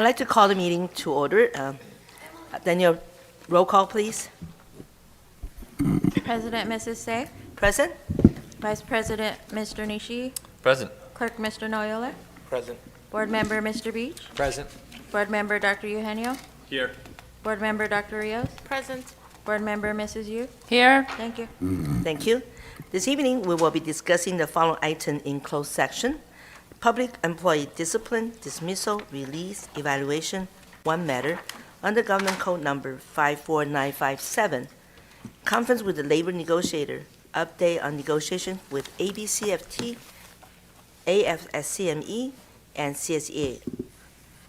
I'd like to call the meeting to order. Daniel, roll call, please. President Mrs. Say, Present? Vice President Mr. Nishi, Present. Clerk Mr. Noyola, Present. Board Member Mr. Beach, Present. Board Member Dr. Eugenio, Here. Board Member Dr. Rios, Present. Board Member Mrs. Yu. Here. Thank you. Thank you. This evening, we will be discussing the following item in closed section: public employee discipline, dismissal, release, evaluation, one matter, under Government Code Number 54957. Conference with the labor negotiator, update on negotiation with ABCFT, AFSCME, and CSEA.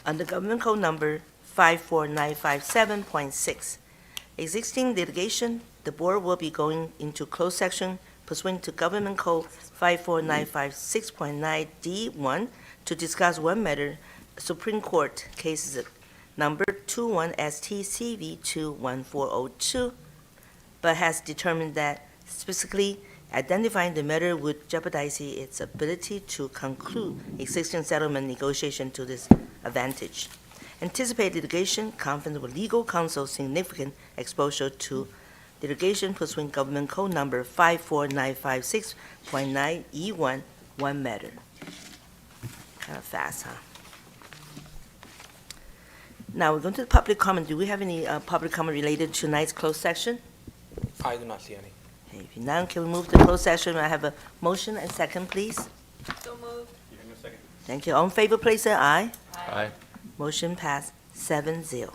Under Government Code Number 54957.6. Existing litigation, the board will be going into closed section pursuant to Government Code 54956.9D1 to discuss one matter, Supreme Court cases number 21STCV21402, but has determined that specifically identifying the matter would jeopardize its ability to conclude existing settlement negotiation to this advantage. Anticipate litigation, conference with legal counsel, significant exposure to litigation pursuant Government Code Number 54956.9E1, one matter. Kind of fast, huh? Now, we're going to the public comment. Do we have any public comment related to tonight's closed session? I do not see any. Okay, if now, can we move to closed session? I have a motion and second, please. So moved. Thank you. All in favor, please say aye. Aye. Motion passed 7-0.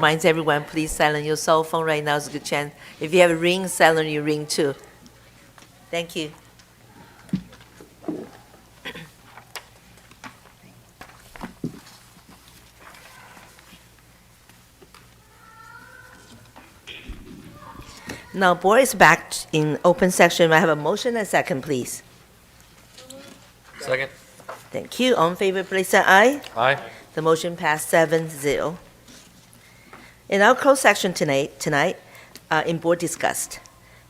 reminds everyone, please silence your cell phone right now. Is a good chance. If you have a ring, silence your ring too. Thank you. Now, board is back in open section. May I have a motion and a second, please? Second. Thank you. All in favor, please say aye. Aye. The motion passed 7-0. In our closed section tonight, in board discussed,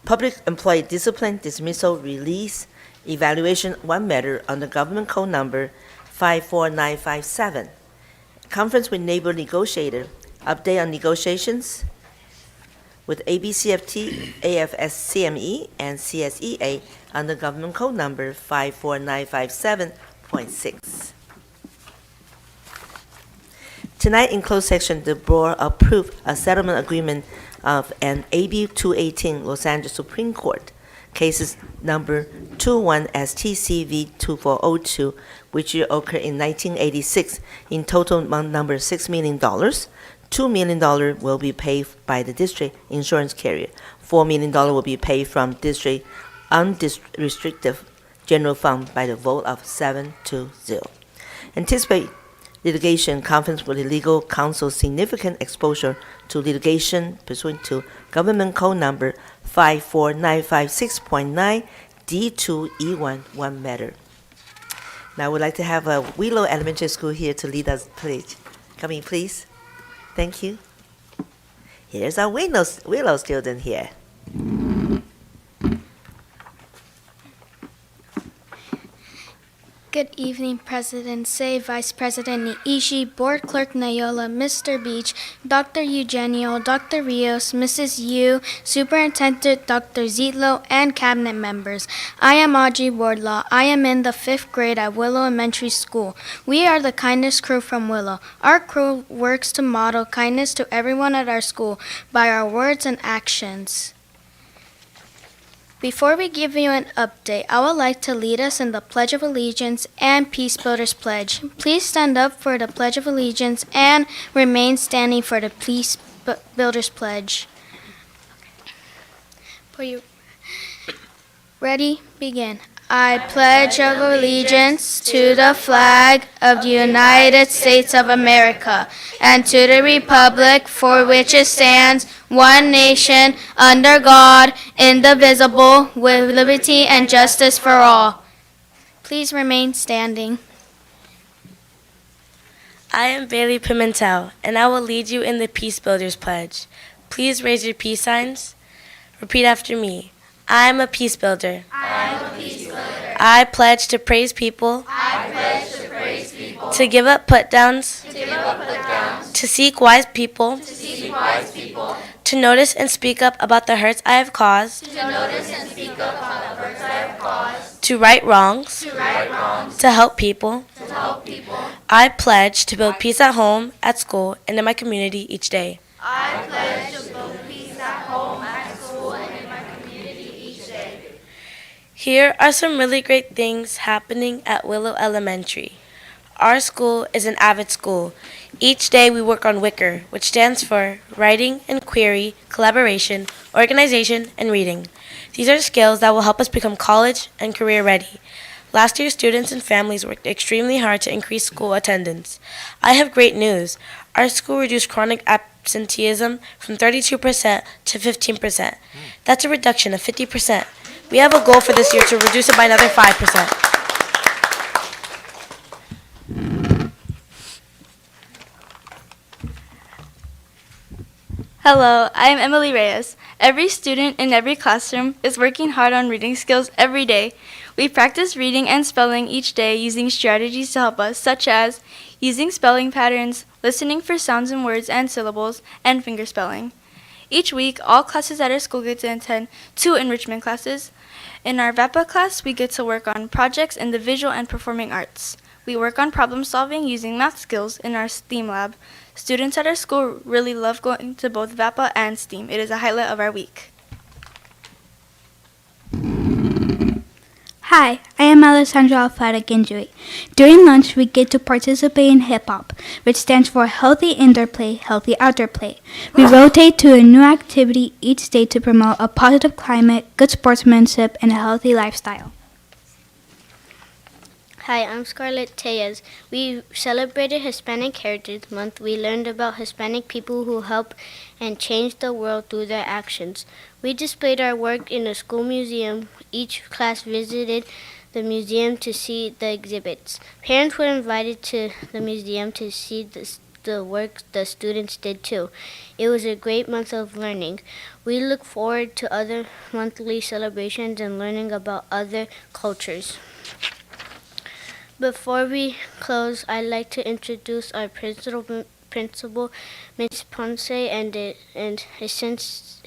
public employee discipline, dismissal, release, evaluation, one matter under government code number 54957. Conference with neighbor negotiator, update on negotiations with ABCFT, AFSCME, and CSEA under government code number 54957.6. Tonight, in closed section, the board approved a settlement agreement of an AB 218 Los Angeles Supreme Court, cases number 21STCV2402, which occurred in 1986, in total amount number $6 million. $2 million will be paid by the district insurance carrier. $4 million will be paid from district unrestricted general fund by the vote of 7-0. Anticipate litigation conference with the legal counsel significant exposure to litigation pursuant to government code number 54956.9 D2E1 one matter. Now I would like to have a Willow Elementary School here to lead us, please. Come in, please. Thank you. Here's our Willow student here. Good evening, President Say, Vice President Niishi, Board Clerk Nayola, Mr. Beach, Dr. Eugenio, Dr. Rios, Mrs. Yu, Superintendent Dr. Zitlo, and Cabinet members. I am Audrey Wardlaw. I am in the 5th grade at Willow Elementary School. We are the kindness crew from Willow. Our crew works to model kindness to everyone at our school by our words and actions. Before we give you an update, I would like to lead us in the Pledge of Allegiance and Peace Builders Pledge. Please stand up for the Pledge of Allegiance and remain standing for the Peace Builders Pledge. Ready? Begin. I pledge of allegiance to the flag of the United States of America and to the republic for which it stands, one nation, under God, indivisible, with liberty and justice for all. Please remain standing. I am Bailey Pimentel, and I will lead you in the Peace Builders Pledge. Please raise your peace signs. Repeat after me. I am a peace builder. I am a peace builder. I pledge to praise people. I pledge to praise people. To give up put-downs. To give up put-downs. To seek wise people. To seek wise people. To notice and speak up about the hurts I have caused. To notice and speak up about the hurts I have caused. To right wrongs. To right wrongs. To help people. To help people. I pledge to build peace at home, at school, and in my community each day. I pledge to build peace at home, at school, and in my community each day. Here are some really great things happening at Willow Elementary. Our school is an AVID school. Each day we work on WICR, which stands for Writing and Query, Collaboration, Organization, and Reading. These are skills that will help us become college and career ready. Last year, students and families worked extremely hard to increase school attendance. I have great news. Our school reduced chronic absenteeism from 32% to 15%. That's a reduction of 50%. We have a goal for this year to reduce it by another 5%. Hello, I am Emily Reyes. Every student in every classroom is working hard on reading skills every day. We practice reading and spelling each day using strategies to help us, such as using spelling patterns, listening for sounds and words and syllables, and finger spelling. Each week, all classes at our school get to attend 2 enrichment classes. In our VAPA class, we get to work on projects in the visual and performing arts. We work on problem solving using math skills in our STEAM lab. Students at our school really love going to both VAPA and STEAM. It is a highlight of our week. Hi, I am Alessandra Alfara Ginjui. During lunch, we get to participate in hip hop, which stands for Healthy Indoor Play, Healthy Outdoor Play. We rotate to a new activity each day to promote a positive climate, good sportsmanship, and a healthy lifestyle. Hi, I'm Scarlett Tellez. We celebrated Hispanic Heritage Month. We learned about Hispanic people who help and change the world through their actions. We displayed our work in a school museum. Each class visited the museum to see the exhibits. Parents were invited to the museum to see the work the students did too. It was a great month of learning. We look forward to other monthly celebrations and learning about other cultures. Before we close, I'd like to introduce our principal, Ms. Ponce, and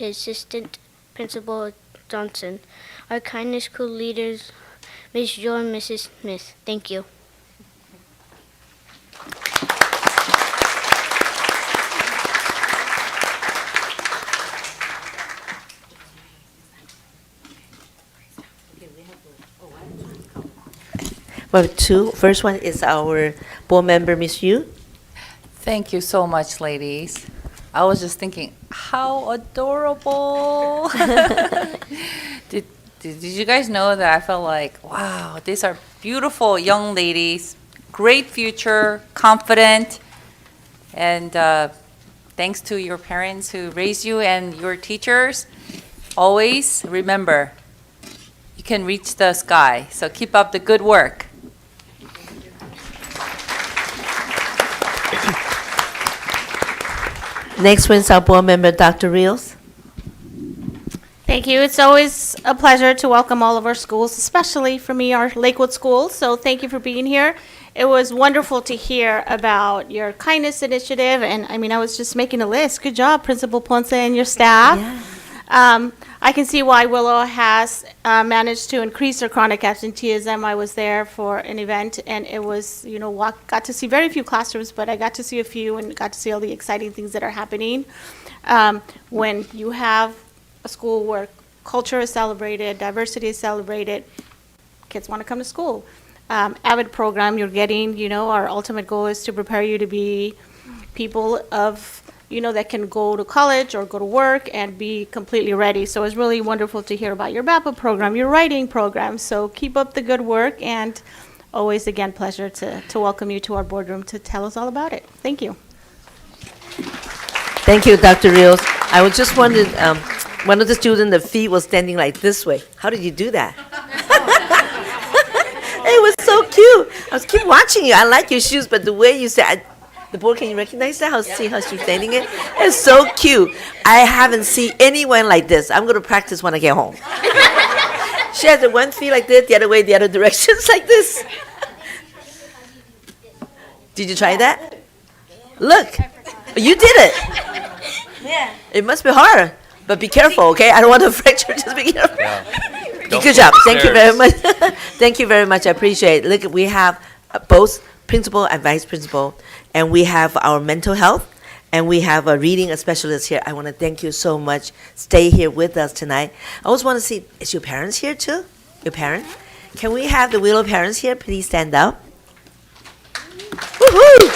assistant principal Johnson. Our kindness school leaders, Ms. Jo and Mrs. Smith. Thank you. Well, two. First one is our board member, Miss Yu. Thank you so much, ladies. I was just thinking, how adorable. Did you guys know that I felt like, wow, these are beautiful young ladies, great future, confident, and thanks to your parents who raised you and your teachers, always remember, you can reach the sky, so keep up the good work. Next one is our board member, Dr. Rios. Thank you. It's always a pleasure to welcome all of our schools, especially for me, our Lakewood schools. So thank you for being here. It was wonderful to hear about your kindness initiative. And I mean, I was just making a list. Good job, Principal Ponce and your staff. Yeah. I can see why Willow has managed to increase their chronic absenteeism. I was there for an event, and it was, got to see very few classrooms, but I got to see a few and got to see all the exciting things that are happening. When you have a school where culture is celebrated, diversity is celebrated, kids want to come to school. AVID program you're getting, our ultimate goal is to prepare you to be people of that can go to college or go to work and be completely ready. So it's really wonderful to hear about your BAPA program, your writing program. So keep up the good work, and always, again, pleasure to welcome you to our boardroom to tell us all about it. Thank you. Thank you, Dr. Rios. I was just wondering, one of the students, the feet was standing like this way. How did you do that? It was so cute. I was keep watching you. I like your shoes, but the way you said, the board, can you recognize that? See how she's standing it? It's so cute. I haven't seen anyone like this. I'm going to practice when I get home. She has the one feet like this, the other way, the other directions like this. Did you try that? Look, you did it. Yeah. It must be hard, but be careful, okay? I don't want to fracture. Just be careful. Yeah. Good job. Thank you very much. Thank you very much. I appreciate it. Look, we have both principal and vice principal, and we have our mental health, and we have a reading specialist here. I want to thank you so much. Stay here with us tonight. I always want to see, is your parents here too? Your parents? Can we have the Willow parents here? Please stand up. Woohoo!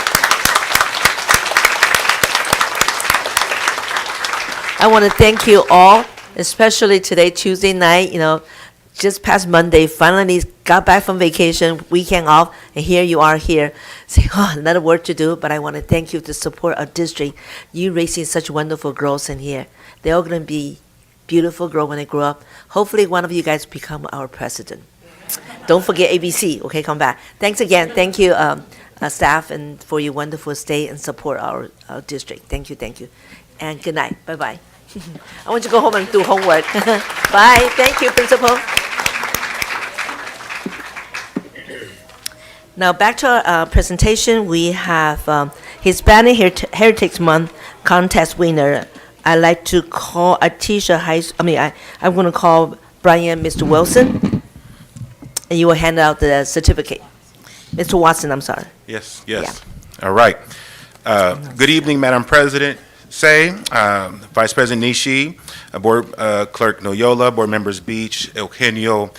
I want to thank you all, especially today, Tuesday night, just past Monday, finally got back from vacation, weekend off, and here you are here. Saying, another work to do, but I want to thank you to support our district. You raising such wonderful girls in here. They're all going to be beautiful girls when they grow up. Hopefully one of you guys become our president. Don't forget ABC, okay, come back. Thanks again. Thank you, staff, and for your wonderful stay and support our district. Thank you. And good night. Bye-bye. I want you to go home and do homework. Bye. Thank you, Principal. Now back to our presentation. We have Hispanic Heritage Month contest winner. I'd like to call Atisha I'm going to call Brian Mr. Wilson, and you will hand out the certificate. Mr. Watson, I'm sorry. Yes. All right. Good evening, Madam President, Say, Vice President Nishi, Board Clerk Noyola, Board Members Beach, Eugenio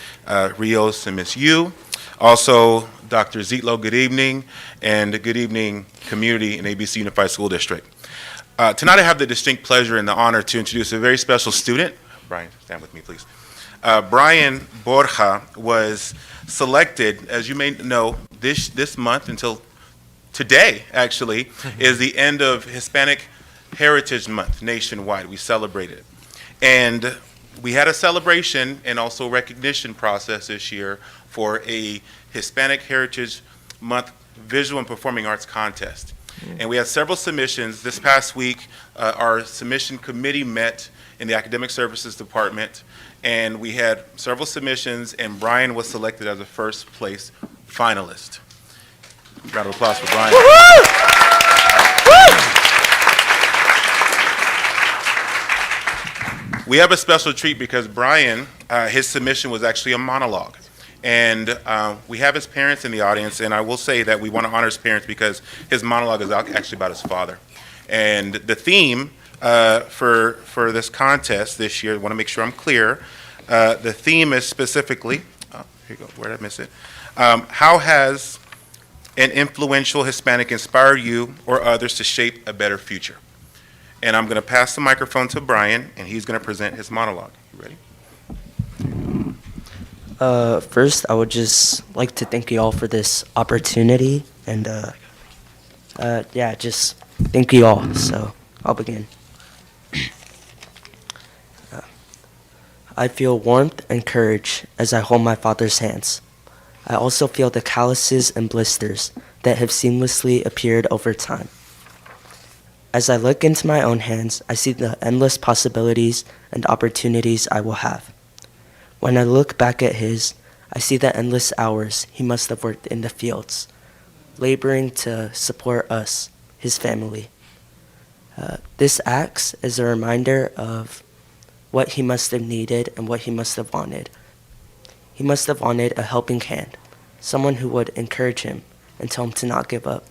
Rios, and Ms. Yu. Also, Dr. Zietlow, good evening, and good evening, community in ABC Unified School District. Tonight I have the distinct pleasure and the honor to introduce a very special student. Brian, stand with me, please. Brian Borja was selected, as you may know, this month until today, actually, is the end of Hispanic Heritage Month nationwide. We celebrated it. And we had a celebration and also recognition process this year for a Hispanic Heritage Month Visual and Performing Arts Contest. And we had several submissions. This past week, our submission committee met in the Academic Services Department, and we had several submissions, and Brian was selected as a first place finalist. Round of applause for Brian. We have a special treat because Brian, his submission was actually a monologue. And we have his parents in the audience, and I will say that we want to honor his parents because his monologue is actually about his father. And the theme for this contest this year, I want to make sure I'm clear, the theme is specifically, here you go, where did I miss it? How has an influential Hispanic inspire you or others to shape a better future? And I'm going to pass the microphone to Brian, and he's going to present his monologue. You ready? First, I would just like to thank you all for this opportunity, and yeah, just thank you all. So I'll begin. I feel warmth and courage as I hold my father's hands. I also feel the calluses and blisters that have seamlessly appeared over time. As I look into my own hands, I see the endless possibilities and opportunities I will have. When I look back at his, I see the endless hours he must have worked in the fields, laboring to support us, his family. This acts as a reminder of what he must have needed and what he must have wanted. He must have wanted a helping hand, someone who would encourage him and tell him to not give up.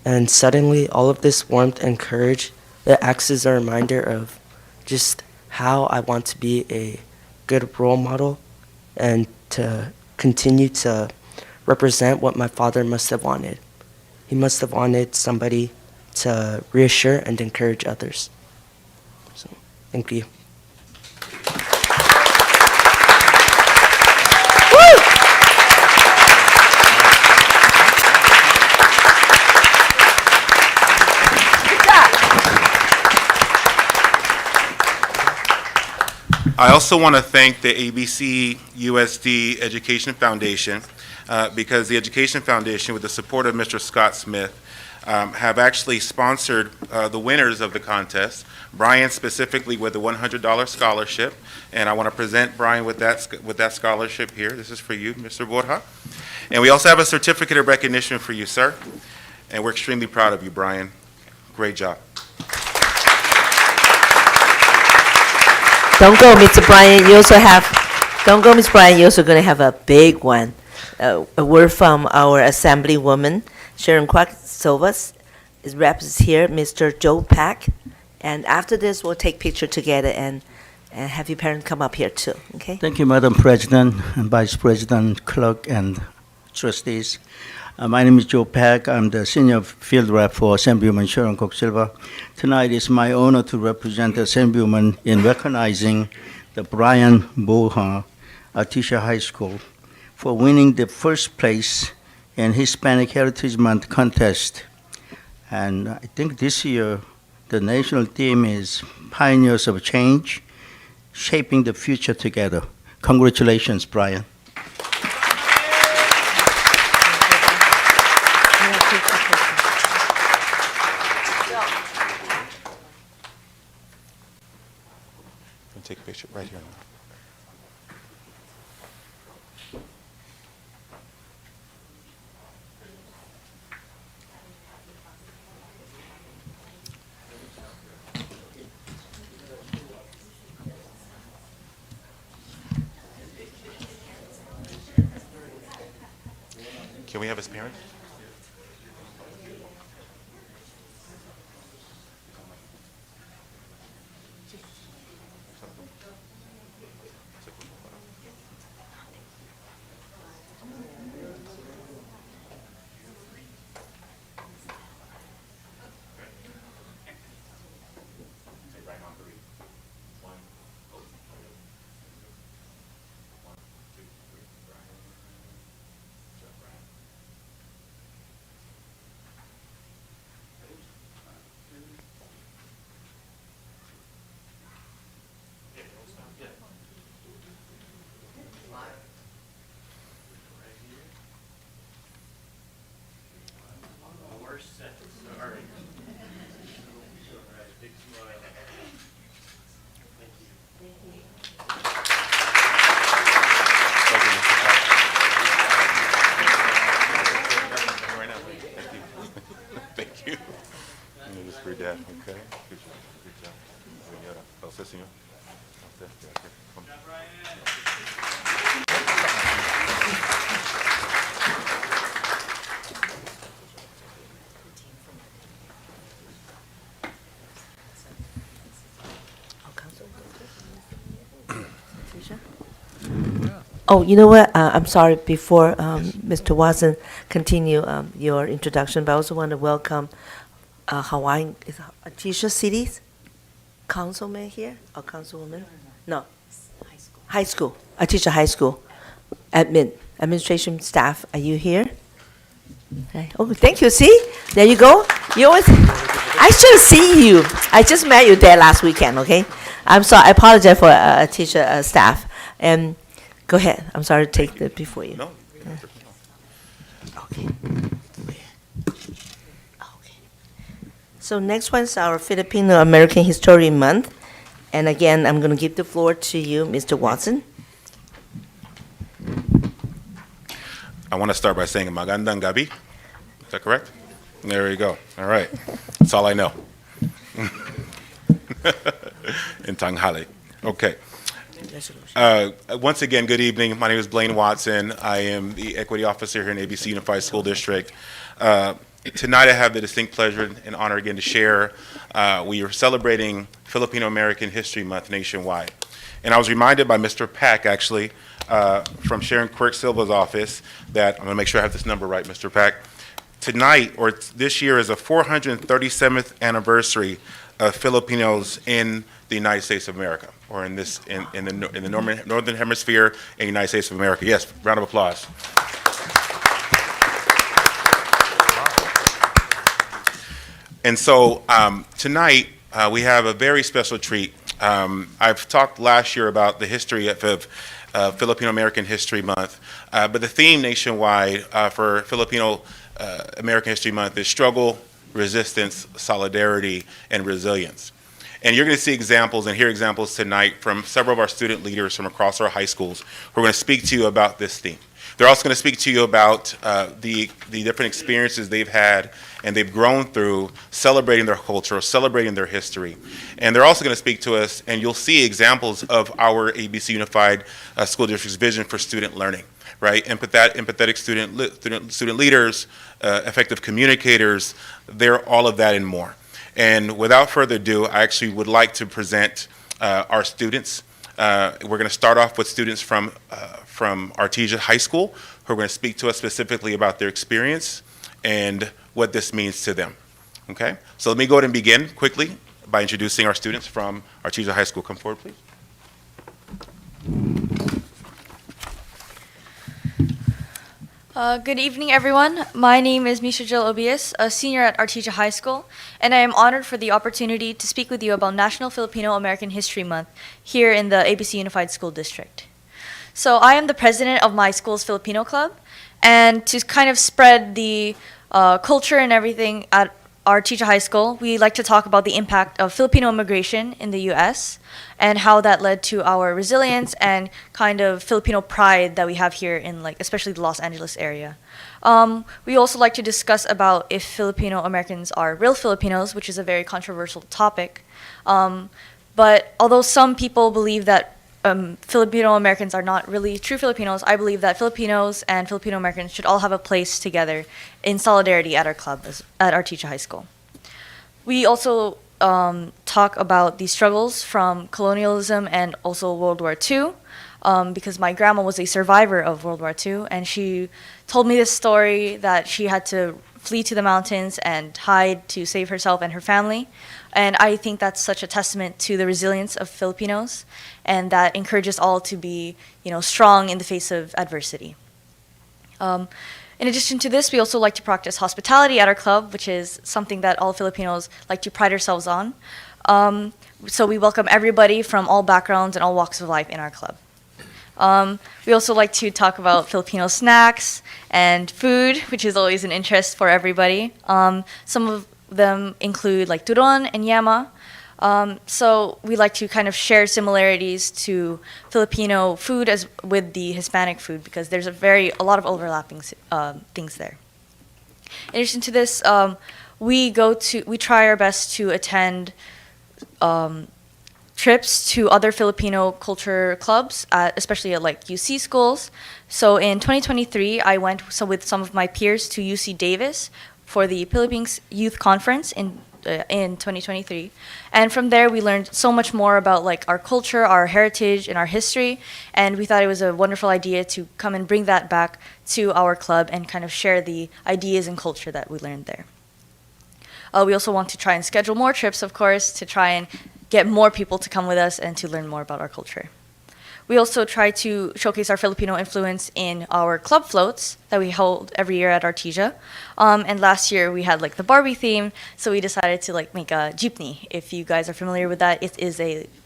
And suddenly, all of this warmth and courage, it acts as a reminder of just how I want to be a good role model and to continue to represent what my father must have wanted. He must have wanted somebody to reassure and encourage others. So, thank you. I also want to thank the ABCUSD Education Foundation because the Education Foundation, with the support of Mr. Scott Smith, have actually sponsored the winners of the contest. Brian specifically with the $100 scholarship, and I want to present Brian with that scholarship here. This is for you, Mr. Borja. And we also have a certificate of recognition for you, sir. And we're extremely proud of you, Brian. Great job. Don't go, Mr. Brian. You also have, don't go, Ms. Brian. You're also going to have a big one. A word from our Assemblywoman, Sharon Kwok Silvas. His rep is here, Mr. Joe Pack. And after this, we'll take picture together and have your parents come up here too, okay? Thank you, Madam President and Vice President, Clerk, and trustees. My name is Joe Pack. I'm the Senior Field Rep for Assemblywoman Sharon Kwok Silva. Tonight is my honor to represent the Assemblywoman in recognizing the Brian Borja Artesia High School for winning the first place in Hispanic Heritage Month contest. And I think this year the national theme is Pioneers of Change, Shaping the Future Together. Congratulations, Brian. Take a picture right here. Can we have his parents? Thank you. This is for your dad, okay? Good job. Good job. Señora, a usted, señor. A usted, gracias. Come. Oh, you know what? I'm sorry, before Mr. Watson continue your introduction, but I also want to welcome Hawaiian, is Atisha City's councilman here, or councilwoman? No. High school. Atisha High School. Administration staff, are you here? Okay. Oh, thank you. See? There you go. You always, I should see you. I just met you there last weekend, okay? I'm sorry. I apologize for Atisha staff. And go ahead. I'm sorry to take the before you. No. Okay. Okay. So next one's our Filipino American History Month. And again, I'm going to give the floor to you, Mr. Watson. I want to start by saying magandang gabi. Is that correct? There you go. All right. That's all I know. In Tanghali. Okay. Once again, good evening. My name is Blaine Watson. I am the Equity Officer here in ABC Unified School District. Tonight I have the distinct pleasure and honor again to share. We are celebrating Filipino American History Month nationwide. And I was reminded by Mr. Pack, actually, from Sharon Quirk Silva's office, that I'm going to make sure I have this number right, Mr. Pack. Tonight, or this year, is the 437th anniversary of Filipinos in the United States of America, or in the Northern Hemisphere in the United States of America. Yes, round of applause. And so tonight we have a very special treat. I've talked last year about the history of Filipino American History Month, but the theme nationwide for Filipino American History Month is struggle, resistance, solidarity, and resilience. And you're going to see examples and hear examples tonight from several of our student leaders from across our high schools who are going to speak to you about this theme. They're also going to speak to you about the different experiences they've had and they've grown through celebrating their culture, celebrating their history. And they're also going to speak to us, and you'll see examples of our ABC Unified School District's vision for student learning, right? Empathetic student leaders, effective communicators, they're all of that and more. And without further ado, I actually would like to present our students. We're going to start off with students from Artesia High School who are going to speak to us specifically about their experience and what this means to them. Okay? So let me go ahead and begin quickly by introducing our students from Artesia High School. Come forward, please. Good evening, everyone. My name is Misha Jill Obias, a senior at Artesia High School, and I am honored for the opportunity to speak with you about National Filipino American History Month here in the ABC Unified School District. So I am the president of my school's Filipino club, and to kind of spread the culture and everything at Artesia High School, we like to talk about the impact of Filipino immigration in the U.S. and how that led to our resilience and kind of Filipino pride that we have here in, like, especially the Los Angeles area. We also like to discuss about if Filipino Americans are real Filipinos, which is a very controversial topic. But although some people believe that Filipino Americans are not really true Filipinos, I believe that Filipinos and Filipino Americans should all have a place together in solidarity at our club, at Artesia High School. We also talk about the struggles from colonialism and also World War II, because my grandma was a survivor of World War II, and she told me this story that she had to flee to the mountains and hide to save herself and her family. And I think that's such a testament to the resilience of Filipinos, and that encourages all to be, strong in the face of adversity. In addition to this, we also like to practice hospitality at our club, which is something that all Filipinos like to pride ourselves on. So we welcome everybody from all backgrounds and all walks of life in our club. We also like to talk about Filipino snacks and food, which is always an interest for everybody. Some of them include like turon and yama. So we like to kind of share similarities to Filipino food as with the Hispanic food because there's a lot of overlapping things there. In addition to this, we try our best to attend trips to other Filipino culture clubs, especially at like UC schools. So in 2023, I went with some of my peers to UC Davis for the Philippines Youth Conference in 2023, and from there we learned so much more about like our culture, our heritage, and our history. And we thought it was a wonderful idea to come and bring that back to our club and kind of share the ideas and culture that we learned there. We also want to try and schedule more trips, of course, to try and get more people to come with us and to learn more about our culture. We also try to showcase our Filipino influence in our club floats that we hold every year at Artesia. And last year we had like the Barbie theme, so we decided to like make a jeepney. If you guys are familiar with that, it is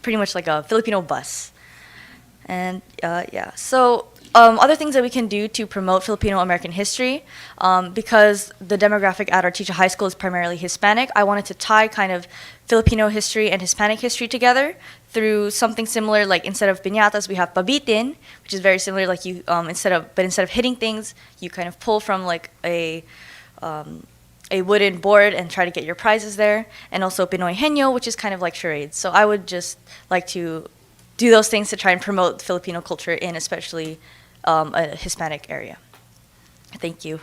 pretty much like a Filipino bus. And yeah, so other things that we can do to promote Filipino American history, because the demographic at Artesia High School is primarily Hispanic, I wanted to tie kind of Filipino history and Hispanic history together through something similar. Like instead of piñatas, we have pabitin, which is very similar. Like you, instead of hitting things, you kind of pull from like a wooden board and try to get your prizes there. And also Pinoy Henyo, which is kind of like charades. So I would just like to do those things to try and promote Filipino culture in especially a Hispanic area. Thank you.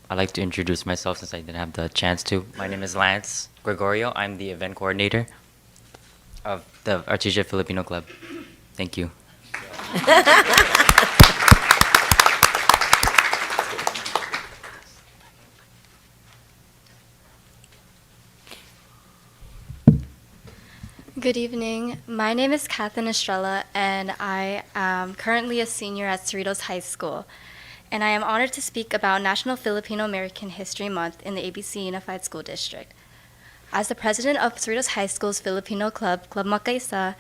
I'd like to introduce myself since I didn't have the chance to. My name is Lance Gregorio. I'm the event coordinator of the Artesia Filipino Club. Thank you. Good evening. My name is Kathleen Estrella, and I am currently a senior at Cerritos High School. And I am honored to speak about National Filipino American History Month in the ABC Unified School District. As the president of Cerritos High School's Filipino Club, Club Makaisa,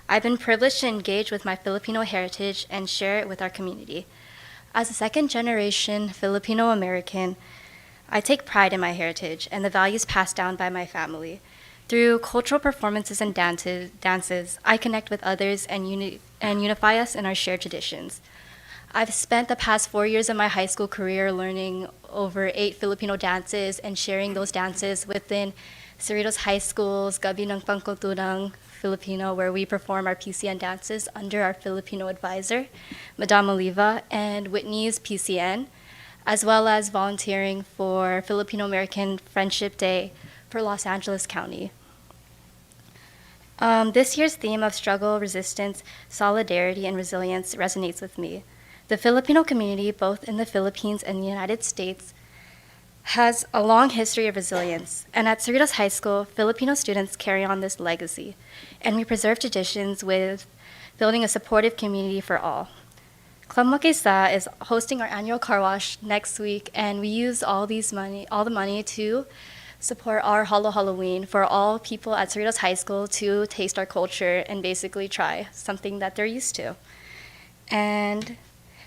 I've been privileged to engage with my Filipino heritage and share it with our community. As a second-generation Filipino American, I take pride in my heritage and the values passed down by my family. Through cultural performances and dances, I connect with others and unify us in our shared traditions. I've spent the past 4 years of my high school career learning over 8 Filipino dances and sharing those dances within Cerritos High School's Gabi ng Pangkulturang Filipino, where we perform our PCN dances under our Filipino advisor, Madame Oliva, and Whitney's PCN, as well as volunteering for Filipino American Friendship Day for Los Angeles County. This year's theme of struggle, resistance, solidarity, and resilience resonates with me. The Filipino community, both in the Philippines and the United States, has a long history of resilience, and at Cerritos High School, Filipino students carry on this legacy, and we preserve traditions with building a supportive community for all. Club Makaisa is hosting our annual car wash next week, and we use all the money to support our Halloween for all people at Cerritos High School to taste our culture and basically try something that they're used to. And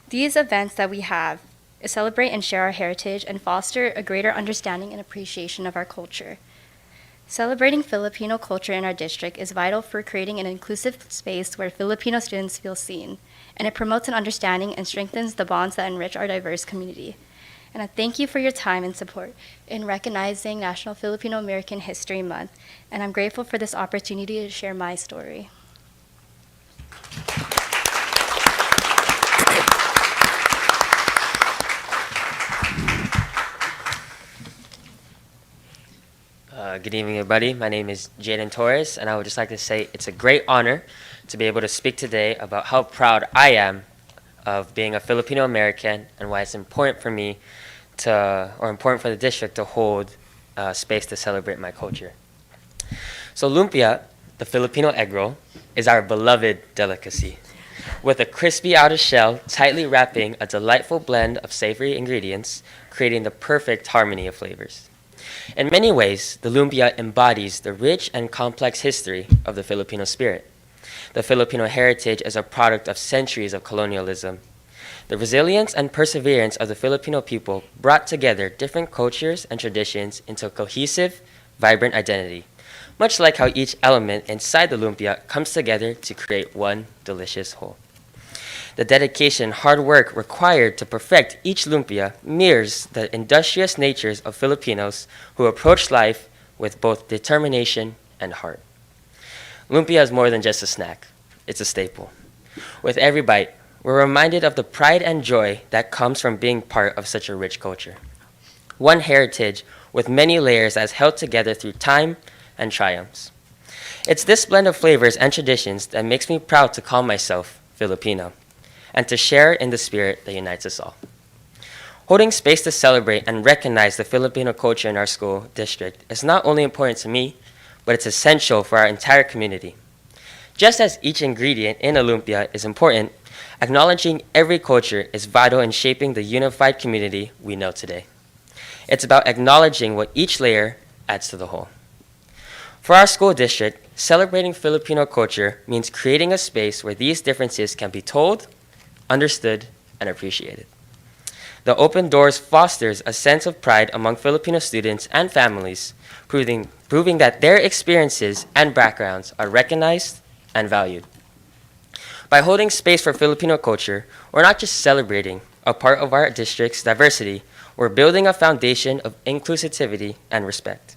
these events that we have celebrate and share our heritage and foster a greater understanding and appreciation of our culture. Celebrating Filipino culture in our district is vital for creating an inclusive space where Filipino students feel seen, and it promotes an understanding and strengthens the bonds that enrich our diverse community. And I thank you for your time and support in recognizing National Filipino American History Month, and I'm grateful for this opportunity to share my story. Good evening, everybody. My name is Jaden Torres, and I would just like to say it's a great honor to be able to speak today about how proud I am of being a Filipino American and why it's important for me important for the district to hold space to celebrate my culture. So lumpia, the Filipino egg roll, is our beloved delicacy. With a crispy outer shell tightly wrapping a delightful blend of savory ingredients, creating the perfect harmony of flavors. In many ways, the lumpia embodies the rich and complex history of the Filipino spirit. The Filipino heritage is a product of centuries of colonialism. The resilience and perseverance of the Filipino people brought together different cultures and traditions into a cohesive, vibrant identity, much like how each element inside the lumpia comes together to create one delicious whole. The dedication and hard work required to perfect each lumpia mirrors the industrious natures of Filipinos who approach life with both determination and heart. Lumpia is more than just a snack. It's a staple. With every bite, we're reminded of the pride and joy that comes from being part of such a rich culture. One heritage with many layers that's held together through time and triumphs. It's this blend of flavors and traditions that makes me proud to call myself Filipino and to share in the spirit that unites us all. Holding space to celebrate and recognize the Filipino culture in our school district is not only important to me, but it's essential for our entire community. Just as each ingredient in a lumpia is important, acknowledging every culture is vital in shaping the unified community we know today. It's about acknowledging what each layer adds to the whole. For our school district, celebrating Filipino culture means creating a space where these differences can be told, understood, and appreciated. The open doors fosters a sense of pride among Filipino students and families, proving that their experiences and backgrounds are recognized and valued. By holding space for Filipino culture, we're not just celebrating a part of our district's diversity, we're building a foundation of inclusivity and respect.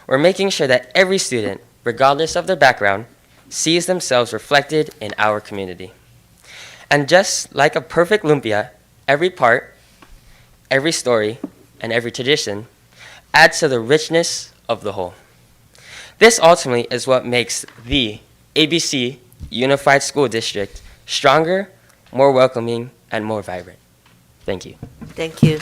We're making sure that every student, regardless of their background, sees themselves reflected in our community. And just like a perfect lumpia, every part, every story, and every tradition adds to the richness of the whole. This ultimately is what makes the ABC Unified School District stronger, more welcoming, and more vibrant. Thank you. Thank you.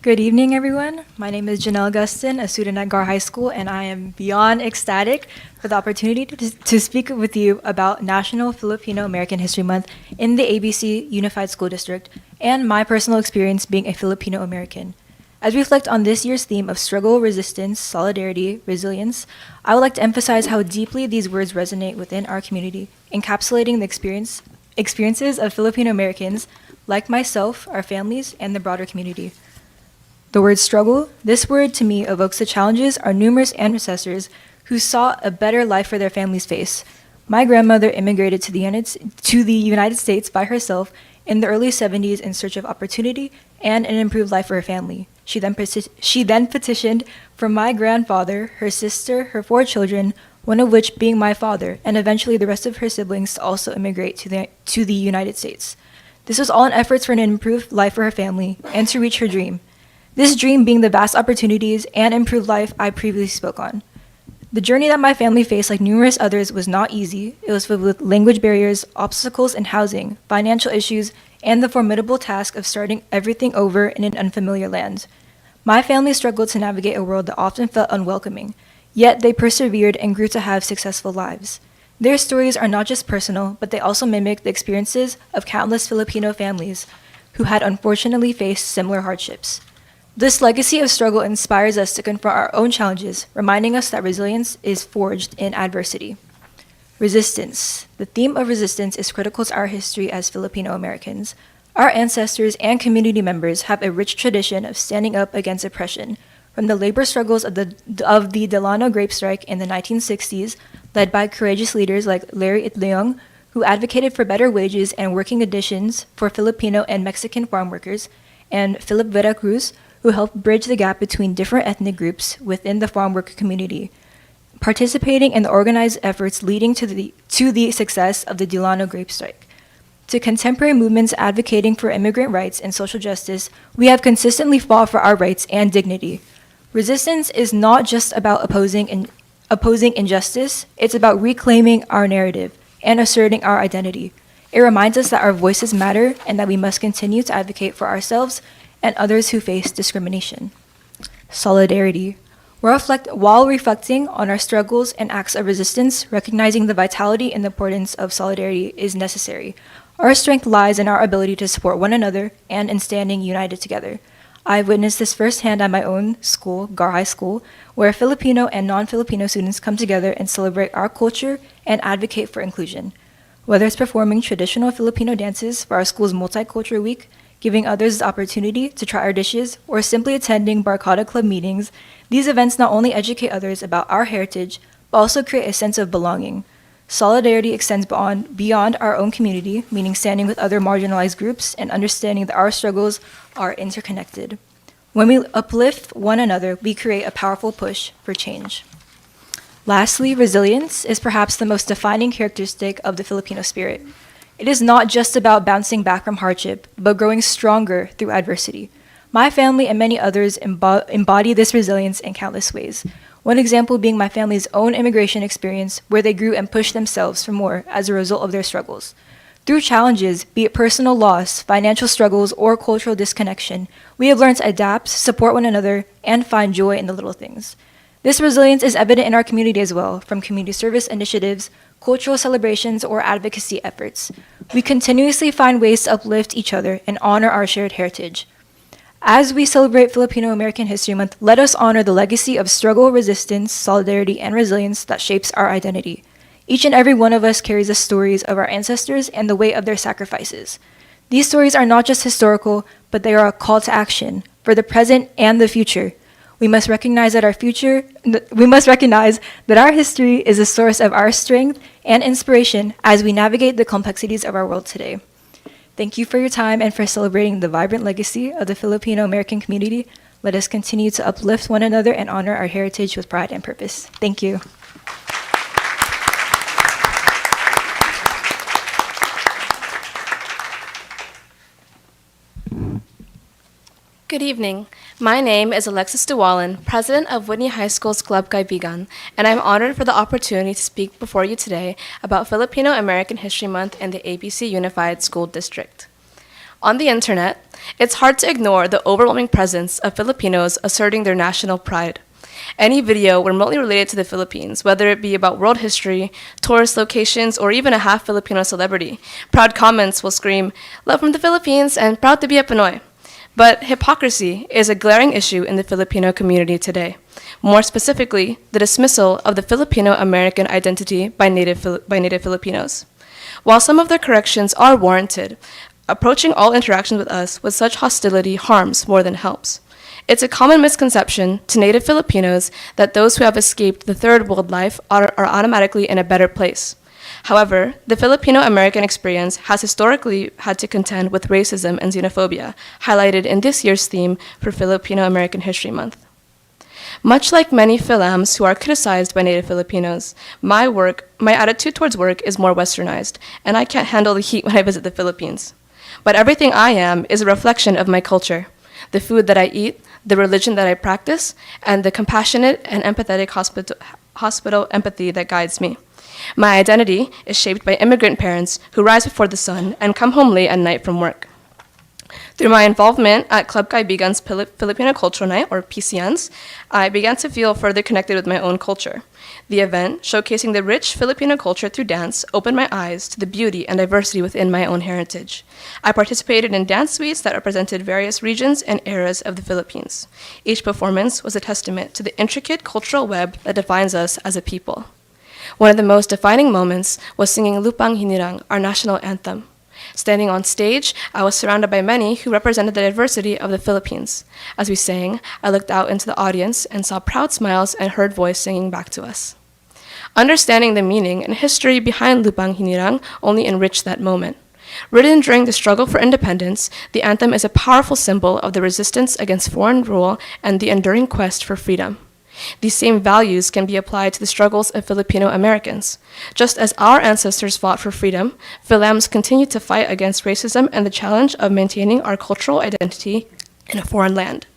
Good evening, everyone. My name is Janelle Gustin, a student at Gar High School, and I am beyond ecstatic for the opportunity to speak with you about National Filipino American History Month in the ABC Unified School District and my personal experience being a Filipino American. As we reflect on this year's theme of struggle, resistance, solidarity, resilience, I would like to emphasize how deeply these words resonate within our community, encapsulating the experiences of Filipino Americans like myself, our families, and the broader community. The word struggle, this word to me evokes the challenges our numerous ancestors who sought a better life for their families face. My grandmother immigrated to the United States by herself in the early 70s in search of opportunity and an improved life for her family. She then petitioned for my grandfather, her sister, her 4 children, one of which being my father, and eventually the rest of her siblings to also immigrate to the United States. This was all in efforts for an improved life for her family and to reach her dream. This dream being the vast opportunities and improved life I previously spoke on. The journey that my family faced, like numerous others, was not easy. It was filled with language barriers, obstacles in housing, financial issues, and the formidable task of starting everything over in an unfamiliar land. My family struggled to navigate a world that often felt unwelcoming, yet they persevered and grew to have successful lives. Their stories are not just personal, but they also mimic the experiences of countless Filipino families who had unfortunately faced similar hardships. This legacy of struggle inspires us to confront our own challenges, reminding us that resilience is forged in adversity. Resistance. The theme of resistance is critical to our history as Filipino Americans. Our ancestors and community members have a rich tradition of standing up against oppression, from the labor struggles of the Delano grape strike in the 1960s, led by courageous leaders like Larry Itleong, who advocated for better wages and working conditions for Filipino and Mexican farm workers, and Philip Vera Cruz, who helped bridge the gap between different ethnic groups within the farm worker community, participating in the organized efforts leading to the success of the Delano grape strike. To contemporary movements advocating for immigrant rights and social justice, we have consistently fought for our rights and dignity. Resistance is not just about opposing injustice, it's about reclaiming our narrative and asserting our identity. It reminds us that our voices matter and that we must continue to advocate for ourselves and others who face discrimination. Solidarity. While reflecting on our struggles and acts of resistance, recognizing the vitality and the importance of solidarity is necessary. Our strength lies in our ability to support one another and in standing united together. I've witnessed this firsthand at my own school, Gar High School, where Filipino and non-Filipino students come together and celebrate our culture and advocate for inclusion. Whether it's performing traditional Filipino dances for our school's Multicultural Week, giving others the opportunity to try our dishes, or simply attending Barkada Club meetings, these events not only educate others about our heritage, but also create a sense of belonging. Solidarity extends beyond our own community, meaning standing with other marginalized groups and understanding that our struggles are interconnected. When we uplift one another, we create a powerful push for change. Lastly, resilience is perhaps the most defining characteristic of the Filipino spirit. It is not just about bouncing back from hardship, but growing stronger through adversity. My family and many others embody this resilience in countless ways. One example being my family's own immigration experience, where they grew and pushed themselves for more as a result of their struggles. Through challenges, be it personal loss, financial struggles, or cultural disconnection, we have learned to adapt, support one another, and find joy in the little things. This resilience is evident in our community as well, from community service initiatives, cultural celebrations, or advocacy efforts. We continuously find ways to uplift each other and honor our shared heritage. As we celebrate Filipino American History Month, let us honor the legacy of struggle, resistance, solidarity, and resilience that shapes our identity. Each and every one of us carries the stories of our ancestors and the weight of their sacrifices. These stories are not just historical, but they are a call to action for the present and the future. We must recognize that our history is a source of our strength and inspiration as we navigate the complexities of our world today. Thank you for your time and for celebrating the vibrant legacy of the Filipino American community. Let us continue to uplift one another and honor our heritage with pride and purpose. Thank you. Good evening. My name is Alexis DeWallen, president of Whitney High School's Club Kaibigan, and I'm honored for the opportunity to speak before you today about Filipino American History Month in the ABC Unified School District. On the internet, it's hard to ignore the overwhelming presence of Filipinos asserting their national pride. Any video remotely related to the Philippines, whether it be about world history, tourist locations, or even a half Filipino celebrity, proud comments will scream, "Love from the Philippines," and "Proud to be a Pinoy." But hypocrisy is a glaring issue in the Filipino community today. More specifically, the dismissal of the Filipino American identity by native Filipinos. While some of their corrections are warranted, approaching all interactions with us with such hostility harms more than helps. It's a common misconception to native Filipinos that those who have escaped the third world life are automatically in a better place. However, the Filipino American experience has historically had to contend with racism and xenophobia, highlighted in this year's theme for Filipino American History Month. Much like many Filams who are criticized by native Filipinos, my attitude towards work is more westernized, and I can't handle the heat when I visit the Philippines. But everything I am is a reflection of my culture, the food that I eat, the religion that I practice, and the compassionate and empathetic hospital empathy that guides me. My identity is shaped by immigrant parents who rise before the sun and come home late at night from work. Through my involvement at Club Kaibigan's Filipino Cultural Night, or PCNs, I began to feel further connected with my own culture. The event, showcasing the rich Filipino culture through dance, opened my eyes to the beauty and diversity within my own heritage. I participated in dance suites that represented various regions and eras of the Philippines. Each performance was a testament to the intricate cultural web that defines us as a people. One of the most defining moments was singing Lupang Hinirang, our national anthem. Standing on stage, I was surrounded by many who represented the diversity of the Philippines. As we sang, I looked out into the audience and saw proud smiles and heard voice singing back to us. Understanding the meaning and history behind Lupang Hinirang only enriched that moment. Written during the struggle for independence, the anthem is a powerful symbol of the resistance against foreign rule and the enduring quest for freedom. These same values can be applied to the struggles of Filipino Americans. Just as our ancestors fought for freedom, Filams continue to fight against racism and the challenge of maintaining our cultural identity in a foreign land.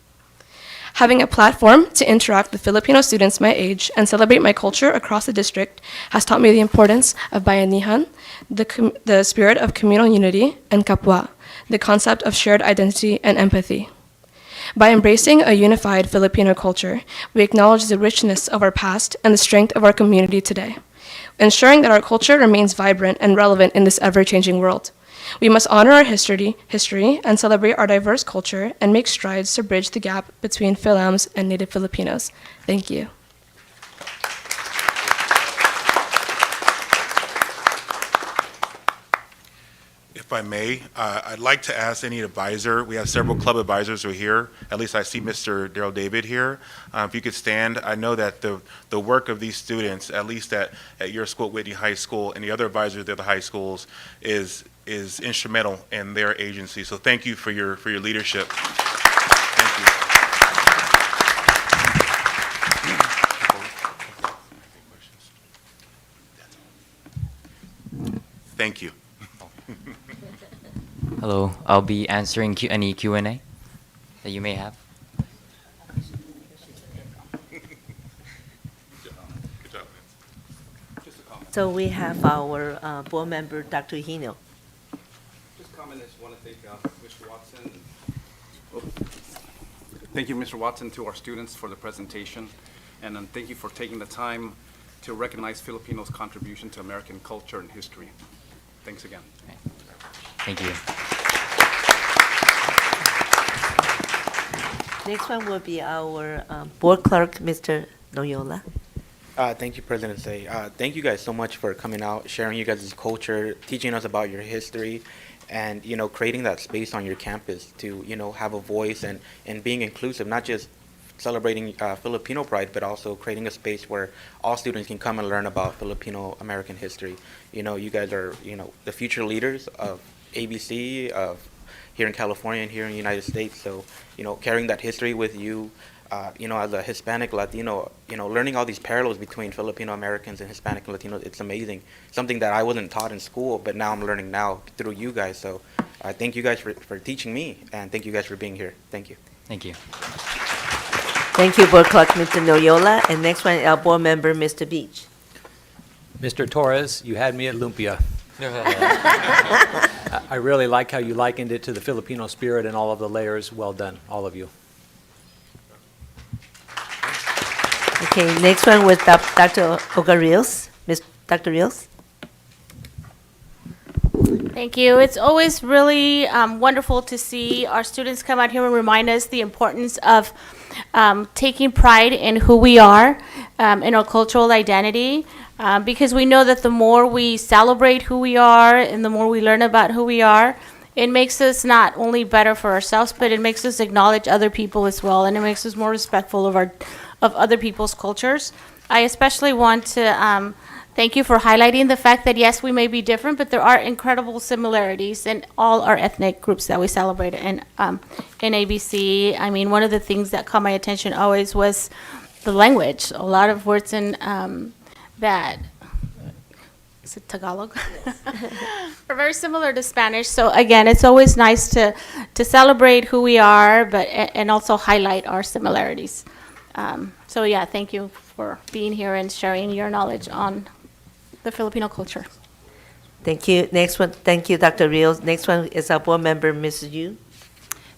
Having a platform to interact with Filipino students my age and celebrate my culture across the district has taught me the importance of bayanihan, the spirit of communal unity, and kapwa, the concept of shared identity and empathy. By embracing a unified Filipino culture, we acknowledge the richness of our past and the strength of our community today, ensuring that our culture remains vibrant and relevant in this ever-changing world. We must honor our history and celebrate our diverse culture and make strides to bridge the gap between Philams and Native Filipinos. Thank you. If I may, I'd like to ask any advisor, we have several club advisors who are here. At least I see Mr. Daryl David here. If you could stand, I know that the work of these students, at least at your school, Whitney High School, and the other advisors at the high schools, is instrumental in their agency. So thank you for your leadership. Thank you. Thank you. Hello, I'll be answering any Q&A that you may have. So we have our board member, Dr. Hino. Just comment, I just want to thank Mr. Watson. Thank you, Mr. Watson, to our students for the presentation. And thank you for taking the time to recognize Filipinos' contribution to American culture and history. Thanks again. Thank you. Next one will be our board clerk, Mr. Noyola. Thank you, President Say. Thank you guys so much for coming out, sharing you guys' culture, teaching us about your history, and creating that space on your campus to have a voice and being inclusive, not just celebrating Filipino pride, but also creating a space where all students can come and learn about Filipino American history. You guys are the future leaders of ABC, of here in California and here in the United States. So, carrying that history with you, as a Hispanic Latino, learning all these parallels between Filipino Americans and Hispanic and Latinos, it's amazing. Something that I wasn't taught in school, but now I'm learning now through you guys. So, thank you guys for teaching me, and thank you guys for being here. Thank you. Thank you. Thank you, board clerk, Mr. Noyola. And next one, our board member, Mr. Beach. Mr. Torres, you had me at lumpia. I really like how you likened it to the Filipino spirit and all of the layers. Well done, all of you. Okay, next one with Dr. Olga Rios. Dr. Rios. Thank you. It's always really wonderful to see our students come out here and remind us the importance of taking pride in who we are, in our cultural identity, because we know that the more we celebrate who we are and the more we learn about who we are, it makes us not only better for ourselves, but it makes us acknowledge other people as well, and it makes us more respectful of other people's cultures. I especially want to thank you for highlighting the fact that, yes, we may be different, but there are incredible similarities in all our ethnic groups that we celebrate in ABC. I mean, one of the things that caught my attention always was the language. A lot of words in that, is it Tagalog? Are very similar to Spanish. So again, it's always nice to celebrate who we are, but and also highlight our similarities. So yeah, thank you for being here and sharing your knowledge on the Filipino culture. Thank you. Next one, thank you, Dr. Rios. Next one is our board member, Mrs. Yu.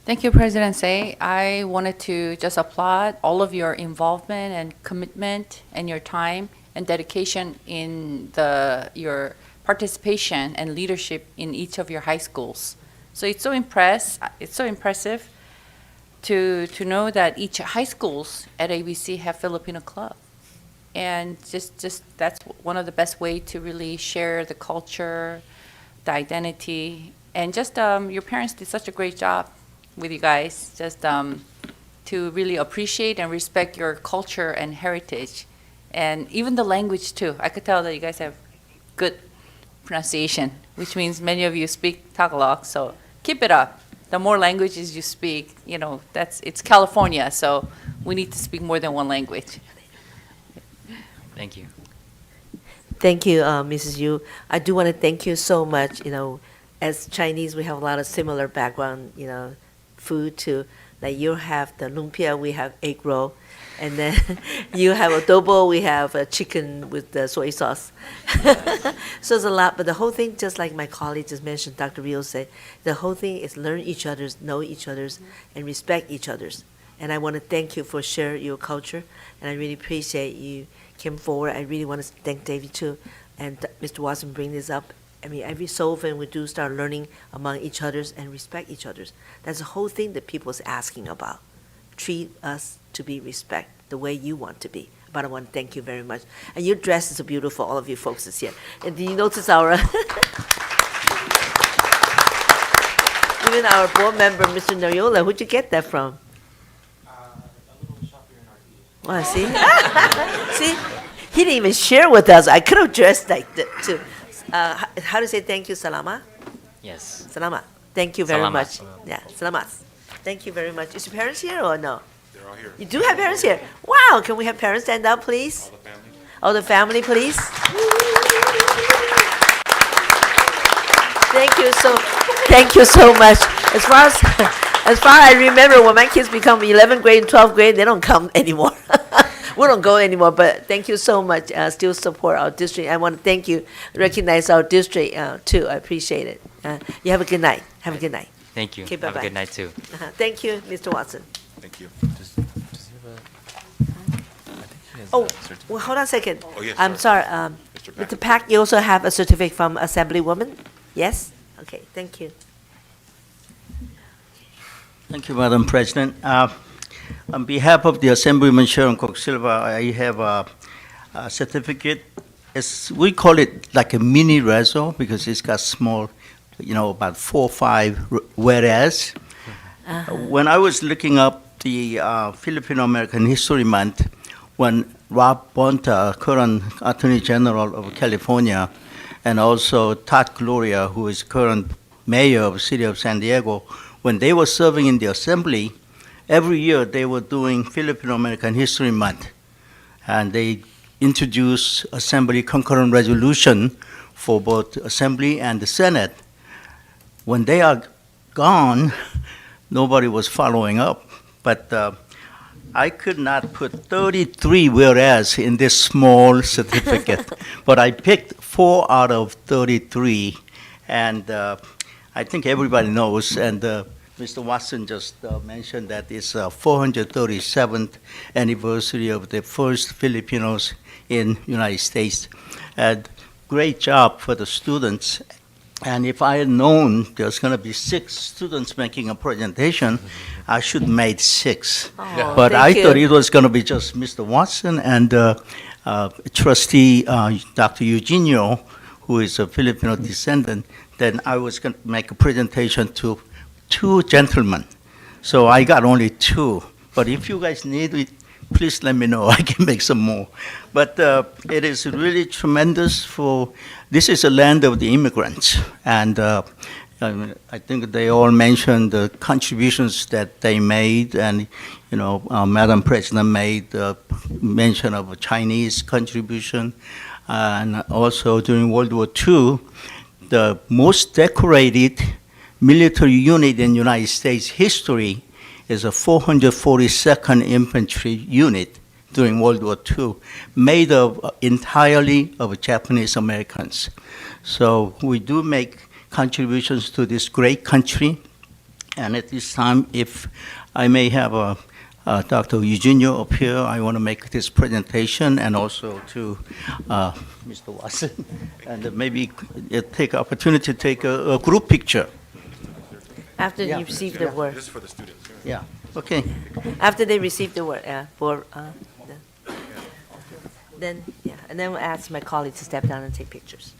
Thank you, President Say. I wanted to just applaud all of your involvement and commitment and your time and dedication in your participation and leadership in each of your high schools. So it's so impressive to know that each high schools at ABC have Filipino club. And just that's one of the best way to really share the culture, the identity, and just your parents did such a great job with you guys, just to really appreciate and respect your culture and heritage, and even the language too. I could tell that you guys have good pronunciation, which means many of you speak Tagalog, so keep it up. The more languages you speak, it's California, so we need to speak more than one language. Thank you. Thank you, Mrs. Yu. I do want to thank you so much. As Chinese, we have a lot of similar background, food too. Like you have the lumpia, we have egg roll, and then you have adobo, we have a chicken with the soy sauce. So it's a lot, but the whole thing, just like my colleague just mentioned, Dr. Rio said, the whole thing is learn each other's, know each other's, and respect each other's. And I want to thank you for sharing your culture, and I really appreciate you came forward. I really want to thank David too, and Mr. Watson bring this up I mean, every so often we do start learning among each others and respect each others. That's the whole thing that people's asking about. Treat us to be respect the way you want to be. But I want to thank you very much. And your dress is beautiful, all of you folks is here. And do you notice our, even our board member, Mr. Noyola, where'd you get that from? Well, see? See? He didn't even share with us. I could have dressed like that too. How to say thank you, Salama? Yes. Salama. Thank you very Salamat. much. Yeah, Salamat. Thank you very much. Is your parents here or no? They're all here. You do have parents here. Wow, can we have parents stand up, please? All the family, please. Thank you so much. As far as I remember, when my kids become 11th grade and 12th grade, they don't come anymore. We don't go anymore, but thank you so much. Still support our district. I want to thank you, recognize our district too. I appreciate it. You have a good night. Have a good night. Thank you. Okay, Have bye-bye. a good night too. Thank you, Mr. Watson. Thank you. Oh, well, hold on a second. Oh, yes, I'm sorry. Mr. Pack, you also have a certificate from Assemblywoman? Yes? Okay, thank you. Thank you, Madam President. On behalf of the Assemblyman Sharon Cox Silva, I have a certificate. We call it like a mini reso because it's got small, about 4 or 5 whereas. When I was looking up the Filipino American History Month, when Rob Bonta, current Attorney General of California, and also Todd Gloria, who is current mayor of the city of San Diego, when they were serving in the Assembly, every year they were doing Filipino American History Month. And they introduced Assembly concurrent resolution for both Assembly and the Senate. When they are gone, nobody was following up. But I could not put 33 whereas in this small certificate, but I picked 4 out of 33, and I think everybody knows, and Mr. Watson just mentioned that it's 437th anniversary of the first Filipinos in United States. And great job for the students. And if I had known there's going to be 6 students making a presentation, I should have made 6. Oh, but I thank thought you. it was going to be just Mr. Watson and Trustee Dr. Eugenio, who is a Filipino descendant. Then I was going to make a presentation to 2 gentlemen. So I got only 2. But if you guys need it, please let me know. I can make some more. But it is really tremendous this is a land of the immigrants. And I think they all mentioned the contributions that they made. And, Madam President made mention of a Chinese contribution. And also during World War II, the most decorated military unit in United States history is a 442nd Infantry Unit during World War II, made entirely of Japanese Americans. So we do make contributions to this great country. And at this time, if I may have Dr. Eugenio up here, I want to make this presentation, and also to Mr. Watson, and maybe take opportunity to take a group picture. After you receive the word. This is for the students. Yeah, okay. After they receive the word, then, and then we'll ask my colleague to step down and take pictures.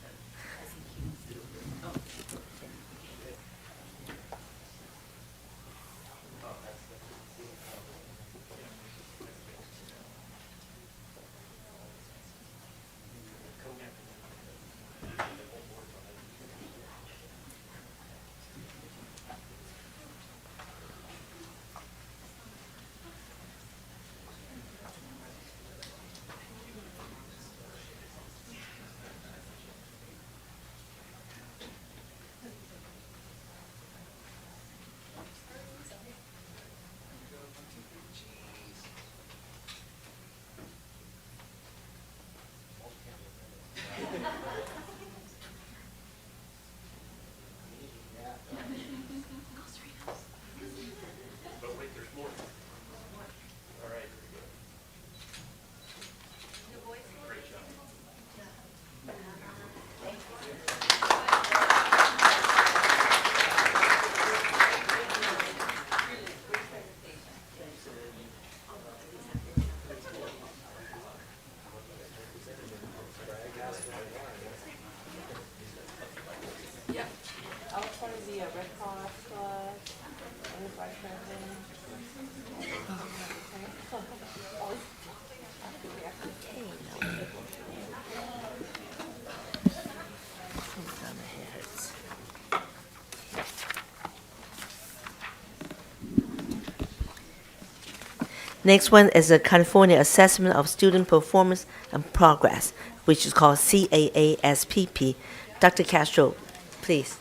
Next one is the California Assessment of Student Performance and Progress, which is called CAASPP. Dr. Castro, please.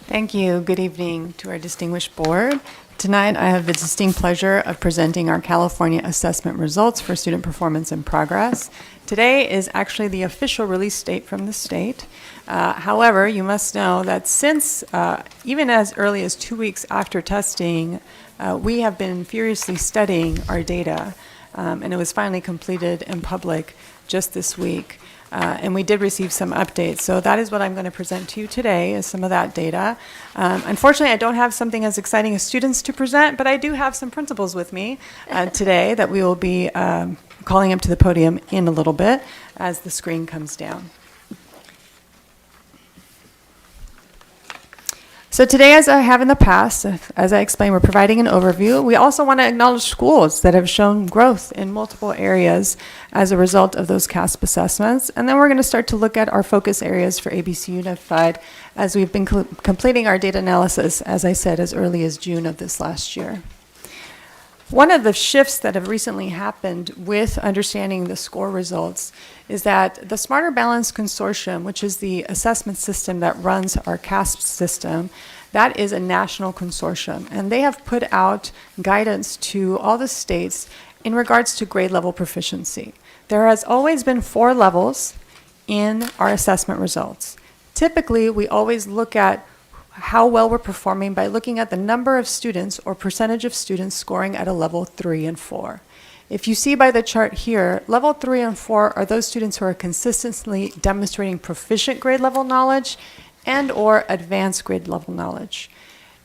Thank you. Good evening to our distinguished board. Tonight, I have the distinct pleasure of presenting our California assessment results for student performance and progress. Today is actually the official release date from the state. However, you must know that since even as early as 2 weeks after testing, we have been furiously studying our data, and it was finally completed in public just this week. And we did receive some updates. So that is what I'm going to present to you today, is some of that data. Unfortunately, I don't have something as exciting as students to present, but I do have some principals with me today that we will be calling up to the podium in a little bit as the screen comes down. So today, as I have in the past, as I explained, we're providing an overview. We also want to acknowledge schools that have shown growth in multiple areas as a result of those CASP assessments. And then we're going to start to look at our focus areas for ABC Unified as we've been completing our data analysis, as I said, as early as June of this last year. One of the shifts that have recently happened with understanding the score results is that the Smarter Balance Consortium, which is the assessment system that runs our CASP system, that is a national consortium, and they have put out guidance to all the states in regards to grade level proficiency. There has always been 4 levels in our assessment results. Typically, we always look at how well we're performing by looking at the number of students or percentage of students scoring at a level 3 and 4. If you see by the chart here, level 3 and 4 are those students who are consistently demonstrating proficient grade level knowledge and or advanced grade level knowledge.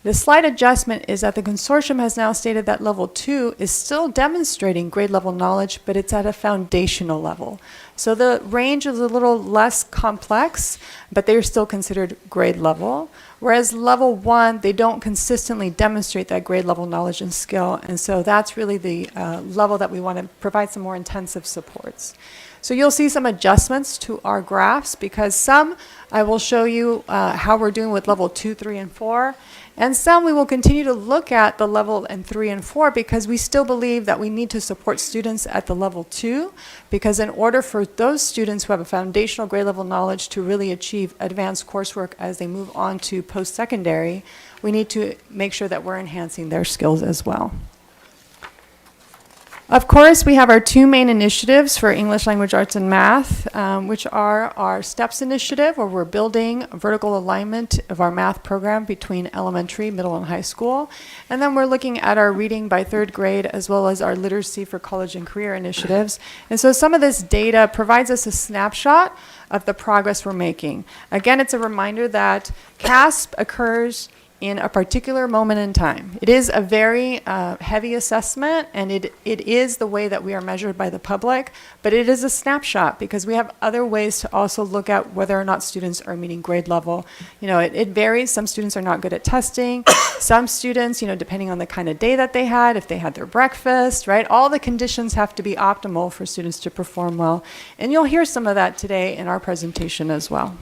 The slight adjustment is that the consortium has now stated that level 2 is still demonstrating grade level knowledge, but it's at a foundational level. So the range is a little less complex, but they are still considered grade level. Whereas level 1, they don't consistently demonstrate that grade level knowledge and skill, and so that's really the level that we want to provide some more intensive supports. So you'll see some adjustments to our graphs, because some I will show you how we're doing with level 2, 3, and 4, and some we will continue to look at the level in 3 and 4 because we still believe that we need to support students at the level 2, because in order for those students who have a foundational grade level knowledge to really achieve advanced coursework as they move on to post-secondary, we need to make sure that we're enhancing their skills as well. Of course, we have our 2 main initiatives for English Language Arts and Math, which are our STEPS initiative, where we're building vertical alignment of our math program between elementary, middle, and high school. And then we're looking at our reading by 3rd grade, as well as our literacy for college and career initiatives. And so some of this data provides us a snapshot of the progress we're making. Again, it's a reminder that CASP occurs in a particular moment in time. It is a very heavy assessment, and it is the way that we are measured by the public, but it is a snapshot because we have other ways to also look at whether or not students are meeting grade level. You know, it varies. Some students are not good at testing. Some students, you know, depending on the kind of day that they had, if they had their breakfast, right? All the conditions have to be optimal for students to perform well. And you'll hear some of that today in our presentation as well.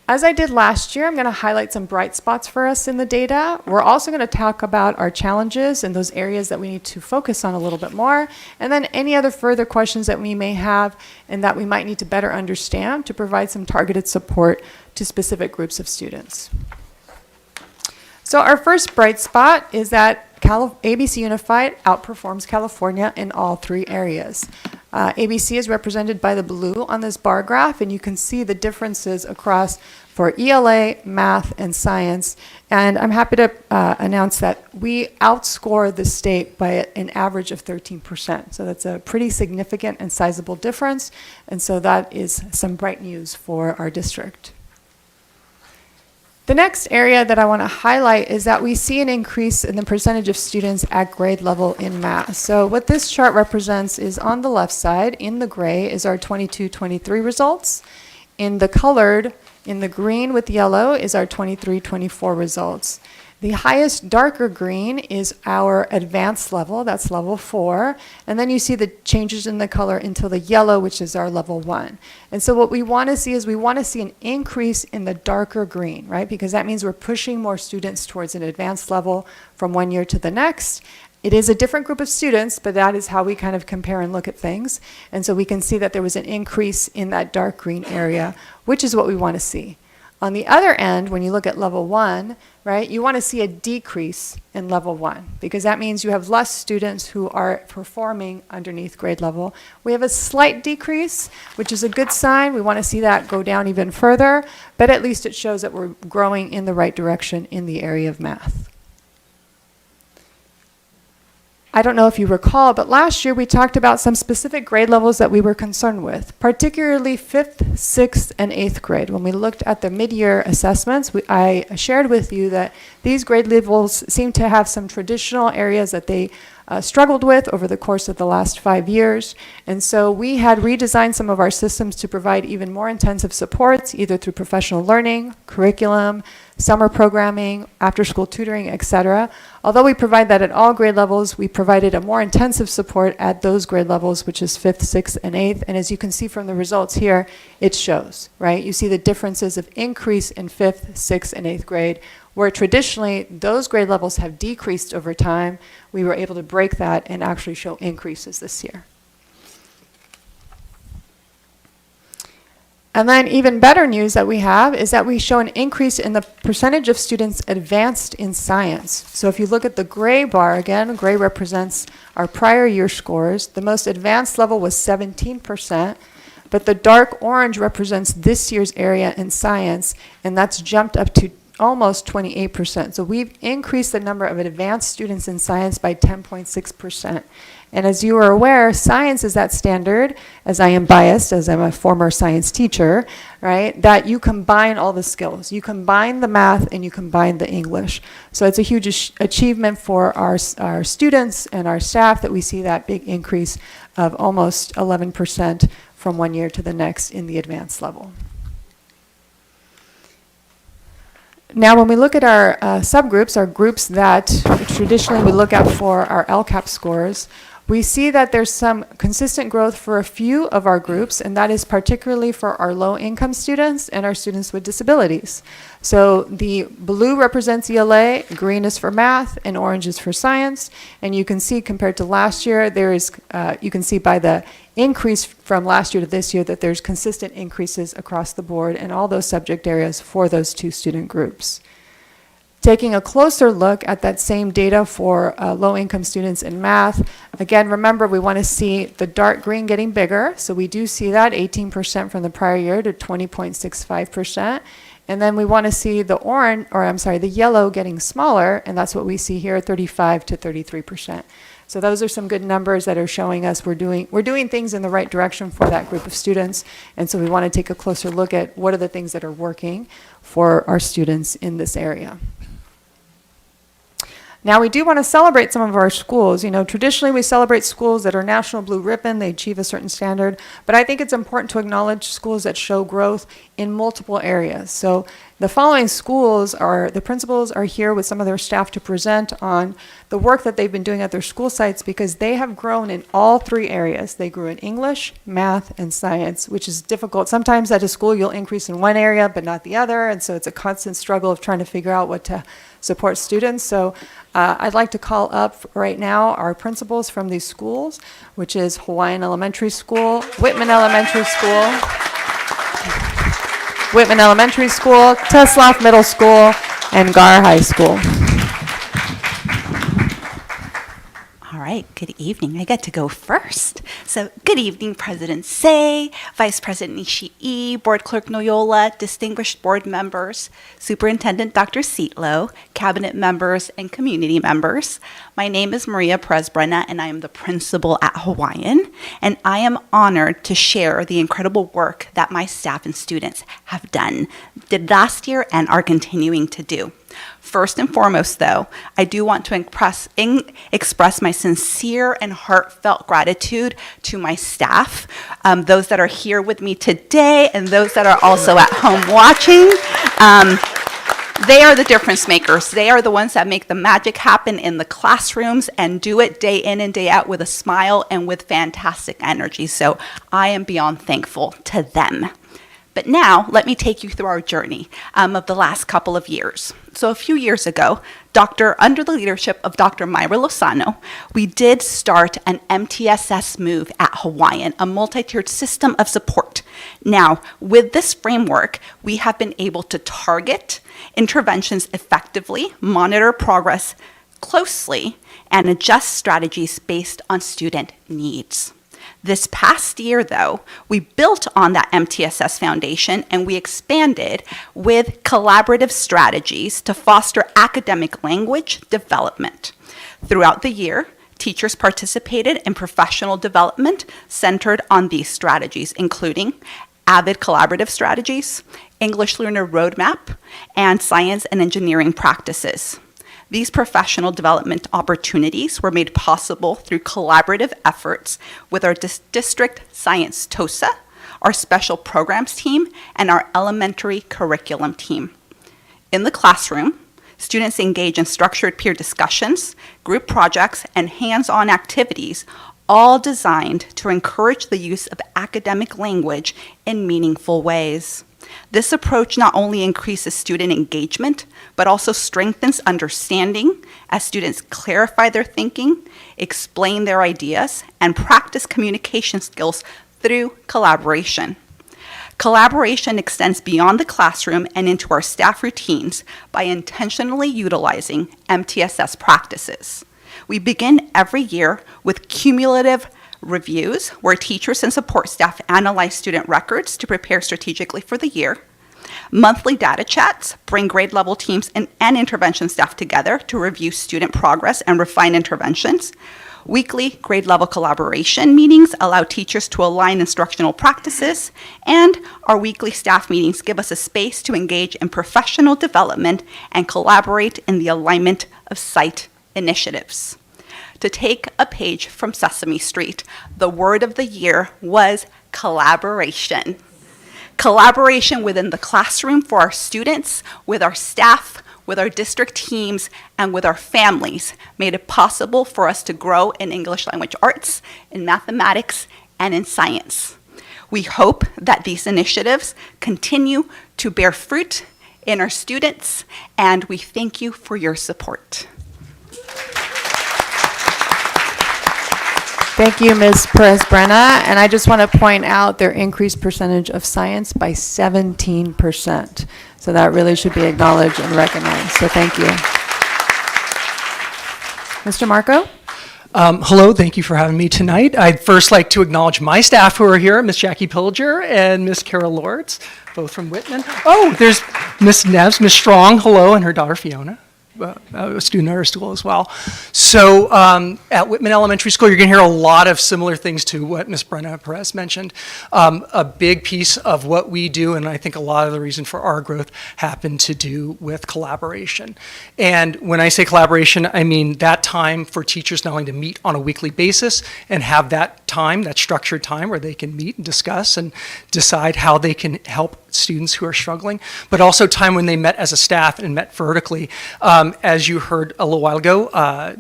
As I did last year, I'm going to highlight some bright spots for us in the data. We're also going to talk about our challenges and those areas that we need to focus on a little bit more, and then any other further questions that we may have and that we might need to better understand to provide some targeted support to specific groups of students. So our first bright spot is that ABC Unified outperforms California in all 3 areas. ABC is represented by the blue on this bar graph, and you can see the differences across for ELA, math, and science. And I'm happy to announce that we outscore the state by an average of 13%. So that's a pretty significant and sizable difference. And so that is some bright news for our district. The next area that I want to highlight is that we see an increase in the percentage of students at grade level in math. So what this chart represents is on the left side, in the gray, is our 22-23 results. In the colored, in the green with yellow, is our 23-24 results. The highest darker green is our advanced level, that's level 4. And then you see the changes in the color until the yellow, which is our level 1. And so what we want to see is we want to see an increase in the darker green, right? Because that means we're pushing more students towards an advanced level from one year to the next. It is a different group of students, but that is how we kind of compare and look at things. And so we can see that there was an increase in that dark green area, which is what we want to see. On the other end, when you look at level 1, right, you want to see a decrease in level 1 because that means you have less students who are performing underneath grade level. We have a slight decrease, which is a good sign. We want to see that go down even further, but at least it shows that we're growing in the right direction in the area of math. I don't know if you recall, but last year we talked about some specific grade levels that we were concerned with, particularly 5th, 6th, and 8th grade. When we looked at the mid-year assessments, I shared with you that these grade levels seem to have some traditional areas that they struggled with over the course of the last 5 years. And so we had redesigned some of our systems to provide even more intensive supports, either through professional learning, curriculum, summer programming, after-school tutoring, etc. Although we provide that at all grade levels, we provided a more intensive support at those grade levels, which is 5th, 6th, and 8th. And as you can see from the results here, it shows, right? You see the differences of increase in 5th, 6th, and 8th grade, where traditionally those grade levels have decreased over time. We were able to break that and actually show increases this year. And then even better news that we have is that we show an increase in the percentage of students advanced in science. So if you look at the gray bar, again, gray represents our prior year scores. The most advanced level was 17%, but the dark orange represents this year's area in science, and that's jumped up to almost 28%. So we've increased the number of advanced students in science by 10.6%. And as you are aware, science is that standard, as I am biased, as I'm a former science teacher, right, that you combine all the skills. You combine the math and you combine the English. So it's a huge achievement for our students and our staff that we see that big increase of almost 11% from one year to the next in the advanced level. Now, when we look at our subgroups, our groups that traditionally we look at for our LCAP scores, we see that there's some consistent growth for a few of our groups, and that is particularly for our low-income students and our students with disabilities. So the blue represents ELA, green is for math, and orange is for science. And you can see compared to last year, there is, you can see by the increase from last year to this year that there's consistent increases across the board in all those subject areas for those two student groups. Taking a closer look at that same data for low-income students in math, again, remember we want to see the dark green getting bigger. So we do see that 18% from the prior year to 20.65%. And then we want to see the the yellow getting smaller, and that's what we see here, 35 to 33%. So those are some good numbers that are showing us we're doing things in the right direction for that group of students. And so we want to take a closer look at what are the things that are working for our students in this area. Now, we do want to celebrate some of our schools. You know, traditionally we celebrate schools that are National Blue Ribbon, they achieve a certain standard, but I think it's important to acknowledge schools that show growth in multiple areas. So the following schools the principals are here with some of their staff to present on the work that they've been doing at their school sites because they have grown in all three areas. They grew in English, math, and science, which is difficult. Sometimes at a school you'll increase in one area but not the other, and so it's a constant struggle of trying to figure out what to support students. So I'd like to call up right now our principals from these schools, which is Hawaiian Elementary School, Whitman Elementary School, Tesloff Middle School, and Gar High School. All right, good evening. I get to go first. So good evening, President Say, Vice President Ishii, Board Clerk Noyola, distinguished board members, Superintendent Dr. Seatlow, cabinet members, and community members. My name is Maria Perez-Brenna, and I am the principal at Hawaiian, and I am honored to share the incredible work that my staff and students did last year and are continuing to do. First and foremost, though, I do want to express my sincere and heartfelt gratitude to my staff, those that are here with me today and those that are also at home watching. They are the difference makers. They are the ones that make the magic happen in the classrooms and do it day in and day out with a smile and with fantastic energy. So I am beyond thankful to them. But now, let me take you through our journey of the last couple of years. So a few years ago, under the leadership of Dr. Myra Lozano, we did start an MTSS move at Hawaiian, a multi-tiered system of support. Now, with this framework, we have been able to target interventions effectively, monitor progress closely, and adjust strategies based on student needs. This past year, though, we built on that MTSS foundation and we expanded with collaborative strategies to foster academic language development. Throughout the year, teachers participated in professional development centered on these strategies, including AVID collaborative strategies, English Learner Roadmap, and science and engineering practices. These professional development opportunities were made possible through collaborative efforts with our district science TOSA, our special programs team, and our elementary curriculum team. In the classroom, students engage in structured peer discussions, group projects, and hands-on activities, all designed to encourage the use of academic language in meaningful ways. This approach not only increases student engagement, but also strengthens understanding as students clarify their thinking, explain their ideas, and practice communication skills through collaboration. Collaboration extends beyond the classroom and into our staff routines by intentionally utilizing MTSS practices. We begin every year with cumulative reviews where teachers and support staff analyze student records to prepare strategically for the year. Monthly data chats bring grade level teams and intervention staff together to review student progress and refine interventions. Weekly grade level collaboration meetings allow teachers to align instructional practices, and our weekly staff meetings give us a space to engage in professional development and collaborate in the alignment of site initiatives. To take a page from Sesame Street, the word of the year was collaboration. Collaboration within the classroom for our students, with our staff, with our district teams, and with our families made it possible for us to grow in English language arts, in mathematics, and in science. We hope that these initiatives continue to bear fruit in our students, and we thank you for your support. Thank you, Ms. Perez-Brenna. And I just want to point out their increased percentage of science by 17%. So that really should be acknowledged and recognized. So thank you. Mr. Marco? Hello, thank you for having me tonight. I'd first like to acknowledge my staff who are here, Ms. Jackie Pillager and Ms. Carol Lords, both from Whitman. Oh, there's Ms. Neves, Ms. Strong, hello, and her daughter Fiona. A student at our school as well. So at Whitman Elementary School, you're going to hear a lot of similar things to what Ms. Brenna Perez mentioned. A big piece of what we do, and I think a lot of the reason for our growth, happened to do with collaboration. And when I say collaboration, I mean that time for teachers not only to meet on a weekly basis and have that time, that structured time where they can meet and discuss and decide how they can help students who are struggling, but also time when they met as a staff and met vertically. As you heard a little while ago,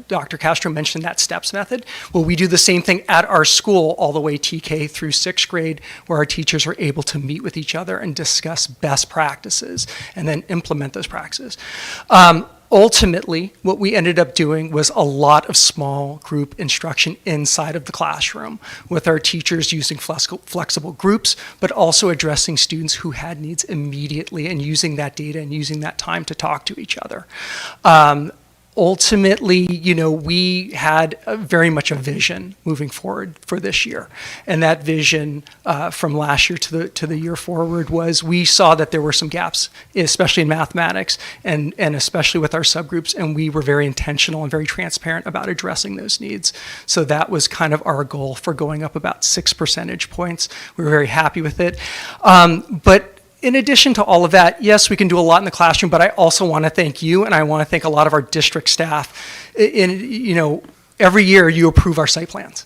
Dr. Castro mentioned that STEPS method. Well, we do the same thing at our school all the way TK through 6th grade, where our teachers are able to meet with each other and discuss best practices and then implement those practices. Ultimately, what we ended up doing was a lot of small group instruction inside of the classroom with our teachers using flexible groups, but also addressing students who had needs immediately and using that data and using that time to talk to each other. Ultimately, you know, we had very much a vision moving forward for this year. And that vision from last year to the year forward was we saw that there were some gaps, especially in mathematics and especially with our subgroups. And we were very intentional and very transparent about addressing those needs. So that was kind of our goal for going up about 6 percentage points. We were very happy with it. But in addition to all of that, yes, we can do a lot in the classroom, but I also want to thank you, and I want to thank a lot of our district staff. You know, every year you approve our site plans.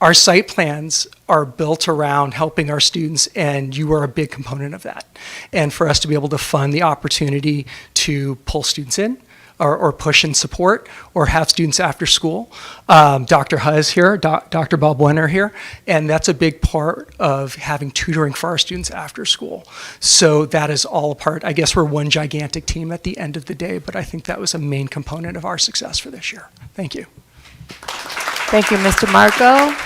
our site plans are built around helping our students, and you are a big component of that. And for us to be able to fund the opportunity to pull students in, or push and support, or have students after school. Dr. Huz here, Dr. Bob Wenner here, and that's a big part of having tutoring for our students after school. So that is all a part. I guess we're one gigantic team at the end of the day, but I think that was a main component of our success for this year. Thank you. Thank you, Mr. Marco.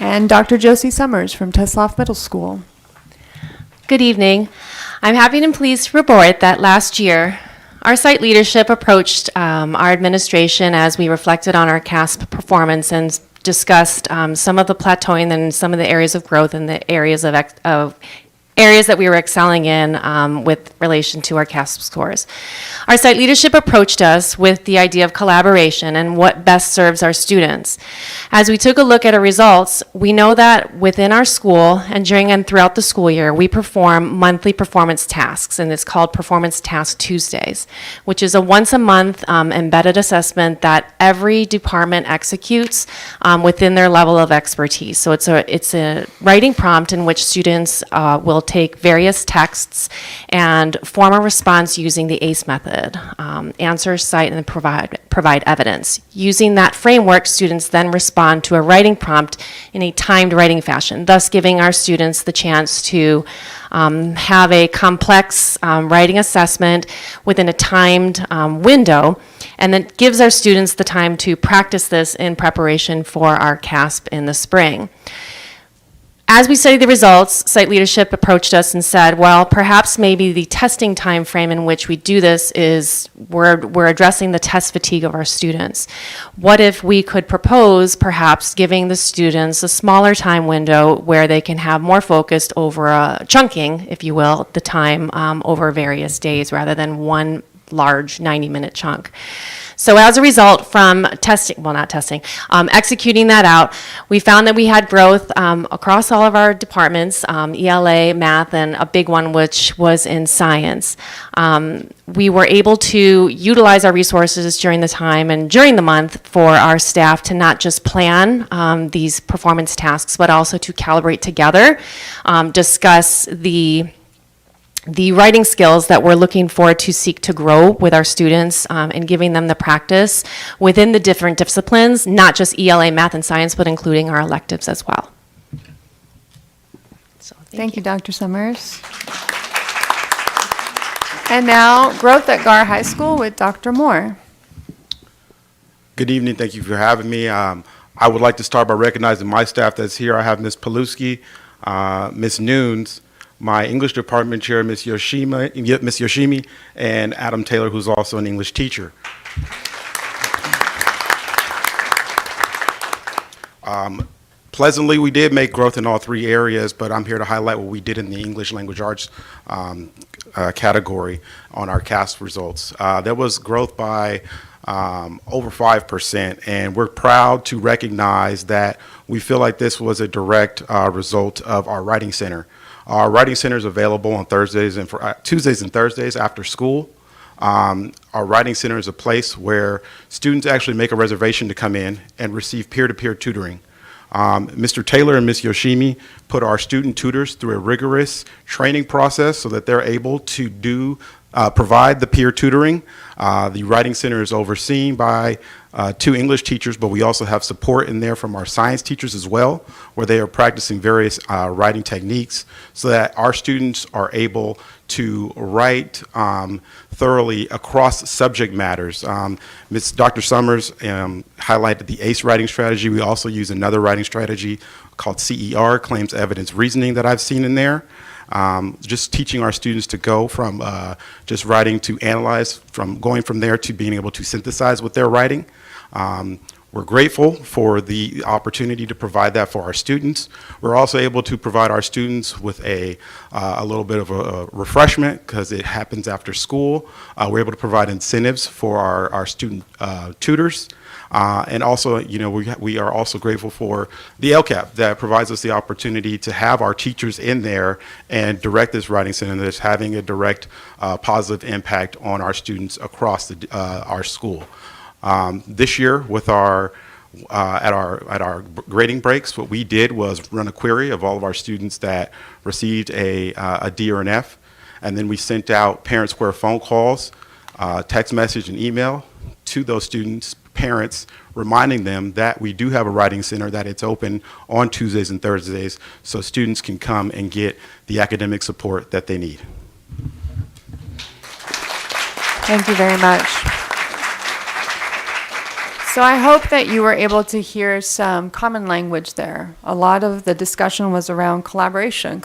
And Dr. Josie Summers from Tesloff Middle School. Good evening. I'm happy and pleased to report that last year, our site leadership approached our administration as we reflected on our CASP performance and discussed some of the plateauing and some of the areas of growth and the areas of areas that we were excelling in with relation to our CASP scores. Our site leadership approached us with the idea of collaboration and what best serves our students. As we took a look at our results, we know that within our school and during and throughout the school year, we perform monthly performance tasks, and it's called Performance Task Tuesdays, which is a once-a-month embedded assessment that every department executes within their level of expertise. So it's a writing prompt in which students will take various texts and form a response using the ACE method, answer, cite, and provide evidence. Using that framework, students then respond to a writing prompt in a timed writing fashion, thus giving our students the chance to have a complex writing assessment within a timed window, and then gives our students the time to practice this in preparation for our CASP in the spring. As we studied the results, site leadership approached us and said, well, perhaps maybe the testing time frame in which we do this is we're addressing the test fatigue of our students. What if we could propose perhaps giving the students a smaller time window where they can have more focused over chunking, if you will, the time over various days rather than one large 90-minute chunk. So as a result from executing that out, we found that we had growth across all of our departments, ELA, math, and a big one which was in science. We were able to utilize our resources during the time and during the month for our staff to not just plan these performance tasks, but also to calibrate together, discuss the writing skills that we're looking for to seek to grow with our students and giving them the practice within the different disciplines, not just ELA, math, and science, but including our electives as well. So, Thank you, Dr. Summers. And now, growth at Gar High School with Dr. Moore. Good evening. Thank you for having me. I would like to start by recognizing my staff that's here. I have Ms. Paluski, Ms. Nunes, my English department chair, Ms. Yoshimi, and Adam Taylor, who's also an English teacher. Pleasantly, we did make growth in all three areas, but I'm here to highlight what we did in the English language arts category on our CASP results. There was growth by over 5%, and we're proud to recognize that we feel like this was a direct result of our writing center. Our writing center is available on Tuesdays and Thursdays after school. Our writing center is a place where students actually make a reservation to come in and receive peer-to-peer tutoring. Mr. Taylor and Ms. Yoshimi put our student tutors through a rigorous training process so that they're able to provide the peer tutoring. The writing center is overseen by 2 English teachers, but we also have support in there from our science teachers as well, where they are practicing various writing techniques so that our students are able to write thoroughly across subject matters. Dr. Summers highlighted the ACE writing strategy. We also use another writing strategy called CER, Claims, Evidence, Reasoning, that I've seen in there. Just teaching our students to go from just writing to analyze, from going from there to being able to synthesize what they're writing. We're grateful for the opportunity to provide that for our students. We're also able to provide our students with a little bit of a refreshment because it happens after school. We're able to provide incentives for our student tutors. And also, you know, we are also grateful for the LCAP that provides us the opportunity to have our teachers in there and direct this writing center that's having a direct positive impact on our students across our school. This year, with our at our grading breaks, what we did was run a query of all of our students that received a D or an F, and then we sent out parent square phone calls, text message, and email to those students' parents, reminding them that we do have a writing center, that it's open on Tuesdays and Thursdays, so students can come and get the academic support that they need. Thank you very much. So I hope that you were able to hear some common language there. A lot of the discussion was around collaboration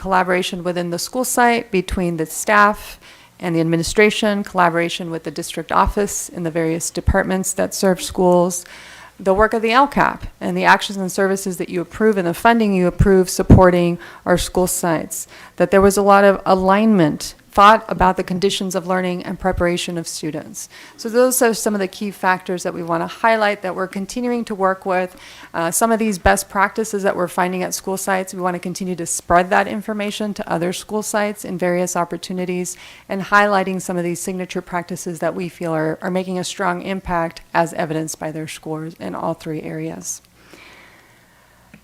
within the school site, between the staff and the administration, collaboration with the district office in the various departments that serve schools, the work of the LCAP and the actions and services that you approve and the funding you approve supporting our school sites, that there was a lot of alignment, thought about the conditions of learning and preparation of students. So those are some of the key factors that we want to highlight that we're continuing to work with. Some of these best practices that we're finding at school sites, we want to continue to spread that information to other school sites in various opportunities, and highlighting some of these signature practices that we feel are making a strong impact as evidenced by their scores in all three areas.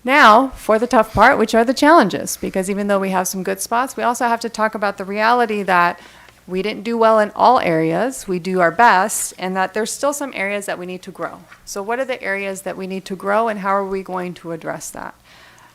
Now, for the tough part, which are the challenges, because even though we have some good spots, we also have to talk about the reality that we didn't do well in all areas, we do our best, and that there's still some areas that we need to grow. So what are the areas that we need to grow, and how are we going to address that?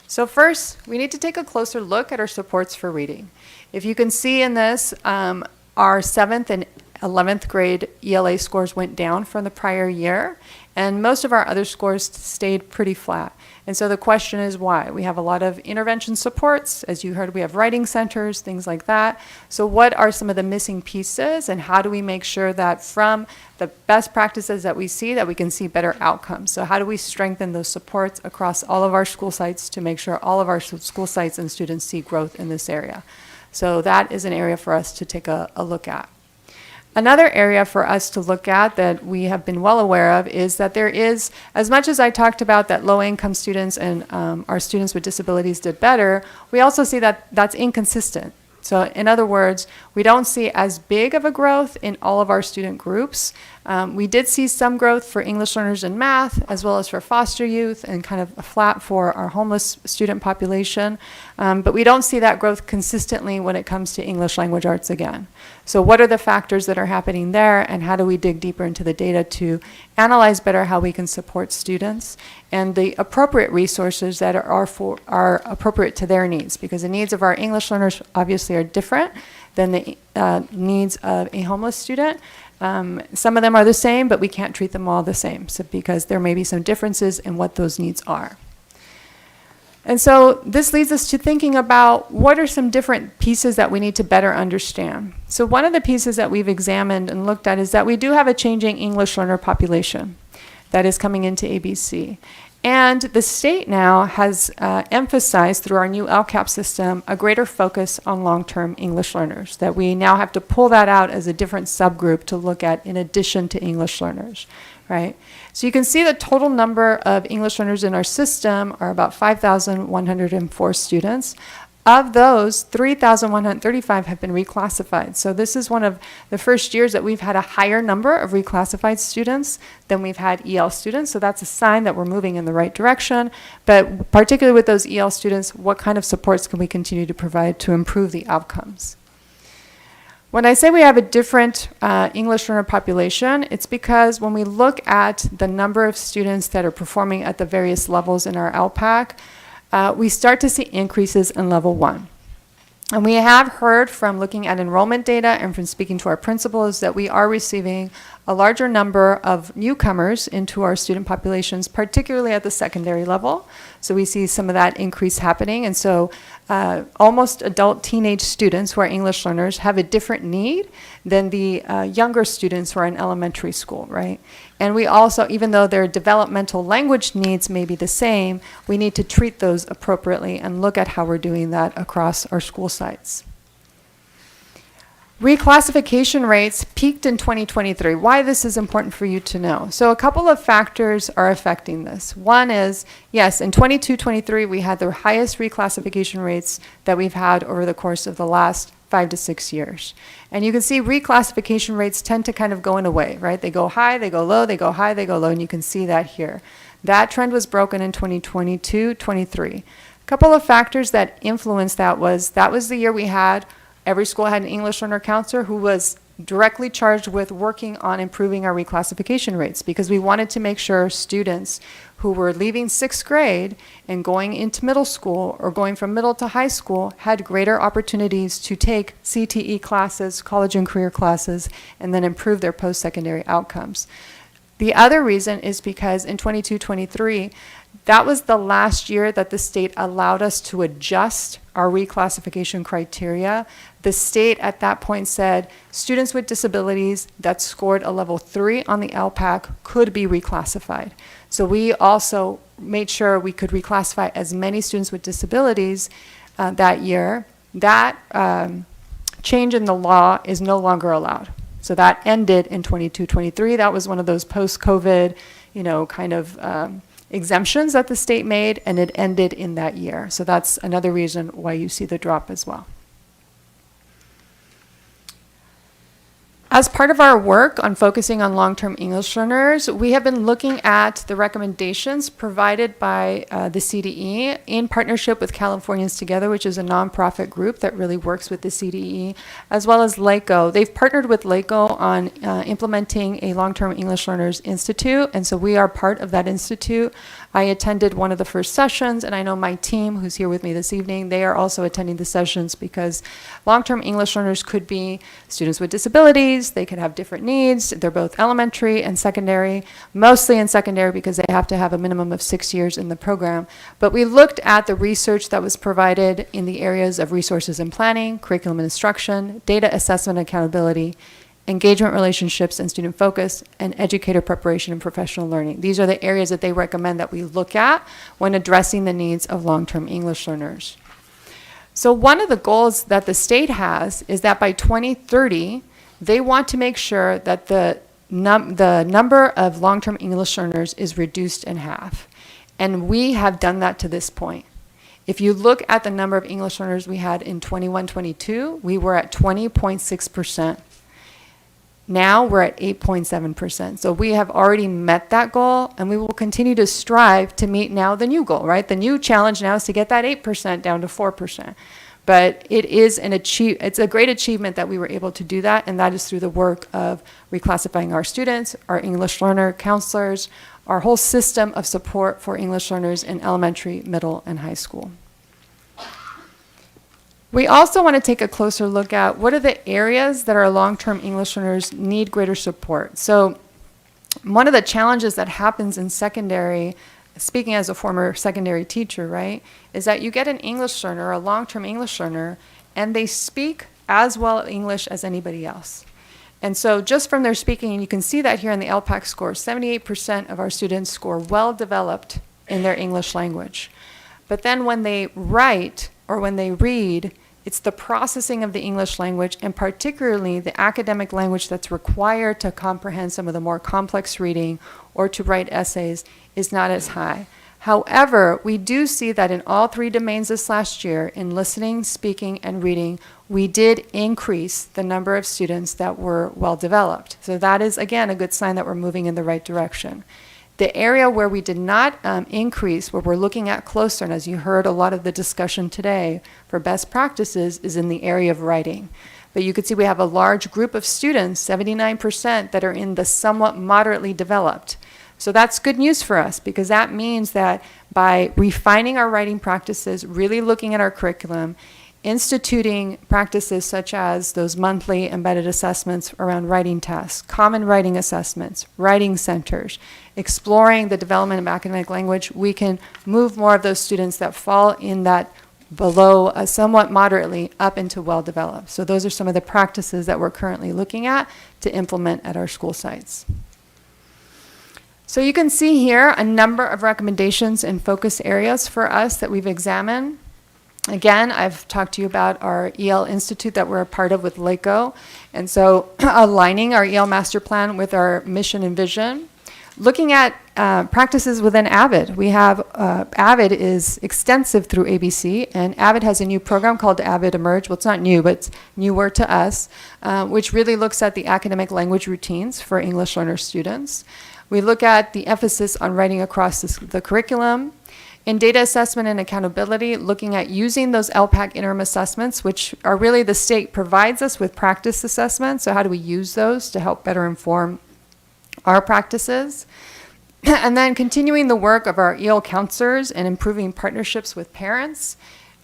So first, we need to take a closer look at our supports for reading. If you can see in this, our 7th and 11th grade ELA scores went down from the prior year, and most of our other scores stayed pretty flat. And so the question is why? We have a lot of intervention supports. As you heard, we have writing centers, things like that. So what are some of the missing pieces, and how do we make sure that from the best practices that we see, that we can see better outcomes? So how do we strengthen those supports across all of our school sites to make sure all of our school sites and students see growth in this area? So that is an area for us to take a look at. Another area for us to look at that we have been well aware of is that there is, as much as I talked about that low-income students and our students with disabilities did better, we also see that that's inconsistent. So in other words, we don't see as big of a growth in all of our student groups. We did see some growth for English learners in math, as well as for foster youth, and kind of a flat for our homeless student population. But we don't see that growth consistently when it comes to English language arts again. So what are the factors that are happening there, and how do we dig deeper into the data to analyze better how we can support students and the appropriate resources that are appropriate to their needs? Because the needs of our English learners obviously are different than the needs of a homeless student. Some of them are the same, but we can't treat them all the same, so because there may be some differences in what those needs are. And so this leads us to thinking about what are some different pieces that we need to better understand. So one of the pieces that we've examined and looked at is that we do have a changing English learner population that is coming into ABC. And the state now has emphasized through our new LCAP system a greater focus on long-term English learners, that we now have to pull that out as a different subgroup to look at in addition to English learners, right? So you can see the total number of English learners in our system are about 5,104 students. Of those, 3,135 have been reclassified. So this is one of the first years that we've had a higher number of reclassified students than we've had EL students. So that's a sign that we're moving in the right direction. But particularly with those EL students, what kind of supports can we continue to provide to improve the outcomes? When I say we have a different English learner population, it's because when we look at the number of students that are performing at the various levels in our LPAC, we start to see increases in level 1. And we have heard from looking at enrollment data and from speaking to our principals that we are receiving a larger number of newcomers into our student populations, particularly at the secondary level. So we see some of that increase happening. And so almost adult teenage students who are English learners have a different need than the younger students who are in elementary school, right? And we also, even though their developmental language needs may be the same, we need to treat those appropriately and look at how we're doing that across our school sites. Reclassification rates peaked in 2023. Why this is important for you to know. So a couple of factors are affecting this. One is, yes, in 22-23 we had the highest reclassification rates that we've had over the course of the last 5 to 6 years. And you can see reclassification rates tend to kind of go in a way, right? They go high, they go low, they go high, they go low, and you can see that here. That trend was broken in 2022-23. A couple of factors that influenced that was the year we had, every school had an English learner counselor who was directly charged with working on improving our reclassification rates, because we wanted to make sure students who were leaving 6th grade and going into middle school or going from middle to high school had greater opportunities to take CTE classes, college and career classes, and then improve their post-secondary outcomes. The other reason is because in 22-23, that was the last year that the state allowed us to adjust our reclassification criteria. The state at that point said students with disabilities that scored a level 3 on the LPAC could be reclassified. So we also made sure we could reclassify as many students with disabilities that year. That change in the law is no longer allowed. So that ended in 22-23. That was one of those post-COVID, kind of exemptions that the state made, and it ended in that year. So that's another reason why you see the drop as well. As part of our work on focusing on long-term English learners, we have been looking at the recommendations provided by the CDE in partnership with Californians Together, which is a nonprofit group that really works with the CDE, as well as LACO. They've partnered with LACO on implementing a Long-Term English Learners Institute, and so we are part of that institute. I attended one of the first sessions, and I know my team, who's here with me this evening, they are also attending the sessions, because long-term English learners could be students with disabilities. They could have different needs. They're both elementary and secondary, mostly in secondary because they have to have a minimum of 6 years in the program. But we looked at the research that was provided in the areas of resources and planning, curriculum and instruction, data assessment and accountability, engagement relationships and student focus, and educator preparation and professional learning. These are the areas that they recommend that we look at when addressing the needs of long-term English learners. So one of the goals that the state has is that by 2030, they want to make sure that the number of long-term English learners is reduced in half. And we have done that to this point. If you look at the number of English learners we had in 21-22, we were at 20.6%. Now we're at 8.7%. So we have already met that goal, and we will continue to strive to meet now the new goal, right? The new challenge now is to get that 8% down to 4%. But it is it's a great achievement that we were able to do that, and that is through the work of reclassifying our students, our English learner counselors, our whole system of support for English learners in elementary, middle, and high school. We also want to take a closer look at what are the areas that our long-term English learners need greater support. So one of the challenges that happens in secondary, speaking as a former secondary teacher, right, is that you get an English learner, a long-term English learner, and they speak as well English as anybody else. And so just from their speaking, and you can see that here in the LPAC score, 78% of our students score well developed in their English language. But then when they write or when they read, it's the processing of the English language, and particularly the academic language that's required to comprehend some of the more complex reading or to write essays is not as high. However, we do see that in all 3 domains this last year, in listening, speaking, and reading, we did increase the number of students that were well developed. So that is, again, a good sign that we're moving in the right direction. The area where we did not increase, where we're looking at closer, and as you heard a lot of the discussion today for best practices, is in the area of writing. But you can see we have a large group of students, 79%, that are in the somewhat moderately developed. So that's good news for us, because that means that by refining our writing practices, really looking at our curriculum, instituting practices such as those monthly embedded assessments around writing tests, common writing assessments, writing centers, exploring the development of academic language, we can move more of those students that fall in that below somewhat moderately up into well developed. So those are some of the practices that we're currently looking at to implement at our school sites. So you can see here a number of recommendations and focus areas for us that we've examined. Again, I've talked to you about our EL Institute that we're a part of with LACO. And so aligning our EL master plan with our mission and vision. Looking at practices within AVID, we have AVID is extensive through ABC, and AVID has a new program called AVID Emerge. Well, it's not new, but it's newer to us, which really looks at the academic language routines for English learner students. We look at the emphasis on writing across the curriculum. In data assessment and accountability, looking at using those LPAC interim assessments, which are really the state provides us with practice assessments. So how do we use those to help better inform our practices? And then continuing the work of our EL counselors and improving partnerships with parents,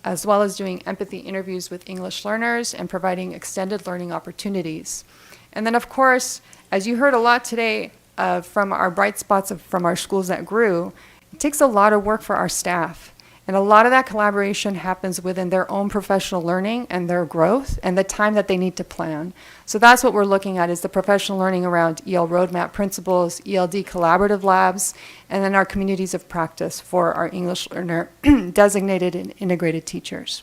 as well as doing empathy interviews with English learners and providing extended learning opportunities. And then, of course, as you heard a lot today from our bright spots from our schools that grew, it takes a lot of work for our staff. And a lot of that collaboration happens within their own professional learning and their growth and the time that they need to plan. So that's what we're looking at, is the professional learning around EL roadmap principles, ELD collaborative labs, and then our communities of practice for our English learner designated and integrated teachers.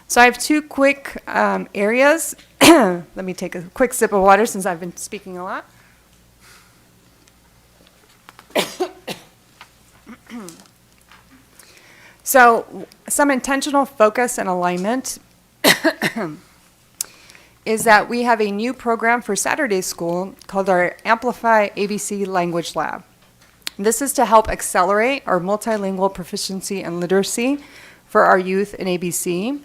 So I have two quick areas. Let me take a quick sip of water since I've been speaking a lot. So some intentional focus and alignment is that we have a new program for Saturday school called our Amplify ABC Language Lab. This is to help accelerate our multilingual proficiency and literacy for our youth in ABC.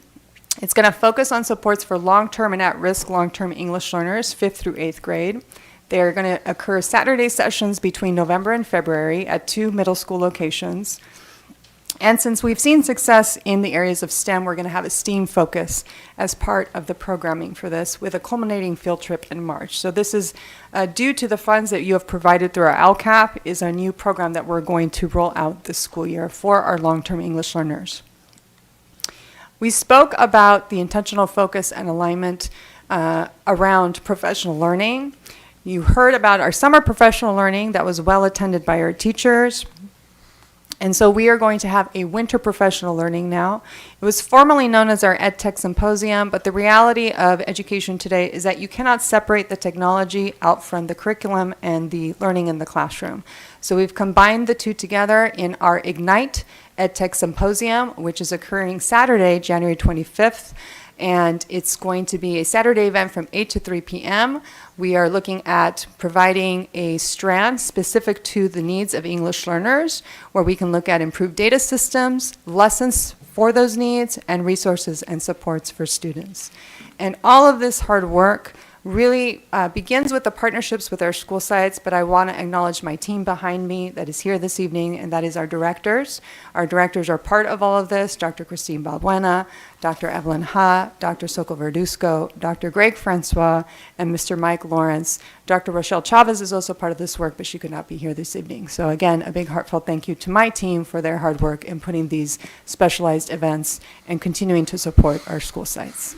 It's going to focus on supports for long-term and at-risk long-term English learners, 5th through 8th grade. They are going to occur Saturday sessions between November and February at 2 middle school locations. And since we've seen success in the areas of STEM, we're going to have a STEAM focus as part of the programming for this, with a culminating field trip in March. So this is due to the funds that you have provided through our LCAP, is a new program that we're going to roll out this school year for our long-term English learners. We spoke about the intentional focus and alignment around professional learning. You heard about our summer professional learning that was well attended by our teachers. And so we are going to have a winter professional learning now. It was formerly known as our EdTech Symposium, but the reality of education today is that you cannot separate the technology out from the curriculum and the learning in the classroom. So we've combined the two together in our Ignite EdTech Symposium, which is occurring Saturday, January 25th. And it's going to be a Saturday event from 8 to 3 p.m. We are looking at providing a strand specific to the needs of English learners, where we can look at improved data systems, lessons for those needs, and resources and supports for students. And all of this hard work really begins with the partnerships with our school sites, but I want to acknowledge my team behind me that is here this evening, and that is our directors. Our directors are part of all of this: Dr. Christine Balbuena, Dr. Evelyn Ha, Dr. Soko Verduzco, Dr. Greg Francois, and Mr. Mike Lawrence. Dr. Rochelle Chavez is also part of this work, but she could not be here this evening. So again, a big heartfelt thank you to my team for their hard work in putting these specialized events and continuing to support our school sites.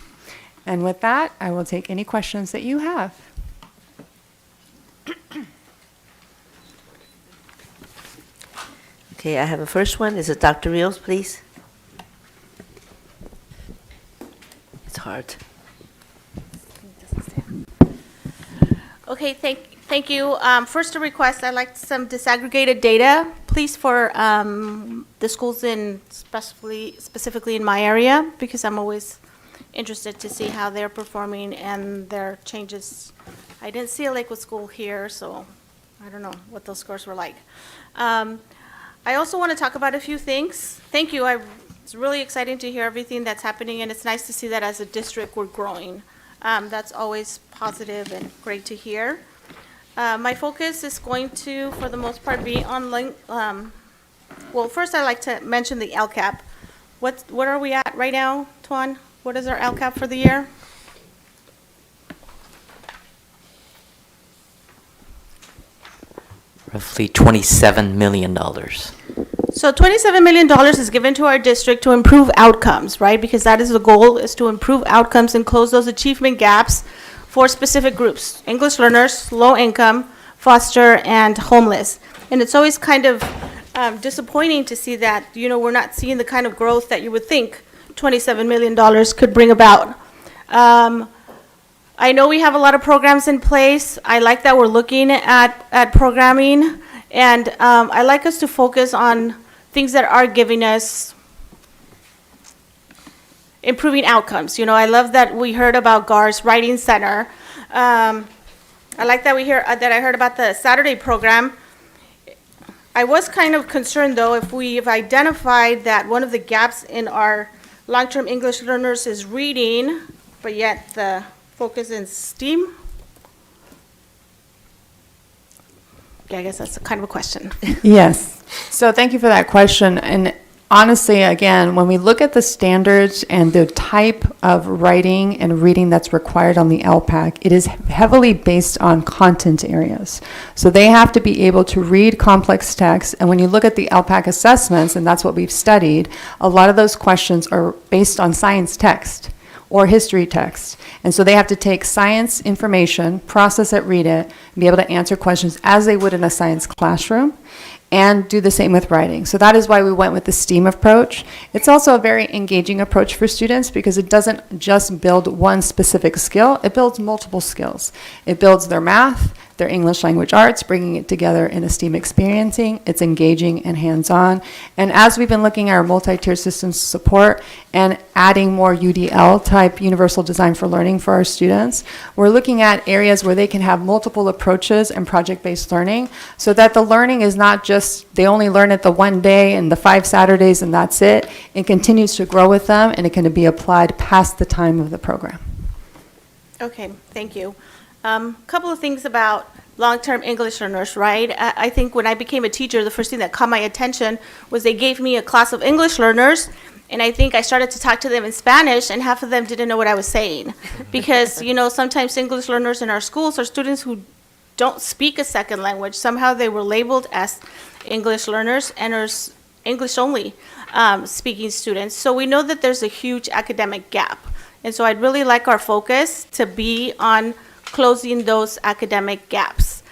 And with that, I will take any questions that you have. Okay, I have a first one. Is it Dr. Rios, please? It's hard. Okay, thank you. First, a request. I'd like some disaggregated data, please, for the schools specifically in my area, because I'm always interested to see how they're performing and their changes. I didn't see a Lakewood school here, so I don't know what those scores were like. I also want to talk about a few things. Thank you. It's really exciting to hear everything that's happening, and it's nice to see that as a district we're growing. That's always positive and great to hear. My focus is going to, for the most part, be on, well, first I'd like to mention the LCAP. What are we at right now, Tuan? What is our LCAP for the year? Roughly $27 million. So $27 million is given to our district to improve outcomes, right? Because that is the goal, is to improve outcomes and close those achievement gaps for specific groups: English learners, low income, foster, and homeless. And it's always kind of disappointing to see that, we're not seeing the kind of growth that you would think $27 million could bring about. I know we have a lot of programs in place. I like that we're looking at programming, and I like us to focus on things that are giving us improving outcomes. You know, I love that we heard about GAR's Writing Center. I like that I heard about the Saturday program. I was kind of concerned, though, if we've identified that one of the gaps in our long-term English learners is reading, but yet the focus in STEAM. Yeah, I guess that's kind of a question. Yes. So thank you for that question. And honestly, again, when we look at the standards and the type of writing and reading that's required on the LPAC, it is heavily based on content areas. So they have to be able to read complex text. And when you look at the LPAC assessments, and that's what we've studied, a lot of those questions are based on science text or history text. And so they have to take science information, process it, read it, and be able to answer questions as they would in a science classroom, and do the same with writing. So that is why we went with the STEAM approach. It's also a very engaging approach for students because it doesn't just build one specific skill, it builds multiple skills. It builds their math, their English language arts, bringing it together in a STEAM experiencing. It's engaging and hands-on. And as we've been looking at our multi-tier systems support and adding more UDL type universal design for learning for our students, we're looking at areas where they can have multiple approaches and project-based learning so that the learning is not just they only learn it the one day and the 5 Saturdays and that's it. It continues to grow with them and it can be applied past the time of the program. Okay, thank you. Couple of things about long-term English learners, right? I think when I became a teacher, the first thing that caught my attention was they gave me a class of English learners, and I think I started to talk to them in Spanish, and half of them didn't know what I was saying. Because, you know, sometimes English learners in our schools are students who don't speak a second language. Somehow they were labeled as English learners and are English only speaking students. So we know that there's a huge academic gap. And so I'd really like our focus to be on closing those academic gaps.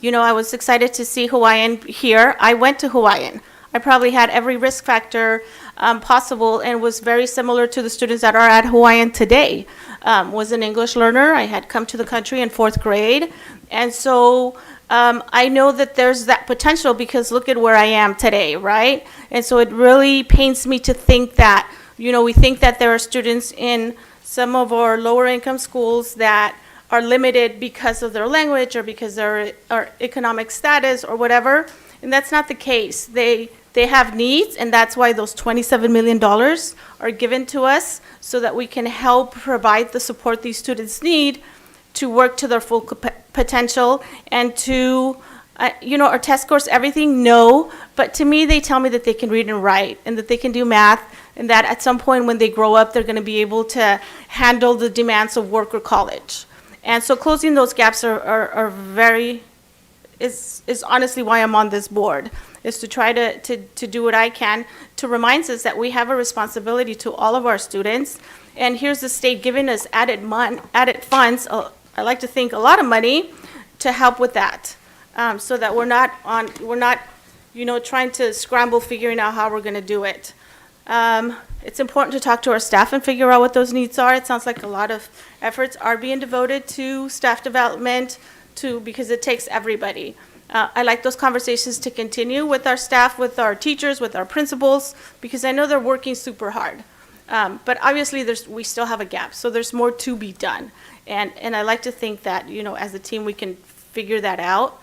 You know, I was excited to see Hawaiian here. I went to Hawaiian. I probably had every risk factor possible and was very similar to the students that are at Hawaiian today. Was an English learner. I had come to the country in 4th grade. And so I know that there's that potential because look at where I am today, right? And so it really pains me to think that, you know, we think that there are students in some of our lower income schools that are limited because of their language or because of their economic status or whatever, and that's not the case. They have needs, and that's why those $27 million are given to us so that we can help provide the support these students need to work to their full potential and to, you know, our test scores, everything, no, but to me, they tell me that they can read and write and that they can do math and that at some point when they grow up, they're gonna be able to handle the demands of work or college. And so closing those gaps is honestly why I'm on this board, is to try to do what I can to remind us that we have a responsibility to all of our students. And here's the state giving us added funds, I like to think a lot of money, to help with that, so that we're not, you know, trying to scramble figuring out how we're gonna do it. It's important to talk to our staff and figure out what those needs are. It sounds like a lot of efforts are being devoted to staff development because it takes everybody. I like those conversations to continue with our staff, with our teachers, with our principals, because I know they're working super hard. But obviously we still have a gap, so there's more to be done. And I like to think that, you know, as a team we can figure that out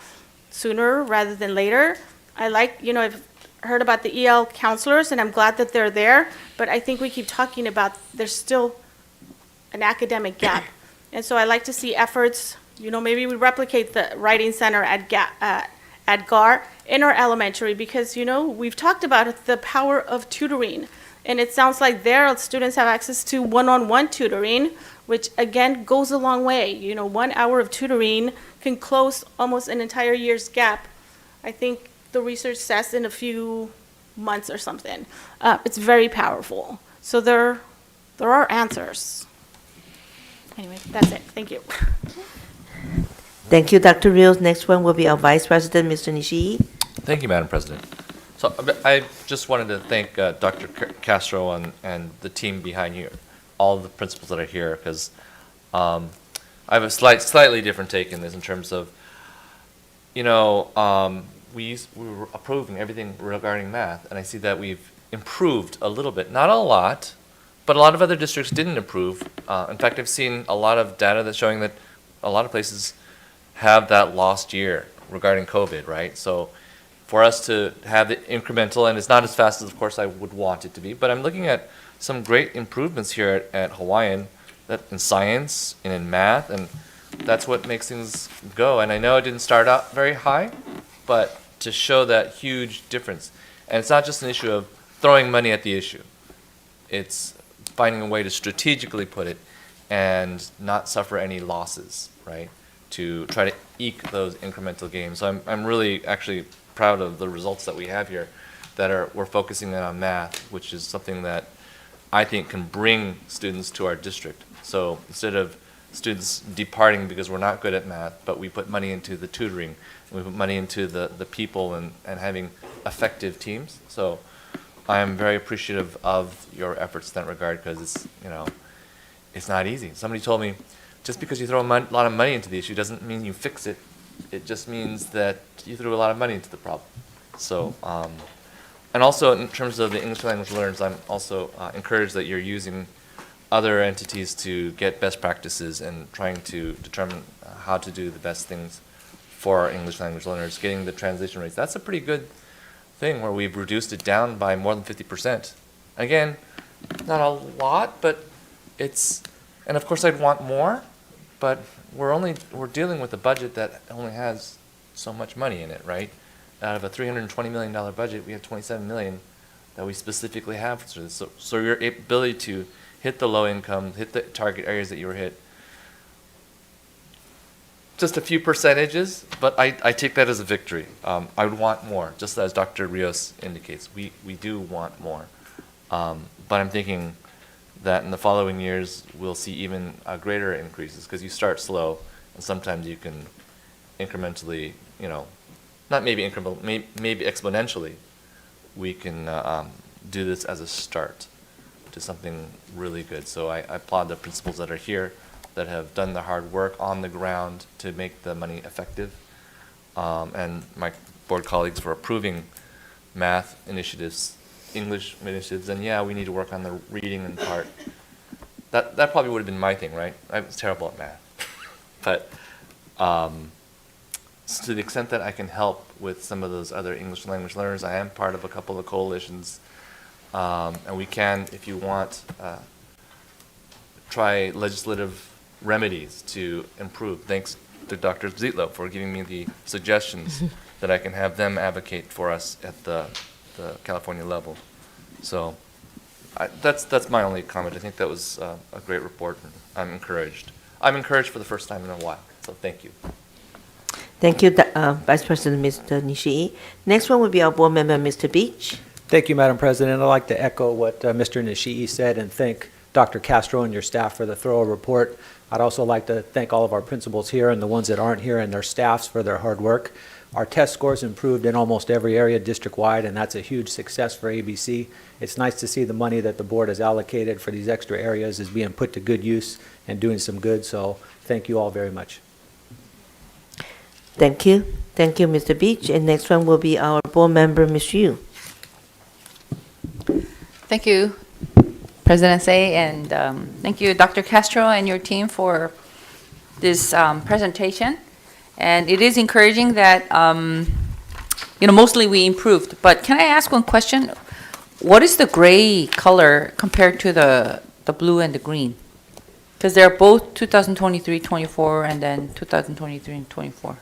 sooner rather than later. I like, you know, I've heard about the EL counselors, and I'm glad that they're there, but I think we keep talking about there's still an academic gap. And so I like to see efforts, you know, maybe we replicate the Writing Center at GAR in our elementary because, you know, we've talked about the power of tutoring. And it sounds like their students have access to one-on-one tutoring, which again goes a long way. You know, 1 hour of tutoring can close almost an entire year's gap. I think the research says in a few months or something. It's very powerful. So there are answers. Anyway, that's it. Thank you. Thank you, Dr. Rios. Next one will be our Vice President, Mr. Nishii. Thank you, Madam President. So I just wanted to thank Dr. Castro and the team behind you, all the principals that are here, because I have a slightly different take in this in terms of, we were approving everything regarding math, and I see that we've improved a little bit, not a lot, but a lot of other districts didn't improve. In fact, I've seen a lot of data that's showing that a lot of places have that lost year regarding COVID, right? So for us to have the incremental, and it's not as fast as, of course, I would want it to be, but I'm looking at some great improvements here at Hawaiian, that in science and in math, and that's what makes things go. And I know it didn't start out very high, but to show that huge difference. And it's not just an issue of throwing money at the issue. It's finding a way to strategically put it and not suffer any losses, right? To try to eke those incremental gains. So I'm really actually proud of the results that we have here that we're focusing on math, which is something that I think can bring students to our district. So instead of students departing because we're not good at math, but we put money into the tutoring, and we put money into the people and having effective teams. So I am very appreciative of your efforts in that regard, because it's not easy. Somebody told me, just because you throw a lot of money into the issue doesn't mean you fix it. It just means that you threw a lot of money into the problem. So, and also in terms of the English language learners, I'm also encouraged that you're using other entities to get best practices and trying to determine how to do the best things for our English language learners, getting the translation rates. That's a pretty good thing, where we've reduced it down by more than 50%. Again, not a lot, but it's, and of course I'd want more, but we're dealing with a budget that only has so much money in it, right? Out of a $320 million budget, we have $27 million that we specifically have for this. So your ability to hit the low income, hit the target areas that you were hit, just a few percentages, but I take that as a victory. I would want more, just as Dr. Rios indicates. We do want more. But I'm thinking that in the following years, we'll see even greater increases, because you start slow, and sometimes you can incrementally, not maybe incremental, maybe exponentially, we can do this as a start to something really good. So I applaud the principals that are here, that have done the hard work on the ground to make the money effective, and my board colleagues for approving math initiatives, English initiatives, and yeah, we need to work on the reading and part. That probably would have been my thing, right? I was terrible at math. But so to the extent that I can help with some of those other English language learners, I am part of a couple of coalitions, and we can, if you want, try legislative remedies to improve. Thanks to Dr. Zietlow for giving me the suggestions that I can have them advocate for us at the California level. So that's my only comment. I think that was a great report. I'm encouraged. I'm encouraged for the first time in a while. So thank you. Thank you, Vice President Mr. Nishii. Next one will be our board member, Mr. Beach. Thank you, Madam President. I'd like to echo what Mr. Nishii said and thank Dr. Castro and your staff for the thorough report. I'd also like to thank all of our principals here and the ones that aren't here and their staffs for their hard work. Our test scores improved in almost every area district-wide, and that's a huge success for ABC. It's nice to see the money that the board has allocated for these extra areas is being put to good use and doing some good, so thank you all very much. Thank you. Thank you, Mr. Beach. And next one will be our board member, Ms. Yu. Thank you, President Say, and thank you, Dr. Castro and your team for this presentation. And it is encouraging that, mostly we improved. But can I ask one question? What is the gray color compared to the blue and the green? Because they're both 2023-24 and then 2023 and 24.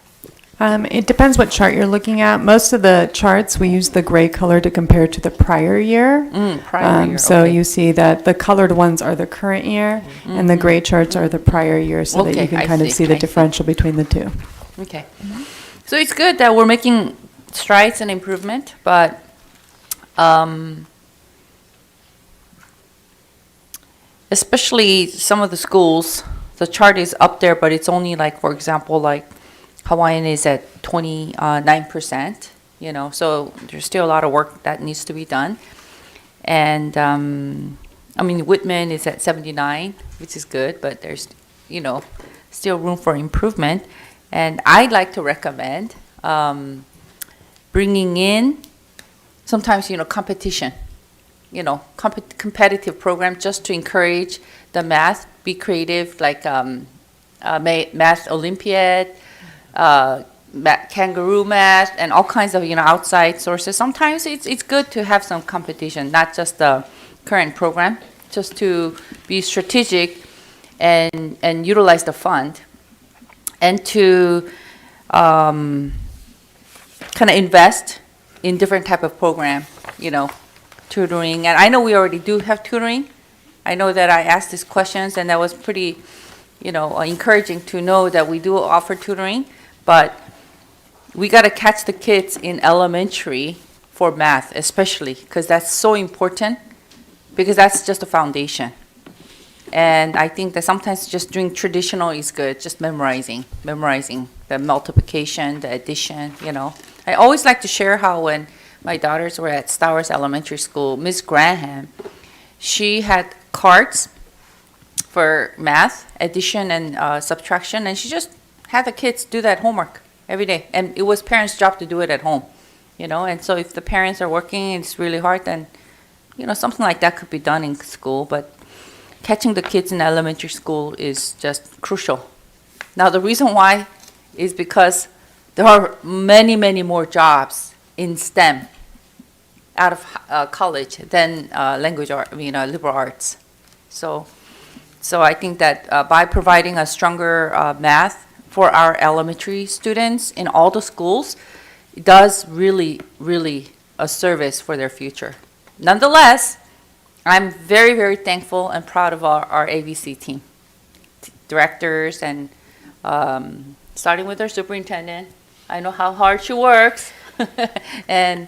It depends what chart you're looking at. Most of the charts, we use the gray color to compare to the prior year. Prior year, So okay. you see that the colored ones are the current year, and the gray charts are the prior year, so that you can I kind of see the differential between the two. Okay. So it's good that we're making strides and improvement, but especially some of the schools, the chart is up there, but it's only like, for example, like Hawaiian is at 29%, so there's still a lot of work that needs to be done. And Whitman is at 79, which is good, but there's, still room for improvement. And I'd like to recommend bringing in sometimes, competition, competitive program just to encourage the math, be creative, like math Olympiad, kangaroo math, and all kinds of, outside sources. Sometimes it's good to have some competition, not just the current program, just to be strategic and utilize the fund, and to kind of invest in different type of program, tutoring. And I know we already do have tutoring. I know that I asked these questions, and that was pretty, encouraging to know that we do offer tutoring. But we got to catch the kids in elementary for math, especially, because that's so important, because that's just a foundation. And I think that sometimes just doing traditional is good, just memorizing the multiplication, the addition, I always like to share how when my daughters were at Stowers Elementary School, Miss Graham, she had cards for math, addition and subtraction, and she just had the kids do that homework every day. And it was parents' job to do it at home, and so if the parents are working and it's really hard, then, something like that could be done in school. But catching the kids in elementary school is just crucial. Now, the reason why is because there are many, many more jobs in STEM out of college than language art, liberal arts. So I think that by providing a stronger math for our elementary students in all the schools, it does really, really a service for their future. Nonetheless, I'm very, very thankful and proud of our ABC team, directors, and starting with our superintendent. I know how hard she works, and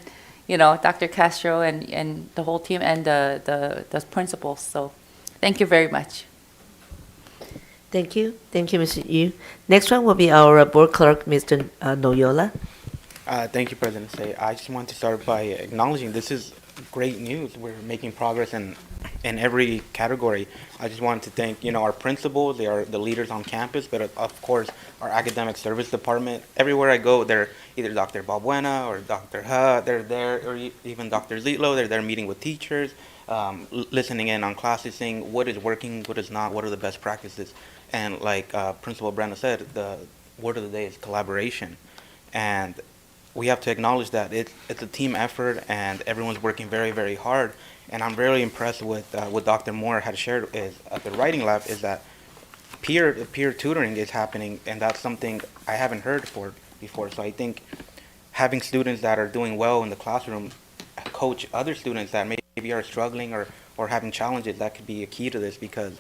Dr. Castro and the whole team, and the principals. So thank you very much. Thank you, Mr. Yu. Next one will be our board clerk, Mr. Noyola. Thank you, President Say. I just want to start by acknowledging this is great news. We're making progress in every category. I just wanted to thank, our principals. They are the leaders on campus, but of course, our academic service department. Everywhere I go, they're either Dr. Balbuena or Dr. Ha, they're there, or even Dr. Zitlo. They're there meeting with teachers, listening in on classes, saying what is working, what is not, what are the best practices. And like Principal Brenda said, the word of the day is collaboration. And we have to acknowledge that it's a team effort, and everyone's working very, very hard. And I'm really impressed with what Dr. Moore had shared is at the writing lab is that peer tutoring is happening, and that's something I haven't heard before. So I think having students that are doing well in the classroom coach other students that maybe are struggling or having challenges, that could be a key to this, because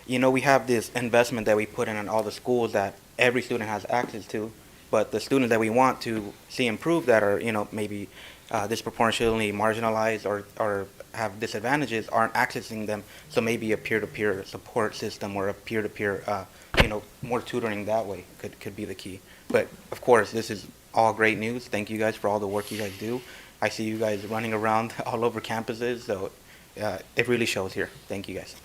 we have this investment that we put in all the schools that every student has access to. But the students that we want to see improve that are, maybe disproportionately marginalized or have disadvantages aren't accessing them. So maybe a peer-to-peer support system or a peer-to-peer, more tutoring that way could be the key. But of course, this is all great news. Thank you guys for all the work you guys do. I see you guys running around all over campuses, so it really shows here. Thank you guys.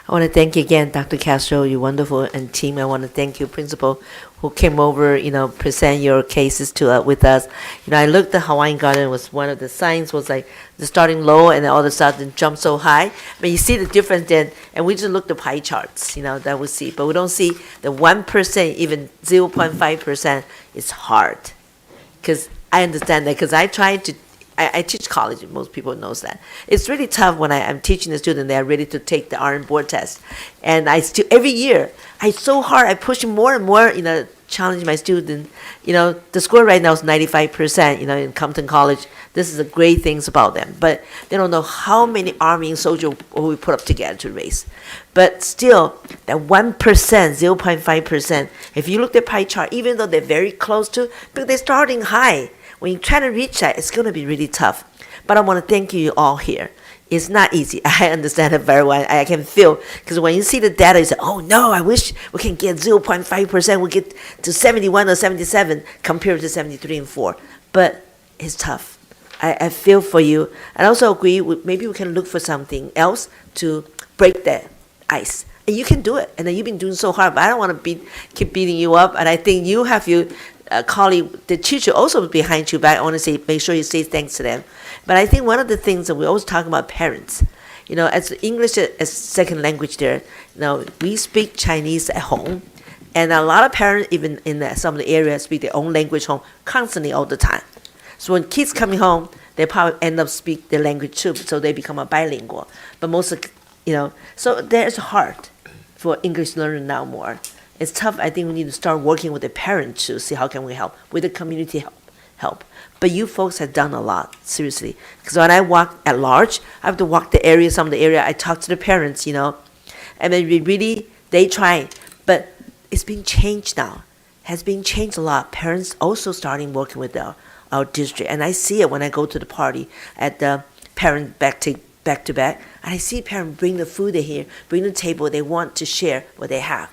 I want to thank you again, Dr. Castro, you're wonderful, and team. I want to thank you, Principal, who came over, present your cases with us. I looked at Hawaiian Garden was one of the signs was like the starting low and then all of a sudden jump so high. But you see the difference then, and we just look at the pie charts, that we see. But we don't see the 1%, even 0.5% is hard. Because I understand that, because I tried to I teach college, and most people knows that. It's really tough when I'm teaching the student, they are ready to take the RN board test. And I still, every year, I push more and more, challenge my student. The score right now is 95%, in Compton College. This is the great things about them. But they don't know how many Army and soldier we put up together to raise. But still, that 1%, 0.5%, if you look at the pie chart, even though they're very close to, because they're starting high, when you try to reach that, it's going to be really tough. But I want to thank you all here. It's not easy. I understand it very well. I can feel, because when you see the data, you say, oh no, I wish we can get 0.5%, we get to 71 or 77 compared to 73 and 4. But it's tough. I feel for you. And I also agree, maybe we can look for something else to break the ice. And you can do it. And then you've been doing so hard, but I don't want to keep beating you up. And I think you have your colleague, the teacher also behind you, but I want to say, make sure you say thanks to them. But I think one of the things that we always talk about parents, you know, as English as second language there, you know, we speak Chinese at home. And a lot of parents, even in some of the areas, speak their own language home constantly all the time. So when kids coming home, they probably end up speak their language too, so they become a bilingual. But most of, you know, so there's hard for English learning now more. It's tough. I think we need to start working with the parents to see how can we help, with the community help. But you folks have done a lot, seriously. Because when I walk at large, I have to walk the area, some of the area, I talk to the parents, you know, and then they try, but it's been changed now. Has been changed a lot. Parents also starting working with our district, and I see it when I go to the party at the parent back to back, and I see parents bring the food they here, bring the table, they want to share what they have.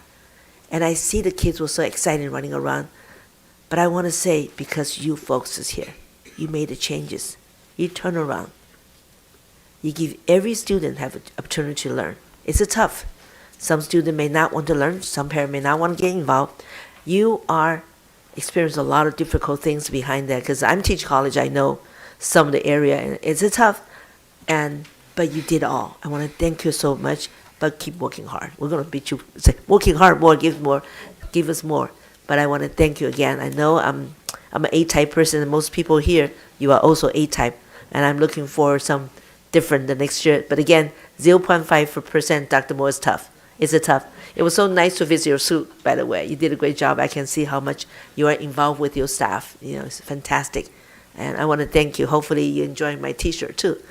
And I see the kids were so excited running around. But I want to say, because you folks is here, you made the changes. You turn around. You give every student have an opportunity to learn. It's a tough. Some student may not want to learn. Some parent may not want to get involved. You are experiencing a lot of difficult things behind that. Because I'm teaching college, I know some of the area, and it's a tough. But you did all. I want to thank you so much. But keep working hard. We're going to beat you. Say, working hard more, give us more. But I want to thank you again. I know I'm an A-type person, and most people here, you are also A-type. And I'm looking for some different the next year. But again, 0.5%, Dr. Moore, is tough. It's a tough. It was so nice to visit your school, by the way. You did a great job. I can see how much you are involved with your staff. You know, it's fantastic. And I want to thank you. Hopefully you enjoy my T-shirt too.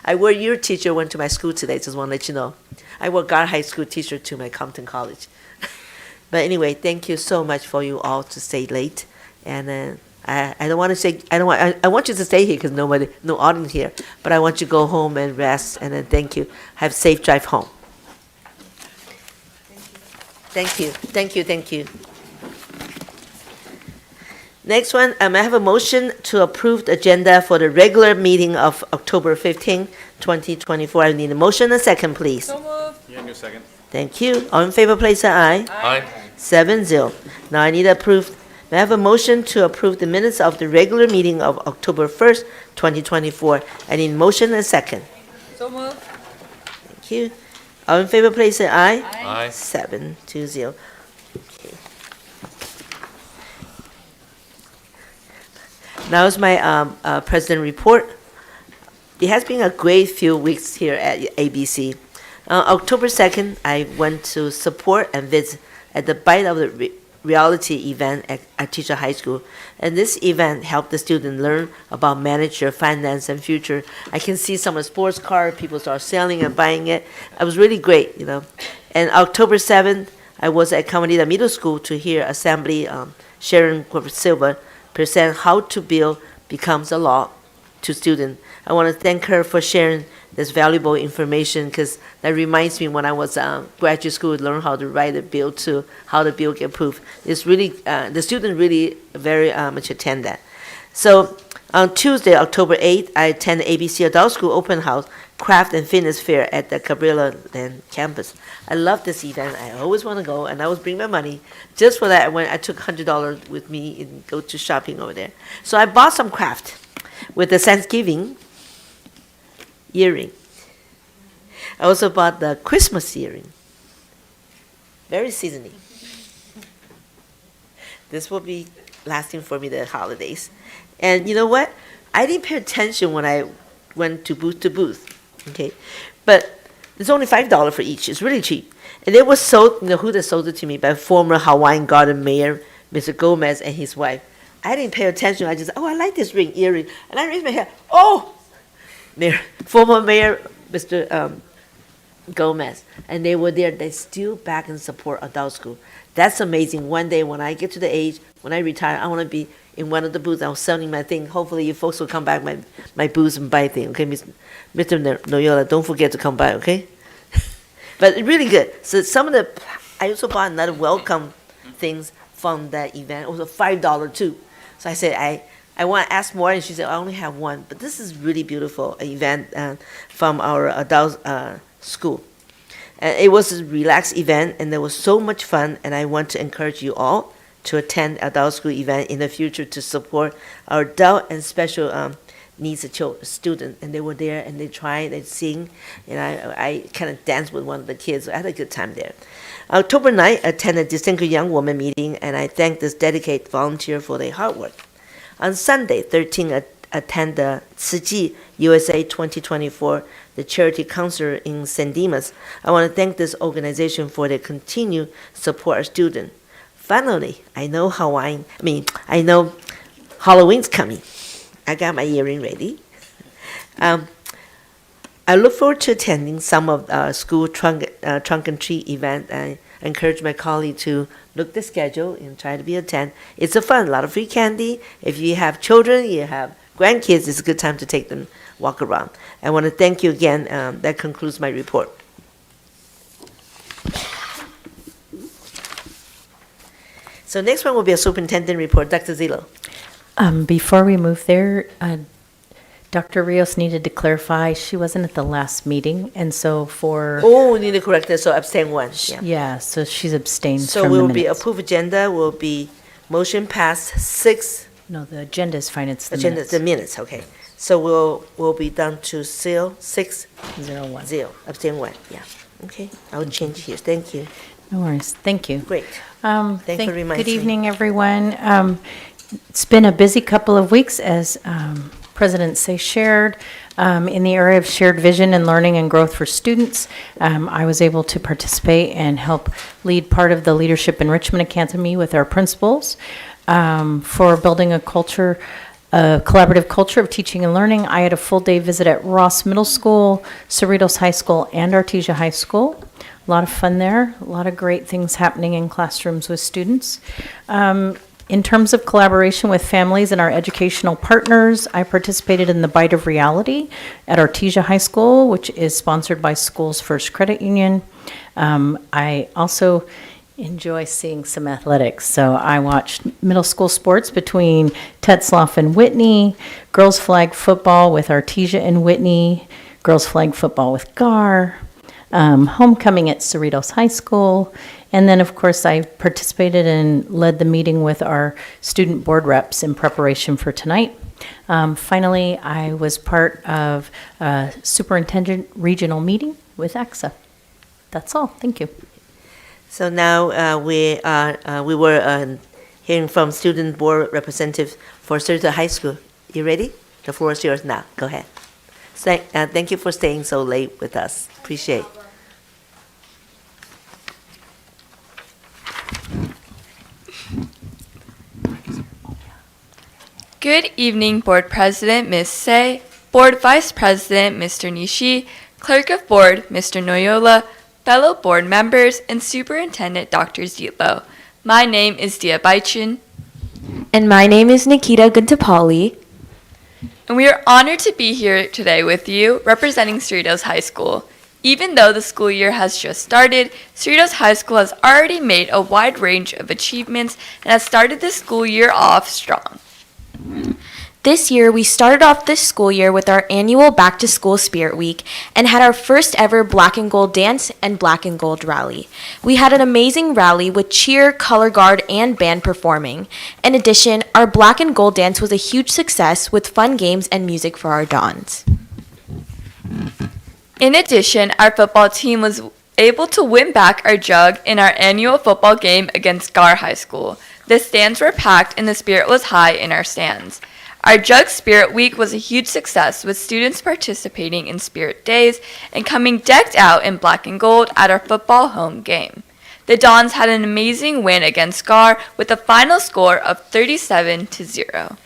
I wear your T-shirt, went to my school today. Just want to let you know. I wore Gar High School T-shirt to my Compton College. But anyway, thank you so much for you all to stay late. And I don't want to say, I want you to stay here because no audience here. But I want you to go home and rest. And then thank you. Have a safe drive home. Thank you. Next one, I have a motion to approve the agenda for the regular meeting of October 15, 2024. I need a motion, a second, please. So moved. Yeah, in a second. Thank you. All in favor, please say aye. Aye. 7-0. Now I need approved. May I have a motion to approve the minutes of the regular meeting of October 1st, 2024. I need a motion, a second. So moved. Thank you. All in favor, please say aye. Aye. 7-0. Okay. Now is my president report. It has been a great few weeks here at ABC. October 2nd, I went to support and visit at the Bite of the Reality event at Teacher High School. And this event helped the students learn about manager, finance, and future. I can see some of the sports cars, people start selling and buying it. It was really great, you know. And October 7th, I was at Camarita Middle School to hear Assembly Sharon Silva present How to Build Becomes a Law to students. I want to thank her for sharing this valuable information because that reminds me when I was graduate school, learn how to write a bill to how the bill get approved. It's really, the students really very much attend that. So on Tuesday, October 8th, I attended ABC Adult School Open House Craft and Fitness Fair at the Cabrera Land campus. I love this event. I always want to go, and I always bring my money. Just for that, when I took $100 with me and go to shopping over there. So I bought some craft with the Thanksgiving earring. I also bought the Christmas earring. Very seasoning. This will be lasting for me the holidays. And you know what? I didn't pay attention when I went to booth, okay? But it's only $5 for each. It's really cheap. And it was sold, you know who that sold it to me? By former Hawaiian Garden Mayor, Mr. Gomez, and his wife. I didn't pay attention. I just, I like this earring. And I raised my hand. Oh! Mayor, former Mayor, Mr. Gomez. And they were there. They still back and support adult school. That's amazing. One day when I get to the age, when I retire, I want to be in one of the booths. I was selling my thing. Hopefully you folks will come back my booths and buy things. Okay, Mr. Noyola, don't forget to come by, okay? But really good. So some of the, I also bought another welcome things from that event. It was a $5 too. So I said, I want to ask more, and she said, I only have one. But this is really beautiful event from our adult school. And it was a relaxed event, and there was so much fun, and I want to encourage you all to attend adult school event in the future to support our adult and special needs students. And they were there, and they tried, they sing, and I kind of danced with one of the kids. I had a good time there. October 9th, I attended a Distinguished Young Woman meeting, and I thank this dedicated volunteer for their hard work. On Sunday, 13th, attend the 慈济 USA 2024, the charity concert in St. Dimas. I want to thank this organization for their continued support of students. Finally, I know Halloween's coming. I got my earring ready. I look forward to attending some of school trunk and treat event. I encourage my colleague to look the schedule and try to be attend. It's a fun, a lot of free candy. If you have children, you have grandkids, it's a good time to take them walk around. I want to thank you again. That concludes my report. So next one will be a superintendent report. Dr. Zillow. Before we move there, Dr. Rios needed to clarify she wasn't at the last meeting, and so for... Oh, we need to correct this, so abstain one. Yeah, so she's abstained so from we the will be minutes. approved agenda, will be motion passed 6. No, the agenda is fine, it's the Agenda, minutes. the minutes, okay. So we'll be done to seal 601. 0, abstain 1, yeah. Okay, I'll change here, thank you. No worries, thank you. Great. Thank for reminding Good me. evening, everyone. It's been a busy couple of weeks, as President Say shared, in the area of shared vision and learning and growth for students. I was able to participate and help lead part of the Leadership Enrichment Academy with our principals for building a culture, a collaborative culture of teaching and learning. I had a full day visit at Ross Middle School, Cerritos High School, and Artesia High School. A lot of fun there, a lot of great things happening in classrooms with students. In terms of collaboration with families and our educational partners, I participated in the Bite of Reality at Artesia High School, which is sponsored by Schools First Credit Union. I also enjoy seeing some athletics, so I watched middle school sports between Tetzlaff and Whitney, girls flag football with Artesia and Whitney, girls flag football with GAR, homecoming at Cerritos High School, and then, of course, I participated and led the meeting with our student board reps in preparation for tonight. Finally, I was part of a superintendent regional meeting with AXA. That's all. Thank you. So now we were hearing from student board representative for Cerritos High School. You ready? The floor is yours now. Go ahead. Thank you for staying so late with us. Appreciate it. Good evening, Board President Ms. Say, Board Vice President Mr. Nishi, Clerk of Board Mr. Noyola, fellow board members, and Superintendent Dr. Zilo. My name is Dia Baichin. And my name is Nikita Guntapalli. And we are honored to be here today with you, representing Cerritos High School. Even though the school year has just started, Cerritos High School has already made a wide range of achievements and has started the school year off strong. This year, we started off this school year with our annual Back to School Spirit Week and had our first ever Black and Gold dance and Black and Gold rally. We had an amazing rally with cheer, color guard, and band performing. In addition, our Black and Gold dance was a huge success with fun games and music for our dons. In addition, our football team was able to win back our jug in our annual football game against Gar High School. The stands were packed and the spirit was high in our stands. Our Jug Spirit Week was a huge success with students participating in Spirit Days and coming decked out in black and gold at our football home game. The Dons had an amazing win against Gar with a final score of 37-0.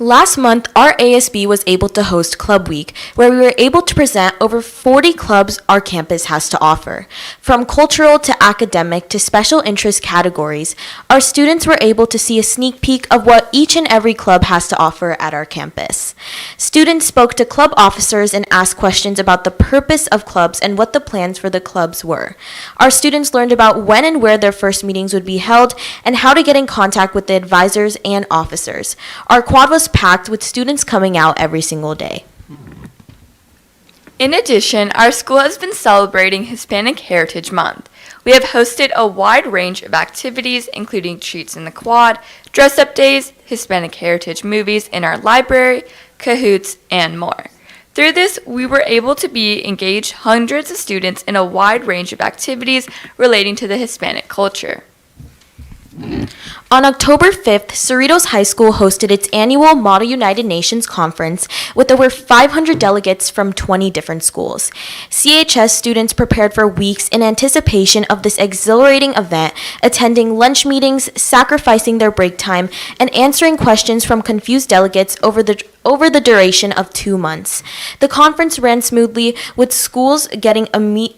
Last month, our ASB was able to host Club Week, where we were able to present over 40 clubs our campus has to offer. From cultural to academic to special interest categories, our students were able to see a sneak peek of what each and every club has to offer at our campus. Students spoke to club officers and asked questions about the purpose of clubs and what the plans for the clubs were. Our students learned about when and where their first meetings would be held and how to get in contact with the advisors and officers. Our quad was packed with students coming out every single day. In addition, our school has been celebrating Hispanic Heritage Month. We have hosted a wide range of activities, including treats in the quad, dress-up days, Hispanic Heritage movies in our library, cahoots, and more. Through this, we were able to engage hundreds of students in a wide range of activities relating to the Hispanic culture. On October 5th, Cerritos High School hosted its annual Model United Nations Conference with over 500 delegates from 20 different schools. CHS students prepared for weeks in anticipation of this exhilarating event, attending lunch meetings, sacrificing their break time, and answering questions from confused delegates over the duration of 2 months. The conference ran smoothly, with schools getting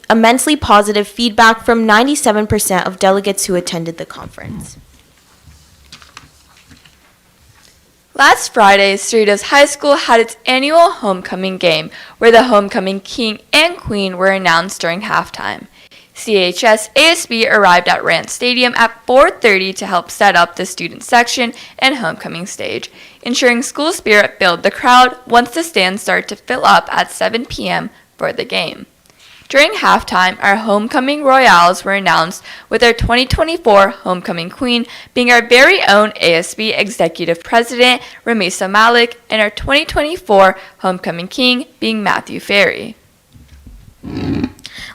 immensely positive feedback from 97% of delegates who attended the conference. Last Friday, Cerritos High School had its annual homecoming game, where the homecoming king and queen were announced during halftime. CHS ASB arrived at Rand Stadium at 4:30 to help set up the student section and homecoming stage, ensuring school spirit filled the crowd once the stands started to fill up at 7 p.m. for the game. During halftime, our homecoming royales were announced, with our 2024 homecoming queen being our very own ASB Executive President, Ramesa Malik, and our 2024 homecoming king being Matthew Ferry.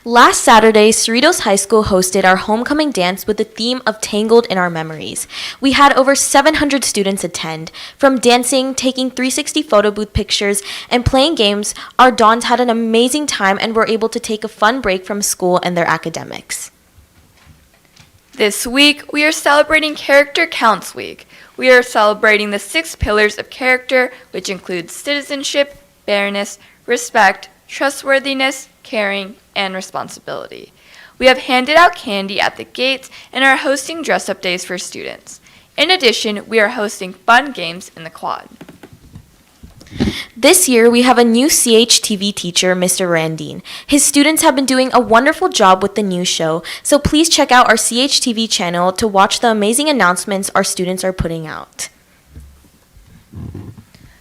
Last Saturday, Cerritos High School hosted our homecoming dance with the theme of Tangled in Our Memories. We had over 700 students attend. From dancing, taking 360 photo booth pictures, and playing games, our Dons had an amazing time and were able to take a fun break from school and their academics. This week, we are celebrating Character Counts Week. We are celebrating the 6 pillars of character, which include citizenship, fairness, respect, trustworthiness, caring, and responsibility. We have handed out candy at the gates and are hosting dress-up days for students. In addition, we are hosting fun games in the quad. This year, we have a new CHTV teacher, Mr. Randine. His students have been doing a wonderful job with the new show, so please check out our CHTV channel to watch the amazing announcements our students are putting out.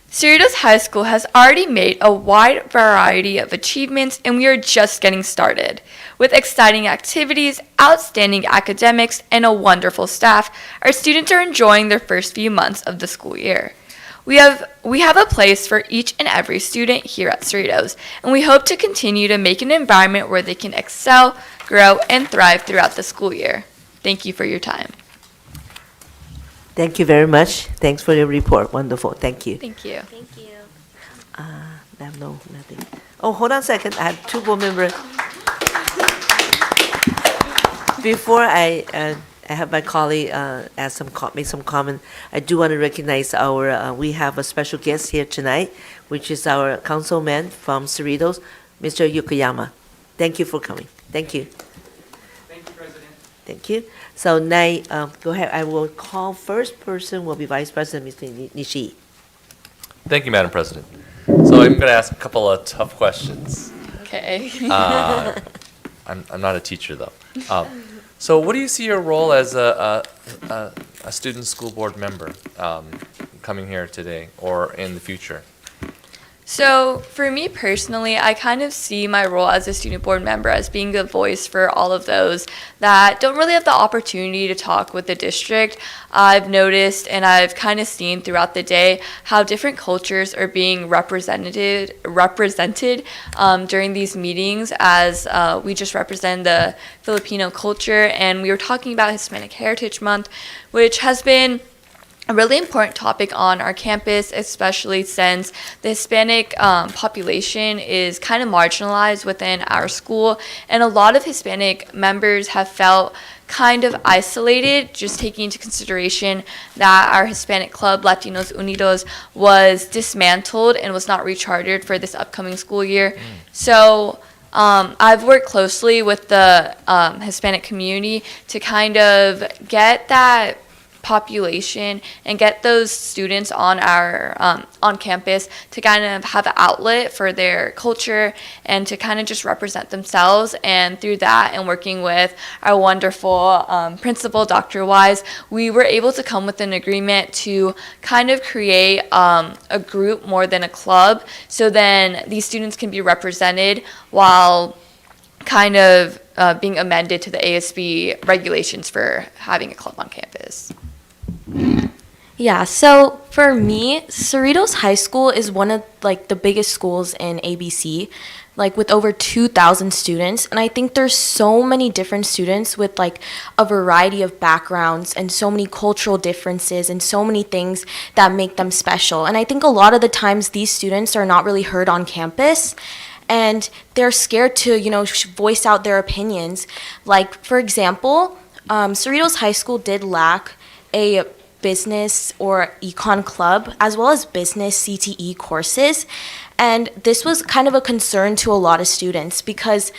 Cerritos High School has already made a wide variety of achievements, and we are just getting started. With exciting activities, outstanding academics, and a wonderful staff, our students are enjoying their first few months of the school year. We have a place for each and every student here at Cerritos, and we hope to continue to make an environment where they can excel, grow, and thrive throughout the school year. Thank you for your time. Thank you very much. Thanks for your report. Wonderful. Thank you. Thank you. Thank you. No, nothing. Oh, hold on a second. I have 2 board members. Before I have my colleague make some comment, I do want to recognize we have a special guest here tonight, which is our councilman from Cerritos, Mr. Yokoyama. Thank you for coming. Thank you. Thank you, President. Thank you. So now, go ahead. I will call first person will be Vice President Mr. Nishii. Thank you, Madam President. So I'm going to ask a couple of tough questions. Okay. I'm not a teacher, though. So what do you see your role as a student school board member coming here today or in the future? So for me personally, I kind of see my role as a student board member as being a voice for all of those that don't really have the opportunity to talk with the district. I've noticed and I've kind of seen throughout the day how different cultures are being represented during these meetings, as we just represent the Filipino culture, and we were talking about Hispanic Heritage Month, which has been a really important topic on our campus, especially since the Hispanic population is kind of marginalized within our school, and a lot of Hispanic members have felt kind of isolated, just taking into consideration that our Hispanic club, Latinos Unidos, was dismantled and was not rechartered for this upcoming school year. So I've worked closely with the Hispanic community to kind of get that population and get those students on our on campus to kind of have an outlet for their culture and to kind of just represent themselves. And through that, and working with our wonderful principal, Dr. Wise, we were able to come with an agreement to kind of create a group more than a club, so then these students can be represented while kind of being amended to the ASB regulations for having a club on campus. Yeah, so for me, Cerritos High School is one of like the biggest schools in ABC, like with over 2,000 students. And I think there's so many different students with like a variety of backgrounds and so many cultural differences and so many things that make them special. And I think a lot of the times these students are not really heard on campus, and they're scared to, voice out their opinions. Like, for example, Cerritos High School did lack a business or econ club, as well as business CTE courses. And this was kind of a concern to a lot of students because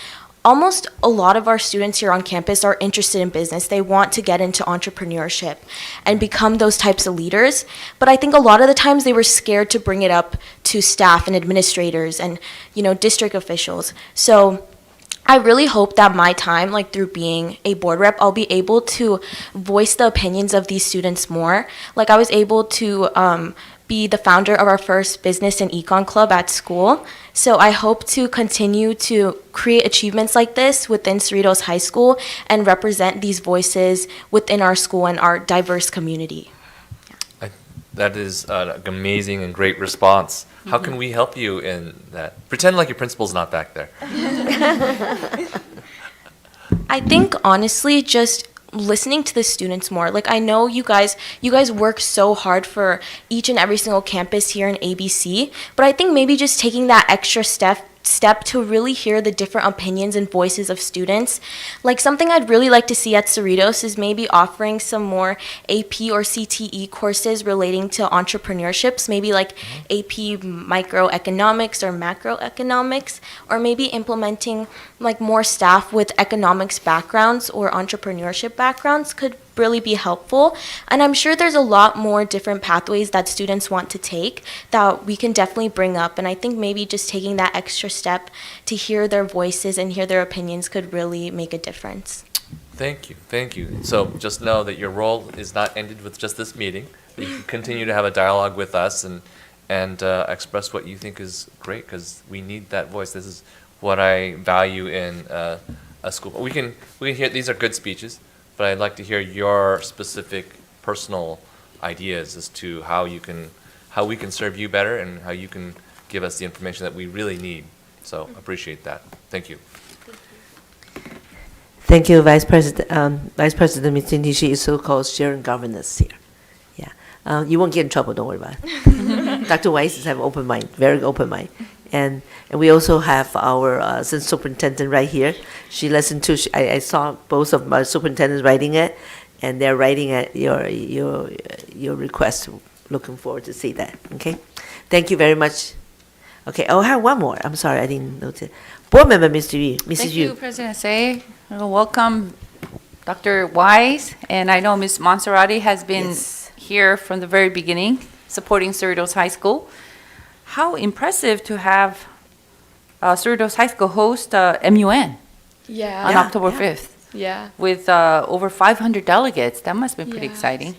almost a lot of our students here on campus are interested in business. They want to get into entrepreneurship and become those types of leaders. But I think a lot of the times they were scared to bring it up to staff and administrators and, district officials. So I really hope that my time, like through being a board rep, I'll be able to voice the opinions of these students more. Like I was able to be the founder of our first business and econ club at school. So I hope to continue to create achievements like this within Cerritos High School and represent these voices within our school and our diverse community. That is an amazing and great response. How can we help you in that? Pretend like your principal's not back there. I think honestly, just listening to the students more. Like I know you guys work so hard for each and every single campus here in ABC, but I think maybe just taking that extra step to really hear the different opinions and voices of students. Like something I'd really like to see at Cerritos is maybe offering some more AP or CTE courses relating to entrepreneurships, maybe like AP microeconomics or macroeconomics, or maybe implementing like more staff with economics backgrounds or entrepreneurship backgrounds could really be helpful. And I'm sure there's a lot more different pathways that students want to take that we can definitely bring up. And I think maybe just taking that extra step to hear their voices and hear their opinions could really make a difference. Thank you. So just know that your role is not ended with just this meeting. You can continue to have a dialogue with us and express what you think is great, because we need that voice. This is what I value in a school. We can hear, these are good speeches, but I'd like to hear your specific personal ideas as to how we can serve you better and how you can give us the information that we really need. So appreciate that. Thank you. Thank you, Vice President. Vice President Mr. Nishi is so-called sharing governance here. Yeah, you won't get in trouble. Don't worry about it. Dr. Weiss has an open mind, very open mind, and we also have our assistant superintendent right here. She listened to. I saw both of my superintendents writing it, and they're writing at your request. Looking forward to see that. Okay, thank you very much. Okay, I have one more. I'm sorry, I didn't notice. Board member, Mrs. Yu. Thank you, President Say. Welcome, Dr. Wise, and I know Ms. Monserrati has been here from the very beginning, supporting Cerritos High School. How impressive to have Cerritos High School host MUN on October 5th. Yeah. With over 500 delegates. That must have been pretty exciting.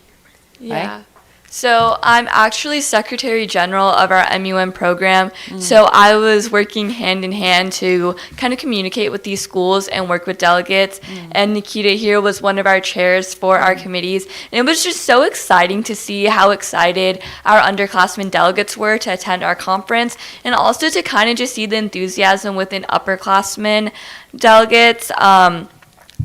Yeah. Right? So I'm actually Secretary General of our MUN program. So I was working hand in hand to kind of communicate with these schools and work with delegates. And Nikita here was one of our chairs for our committees. And it was just so exciting to see how excited our underclassmen delegates were to attend our conference, and also to kind of just see the enthusiasm within upperclassmen delegates.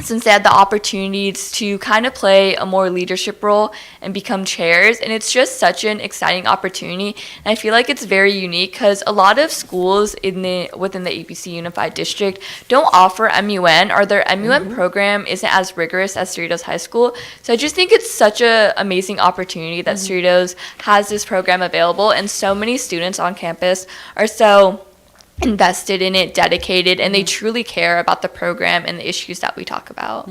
Since they had the opportunities to kind of play a more leadership role and become chairs. And it's just such an exciting opportunity. And I feel like it's very unique because a lot of schools within the ABC Unified District don't offer MUN, or their MUN program isn't as rigorous as Cerritos High School. So I just think it's such an amazing opportunity that Cerritos has this program available, and so many students on campus are so invested in it, dedicated, and they truly care about the program and the issues that we talk about.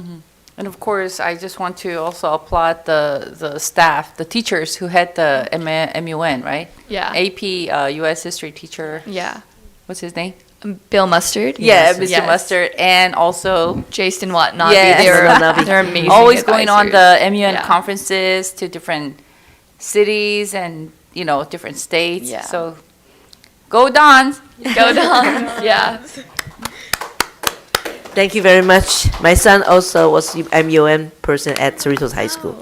And of course, I just want to also applaud the staff, the teachers who had the MUN, right? Yeah. AP U.S. history teacher. Yeah. What's his name? Bill Mustard. Yeah, Mr. Yes. Mustard, and also Jason Watanabe. Yes. They're amazing. Always going on the advisors. MUN Yeah. conferences to different cities and, you know, different states. Yeah. So go Dons. Go Dons. Yeah. Thank you very much. My son also was MUN person at Cerritos High School.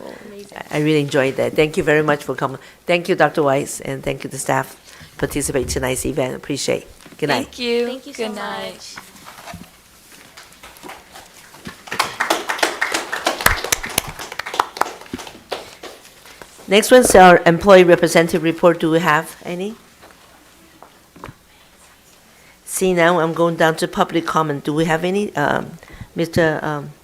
I really enjoyed that. Thank you very much for coming. Thank you, Dr. Weiss, and thank you, the staff, participate in tonight's event. Appreciate. Good night. Thank you. Thank you so Good night. much. Next one's our employee representative report. Do we have any? See, now I'm going down to public comment. Do we have any? Mr.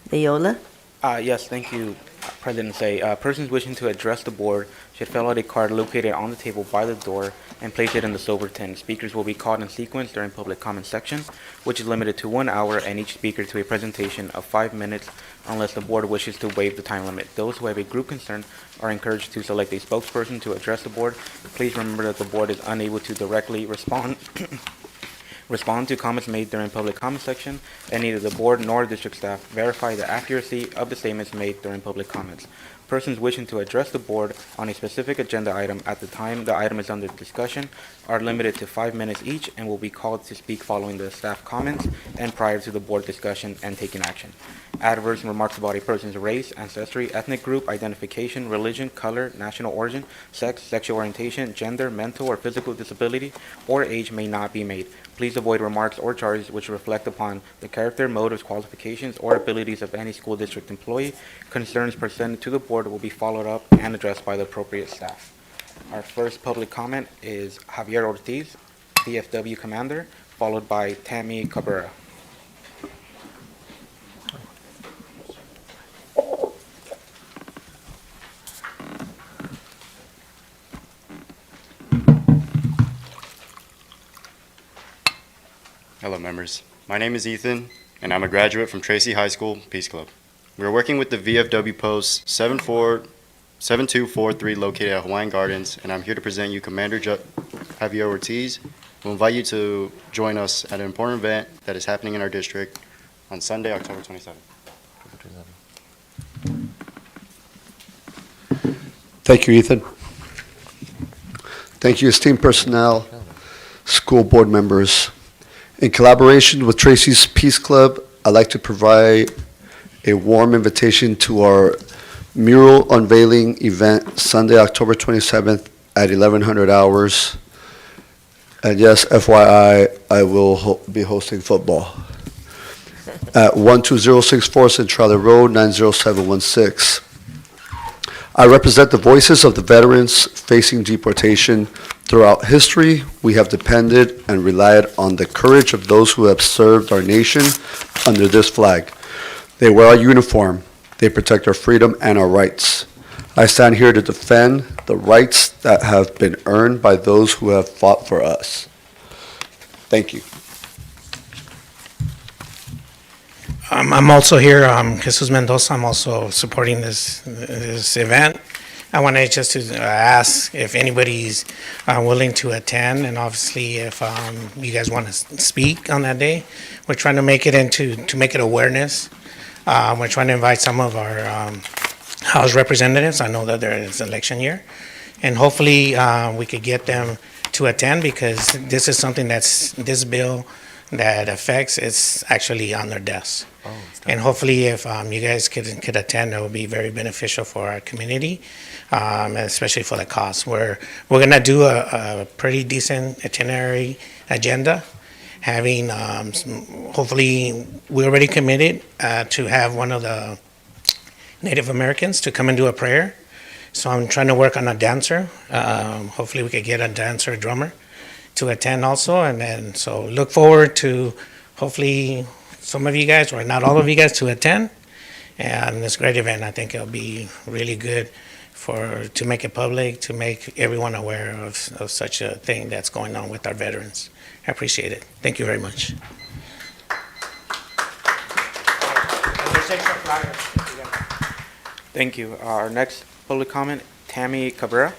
Ayola? Yes, thank you, President Say. Persons wishing to address the board should fill out a card located on the table by the door and place it in the silver tin. Speakers will be called in sequence during public comment section, which is limited to 1 hour, and each speaker to a presentation of 5 minutes unless the board wishes to waive the time limit. Those who have a group concern are encouraged to select a spokesperson to address the board. Please remember that the board is unable to directly respond to comments made during public comment section, and neither the board nor district staff verify the accuracy of the statements made during public comments. Persons wishing to address the board on a specific agenda item at the time the item is under discussion are limited to 5 minutes each and will be called to speak following the staff comments and prior to the board discussion and taking action. Adverse remarks about a person's race, ancestry, ethnic group, identification, religion, color, national origin, sex, sexual orientation, gender, mental or physical disability, or age may not be made. Please avoid remarks or charges which reflect upon the character, motives, qualifications, or abilities of any school district employee. Concerns presented to the board will be followed up and addressed by the appropriate staff. Our first public comment is Javier Ortiz, DFW Commander, followed by Tammy Cabrera. Hello members, my name is Ethan and I'm a graduate from Tracy High School Peace Club. We are working with the VFW Post 7243 located at Hawaiian Gardens, and I'm here to present you Commander Javier Ortiz. We'll invite you to join us at an important event that is happening in our district on Sunday, October 27th. Thank you, Ethan. Thank you, esteemed personnel, school board members. In collaboration with Tracy's Peace Club, I'd like to provide a warm invitation to our mural unveiling event Sunday, October 27th at 1100 hours. And yes, FYI, I will be hosting football at 12064 Centralia Road, 90716. I represent the voices of the veterans facing deportation. Throughout history, we have depended and relied on the courage of those who have served our nation under this flag. They wear our uniform. They protect our freedom and our rights. I stand here to defend the rights that have been earned by those who have fought for us. Thank you. I'm also here, Jesus Mendoza. I'm also supporting this event. I wanted just to ask if anybody's willing to attend, and obviously if you guys want to speak on that day. We're trying to make it to make it awareness. We're trying to invite some of our House representatives. I know that there is election year, and hopefully we could get them to attend, because this is something this bill that affects, it's actually on their desks. And hopefully if you guys could attend, it would be very beneficial for our community, especially for the cost. We're going to do a pretty decent itinerary agenda, having hopefully we already committed to have one of the Native Americans to come and do a prayer. So I'm trying to work on a dancer. Hopefully we could get a dancer, a drummer to attend also. And then so look forward to hopefully some of you guys, or not all of you guys, to attend. And this great event, I think it'll be really good to make it public, to make everyone aware of such a thing that's going on with our veterans. I appreciate it. Thank you very much. Thank you. Our next public comment, Tammy Cabrera.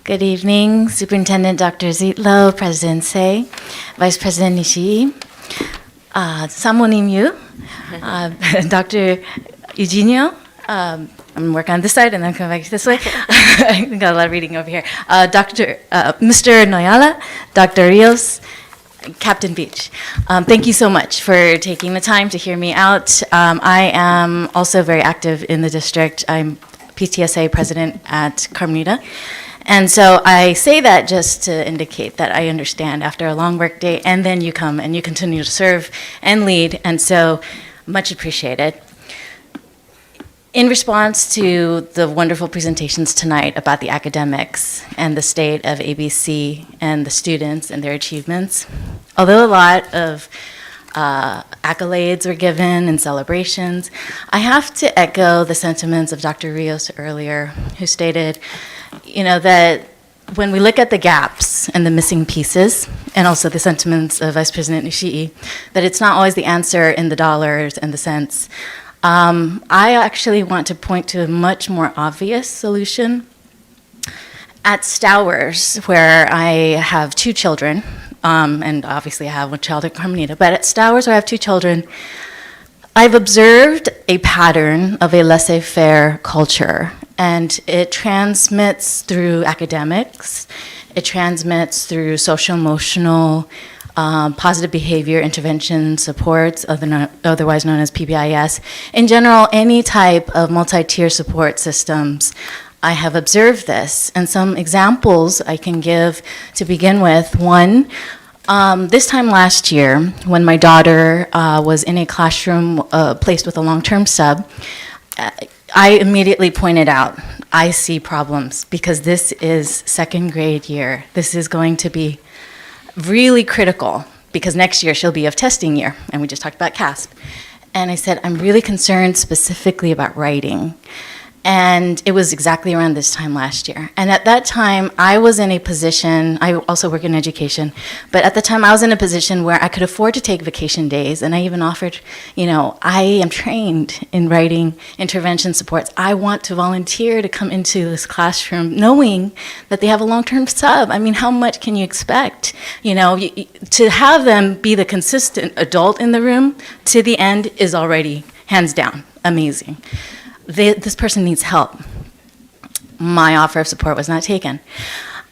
Good evening, Superintendent Dr. Zietlow, President Say, Vice President Nishii, Samonim Yu, Dr. Eugenio. I'm working on this side and then come back this way. I got a lot of reading over here. Mr. Noyala, Dr. Rios, Captain Beach. Thank you so much for taking the time to hear me out. I am also very active in the district. I'm PTSA president at Carmelita. And so I say that just to indicate that I understand after a long work day, and then you come and you continue to serve and lead, and so much appreciated. In response to the wonderful presentations tonight about the academics and the state of ABC and the students and their achievements, although a lot of accolades were given and celebrations, I have to echo the sentiments of Dr. Rios earlier, who stated, that when we look at the gaps and the missing pieces, and also the sentiments of Vice President Nishii, that it's not always the answer in the dollars and the cents. I actually want to point to a much more obvious solution. At Stowers, where I have 2 children, and obviously I have one child at Carmelita, but at Stowers where I have 2 children, I've observed a pattern of a laissez-faire culture, and it transmits through academics, it transmits through social-emotional, positive behavior intervention supports, otherwise known as PBIS. In general, any type of multi-tier support systems, I have observed this. And some examples I can give to begin with. One, this time last year, when my daughter was in a classroom placed with a long-term sub, I immediately pointed out, I see problems because this is second grade year. This is going to be really critical because next year she'll be of testing year, and we just talked about CASP. And I said, I'm really concerned specifically about writing. And it was exactly around this time last year. And at that time, I was in a position, I also work in education, but at the time I was in a position where I could afford to take vacation days. And I even offered, I am trained in writing intervention supports. I want to volunteer to come into this classroom knowing that they have a long-term sub. I mean, how much can you expect? To have them be the consistent adult in the room to the end is already, hands down, amazing. This person needs help. My offer of support was not taken.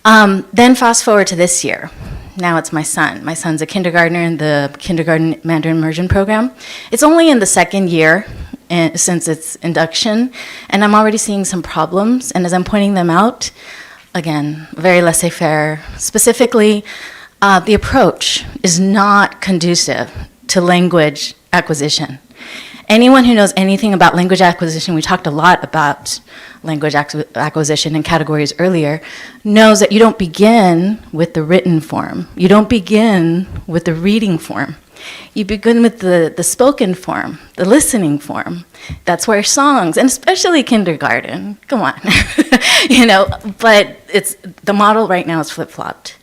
Then fast forward to this year. Now it's my son. My son's a kindergartner in the kindergarten Mandarin immersion program. It's only in the second year since its induction, and I'm already seeing some problems. And as I'm pointing them out, again, very laissez-faire. Specifically, the approach is not conducive to language acquisition. Anyone who knows anything about language acquisition, we talked a lot about language acquisition in categories earlier, knows that you don't begin with the written form. You don't begin with the reading form. You begin with the spoken form, the listening form. That's where songs, and especially kindergarten, come on, but the model right now is flip-flopped.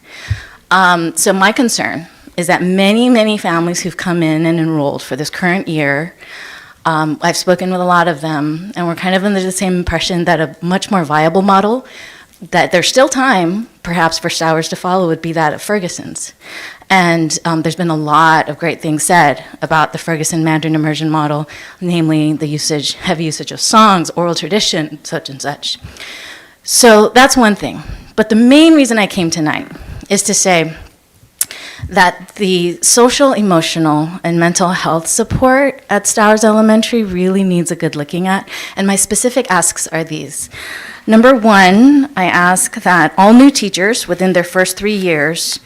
So my concern is that many, many families who've come in and enrolled for this current year, I've spoken with a lot of them, and we're kind of under the same impression that a much more viable model, that there's still time, perhaps, for Stowers to follow, would be that of Ferguson's. And there's been a lot of great things said about the Ferguson Mandarin immersion model, namely the heavy usage of songs, oral tradition, such and such. So that's one thing. But the main reason I came tonight is to say that the social, emotional, and mental health support at Stowers Elementary really needs a good looking at, and my specific asks are these. Number one, I ask that all new teachers within their first 3 years,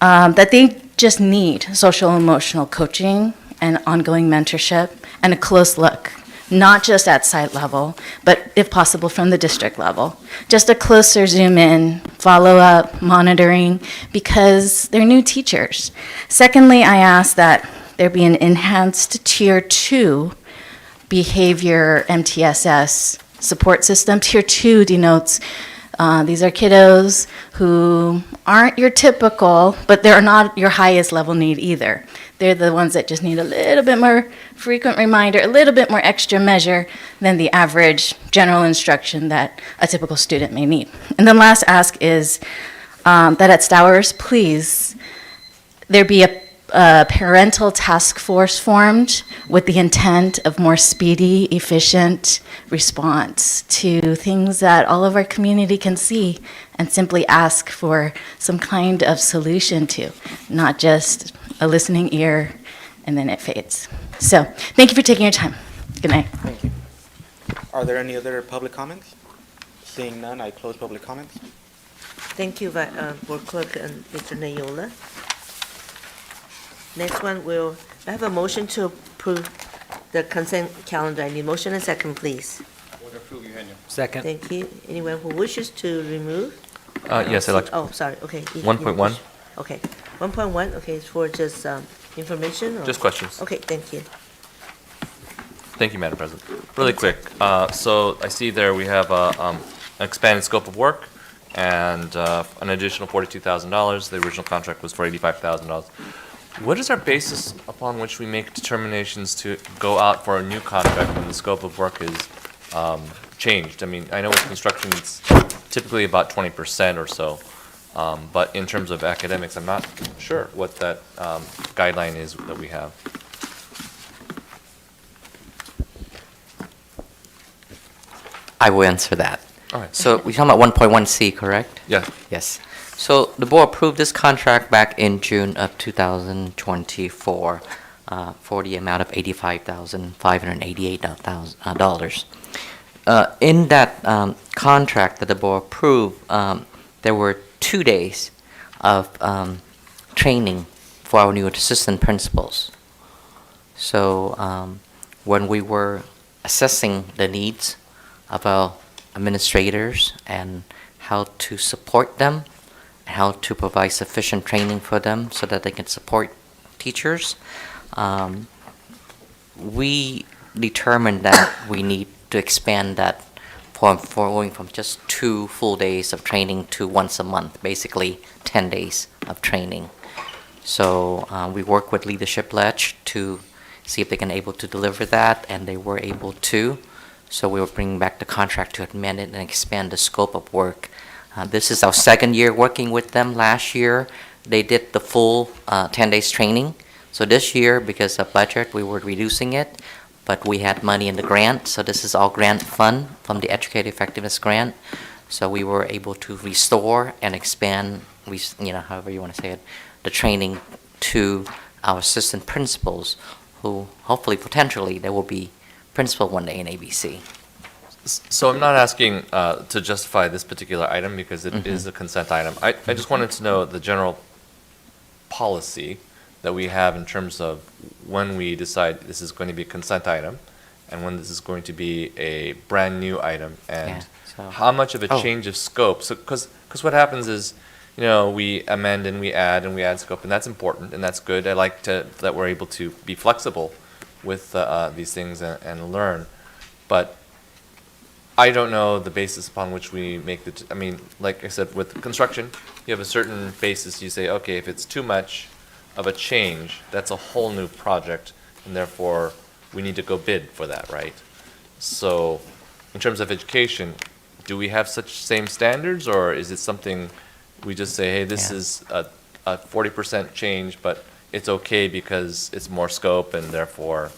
that they just need social, emotional coaching and ongoing mentorship and a close look, not just at site level, but if possible from the district level. Just a closer zoom in, follow up, monitoring, because they're new teachers. Secondly, I ask that there be an enhanced Tier 2 behavior MTSS support system. Tier 2 denotes These are kiddos who aren't your typical, but they're not your highest level need either. They're the ones that just need a little bit more frequent reminder, a little bit more extra measure than the average general instruction that a typical student may need. And then last ask is that at Stowers, please, there be a parental task force formed with the intent of more speedy, efficient response to things that all of our community can see and simply ask for some kind of solution to, not just a listening ear and then it fades. So thank you for taking your time. Good night. Thank you. Are there any other public comments? Seeing none, I close public comments. Thank you, Board Clerk and Mr. Nayola. Next one, I have a motion to approve the consent calendar. I need motion and second, please. Second. Thank you. Anyone who wishes to remove? Yes, I'd like to. Oh, sorry, okay. 1.1. Okay, 1.1, okay, it's for just information? Or? Just questions. Okay, thank you. Thank you, Madam President. Really quick, so I see there we have an expanded scope of work and an additional $42,000. The original contract was for $85,000. What is our basis upon which we make determinations to go out for a new contract when the scope of work is changed? I mean, I know with construction it's typically about 20% or so, but in terms of academics, I'm not sure what that guideline is that we have. I will answer that. All right. So we're talking about 1.1C, correct? Yeah. Yes. So the board approved this contract back in June of 2024 for the amount of $85,588. In that contract that the board approved, there were 2 days of training for our new assistant principals. So when we were assessing the needs of our administrators and how to support them, how to provide sufficient training for them so that they can support teachers, we determined that we need to expand that for going from just 2 full days of training to once a month, basically 10 days of training. So we worked with Leadership Ledge to see if they can able to deliver that, and they were able to. So we were bringing back the contract to amend it and expand the scope of work. This is our second year working with them. Last year, they did the full 10 days training. So this year, because of budget, we were reducing it, but we had money in the grant. So this is all grant fund from the Educator Effectiveness Grant. So we were able to restore and expand, however you want to say it, the training to our assistant principals, who hopefully, potentially, they will be principal one day in ABC. So I'm not asking to justify this particular item because it is a consent item. I just wanted to know the general policy that we have in terms of when we decide this is going to be a consent item and when this is going to be a brand new item, and how much of a change of scope. So because what happens is, we amend and we add scope, and that's important and that's good. I like that we're able to be flexible with these things and learn, but I don't know the basis upon which we make like I said, with construction, you have a certain basis. You say, okay, if it's too much of a change, that's a whole new project, and therefore we need to go bid for that, right? So in terms of education, do we have such same standards, or is it something we just say, hey, this is a 40% change, but it's okay because it's more scope, and therefore,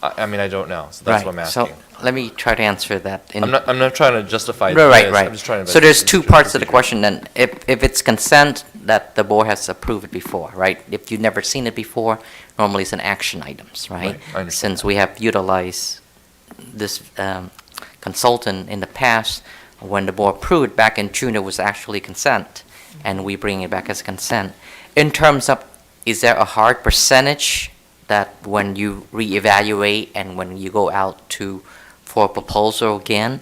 I don't know. So that's what I'm asking. So let me try to answer that. I'm not trying to justify Right. I'm just trying to. So there's 2 parts of the question then. If it's consent, that the board has approved it before, right? If you've never seen it before, normally it's an action items, right? I understand. Since we have utilized this consultant in the past, when the board approved back in June, it was actually consent, and we bring it back as consent. In terms of, is there a hard percentage that when you reevaluate and when you go out for a proposal again,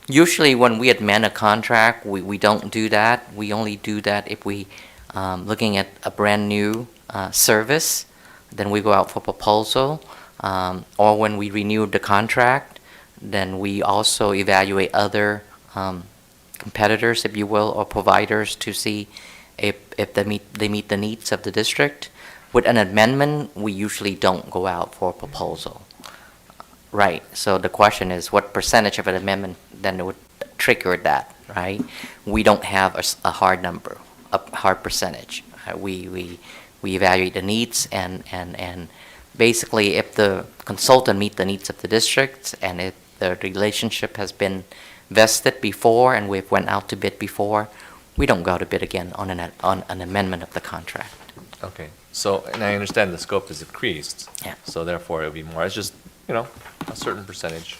usually when we amend a contract, we don't do that. We only do that if we looking at a brand new service, then we go out for proposal, or when we renew the contract, then we also evaluate other competitors, if you will, or providers to see if they meet the needs of the district. With an amendment, we usually don't go out for a proposal. Right, so the question is what percentage of an amendment then would trigger that, right? We don't have a hard number, a hard percentage. We evaluate the needs and basically if the consultant meet the needs of the district and if the relationship has been vested before and we've went out to bid before, we don't go to bid again on an amendment of the contract. Okay, so, and I understand the scope is increased. Yeah. So therefore, it would be more, it's just, a certain percentage.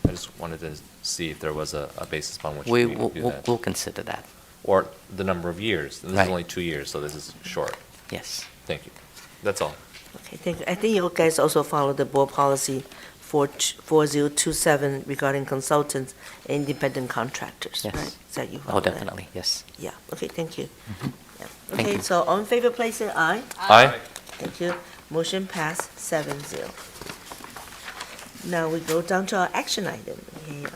I just wanted to see if there was a basis upon which we would do that. We'll consider that. Or the number of years. And this Right. is only 2 years, so this is short. Yes. Thank you. That's all. Okay, thank you. I think you guys also follow the board policy 4027 regarding consultants and independent contractors, Yes. right? Is that you Oh, follow that? definitely, yes. Yeah, okay, thank you. Yeah. Thank Okay, you. so all in favor, please say aye. Aye. Thank you. Motion passed 7-0. Now we go down to our action item. Okay,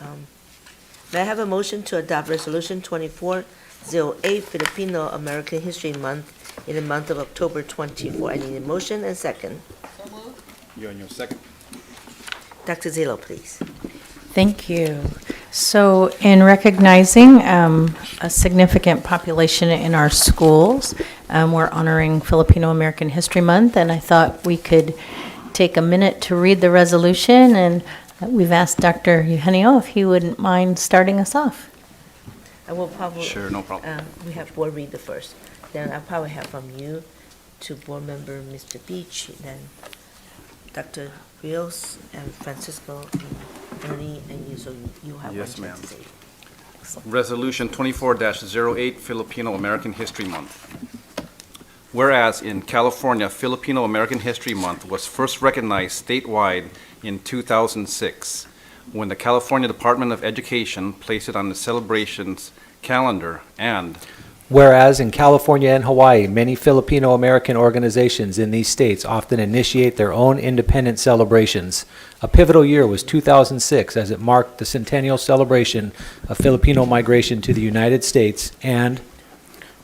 may I have a motion to adopt Resolution 2408, Filipino American History Month in the month of October 24. I need a motion and second. You're on your second. Dr. Zillow, please. Thank you. So in recognizing a significant population in our schools, we're honoring Filipino American History Month, and I thought we could take a minute to read the resolution, and we've asked Dr. Eugenio if he wouldn't mind starting us off. I will probably. Sure, no problem. We have board read the first. Then I'll probably have from you to board member Mr. Beach, then Dr. Rios and Francisco and Ernie and you, so you have one Yes, chance ma'am. to say. Excellent. Resolution 24-08, Filipino American History Month. Whereas in California, Filipino American History Month was first recognized statewide in 2006, when the California Department of Education placed it on the celebrations calendar, and Whereas in California and Hawaii, many Filipino American organizations in these states often initiate their own independent celebrations. A pivotal year was 2006 as it marked the centennial celebration of Filipino migration to the United States, and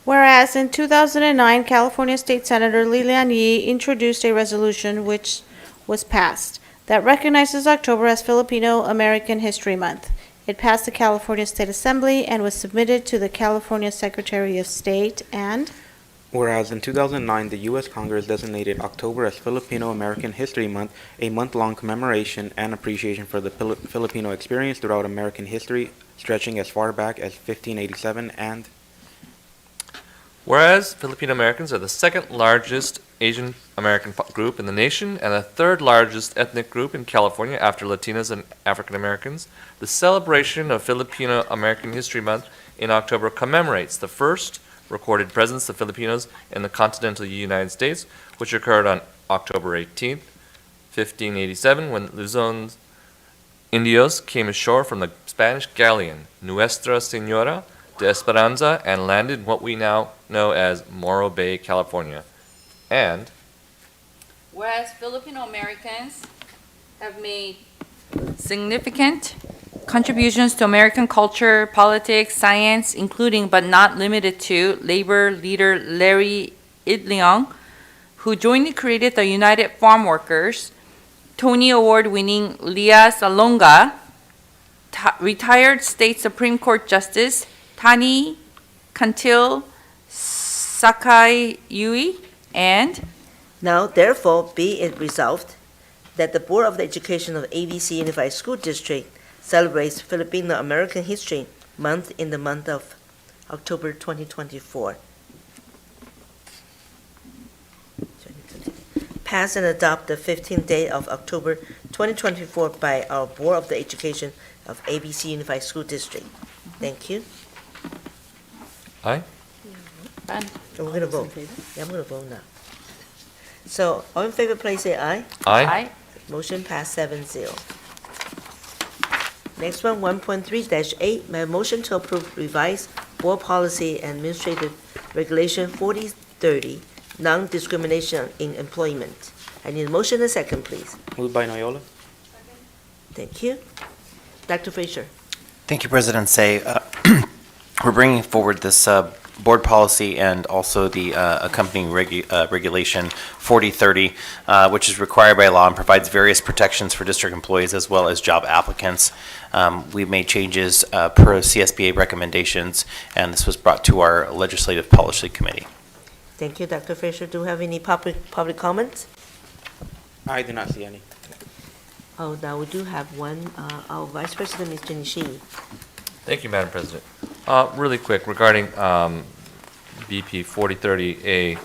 Whereas in 2009, California State Senator Lilian Yee introduced a resolution which was passed that recognizes October as Filipino American History Month. It passed the California State Assembly and was submitted to the California Secretary of State, and Whereas in 2009, the U.S. Congress designated October as Filipino American History Month, a month-long commemoration and appreciation for the Filipino experience throughout American history, stretching as far back as 1587, and Whereas Filipino Americans are the second largest Asian American group in the nation and the third largest ethnic group in California after Latinos and African Americans, the celebration of Filipino American History Month in October commemorates the first recorded presence of Filipinos in the continental United States, which occurred on October 18th, 1587, when Luzon's Indios came ashore from the Spanish galleon Nuestra Señora de Esperanza and landed in what we now know as Morro Bay, California. And Whereas Filipino Americans have made significant contributions to American culture, politics, science, including but not limited to labor leader Larry Idleong, who jointly created the United Farm Workers, Tony Award-winning Leah Salonga, retired state Supreme Court Justice Tani Kantil Sakayui, and Now, therefore, be it resolved that the Board of Education of ABC Unified School District celebrates Filipino American History Month in the month of October 2024. Pass and adopt the 15th day of October 2024 by our Board of the Education of ABC Unified School District. Thank you. Aye. And we're going to vote. Yeah, I'm going to vote now. So, all in favor, please say aye. Aye. Motion passed 7-0. Next one, 1.3-8, may I motion to approve revised board policy and administrative regulation 4030, non-discrimination in employment. I need a motion and a second, please. moved by Noyola. Thank you. Dr. Frazier. Thank you, President Say. we're bringing forward this board policy and also the accompanying regulation 4030, which is required by law and provides various protections for district employees as well as job applicants. We've made changes per CSBA recommendations, and this was brought to our Legislative Policy Committee. Thank you, Dr. Fisher. Do we have any public comments? I do not see any. Oh, now we do have one. Our Vice President, Mr. Nishii. Thank you, Madam President. Really quick, regarding BP 4030A,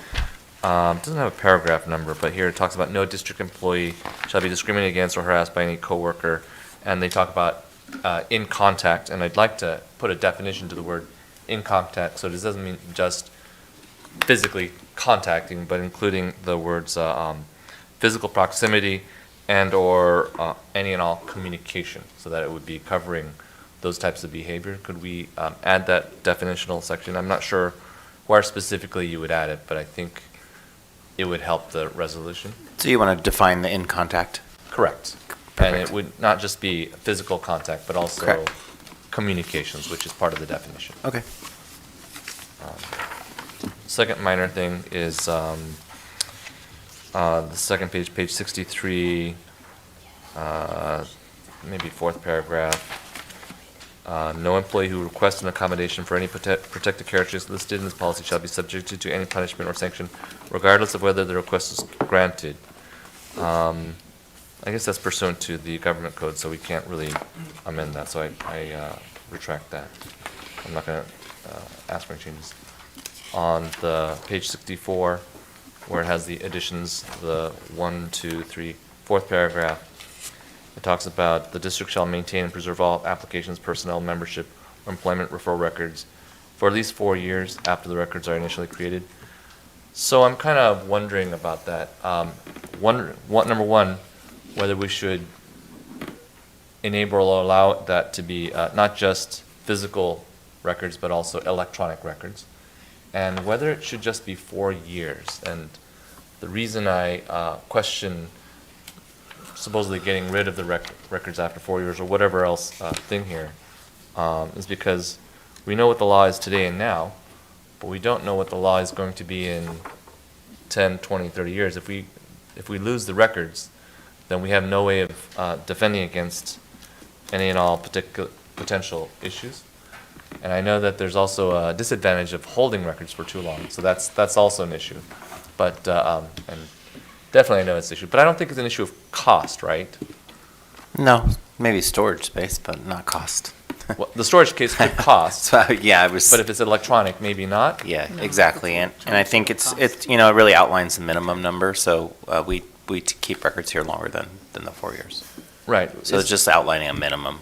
doesn't have a paragraph number, but here it talks about no district employee shall be discriminated against or harassed by any coworker, and they talk about in contact, and I'd like to put a definition to the word in contact, so this doesn't mean just physically contacting, but including the words physical proximity and or any and all communication, so that it would be covering those types of behavior. Could we add that definitional section? I'm not sure where specifically you would add it, but I think it would help the resolution. So you want to define the in contact? Correct. Perfect. And it would not just be physical contact, but also Correct. communications, which is part of the definition. Okay. Second minor thing is the second page, page 63, maybe fourth paragraph. No employee who requests an accommodation for any protected characteristics listed in this policy shall be subjected to any punishment or sanction, regardless of whether the request is granted. I guess that's pursuant to the government code, so we can't really amend that, so I retract that. I'm not going to ask for any changes. On the page 64, where it has the additions, the 1, 2, 3, fourth paragraph, it talks about the district shall maintain and preserve all applications, personnel, membership, or employment referral records for at least 4 years after the records are initially created. So I'm kind of wondering about that. Number one, whether we should enable or allow that to be not just physical records, but also electronic records, and whether it should just be 4 years. And the reason I question supposedly getting rid of the records after 4 years or whatever else thing here is because we know what the law is today and now, but we don't know what the law is going to be in 10, 20, 30 years. If we lose the records, then we have no way of defending against any and all potential issues. And I know that there's also a disadvantage of holding records for too long, so that's also an issue. But and definitely I know it's an issue, but I don't think it's an issue of cost, right? No, maybe storage space, but not cost. Well, the storage case could cost. So, yeah, I was. But if it's electronic, maybe not. Yeah, exactly, and I think it's it really outlines the minimum number, so we keep records here longer than the 4 years. Right. So it's just outlining a minimum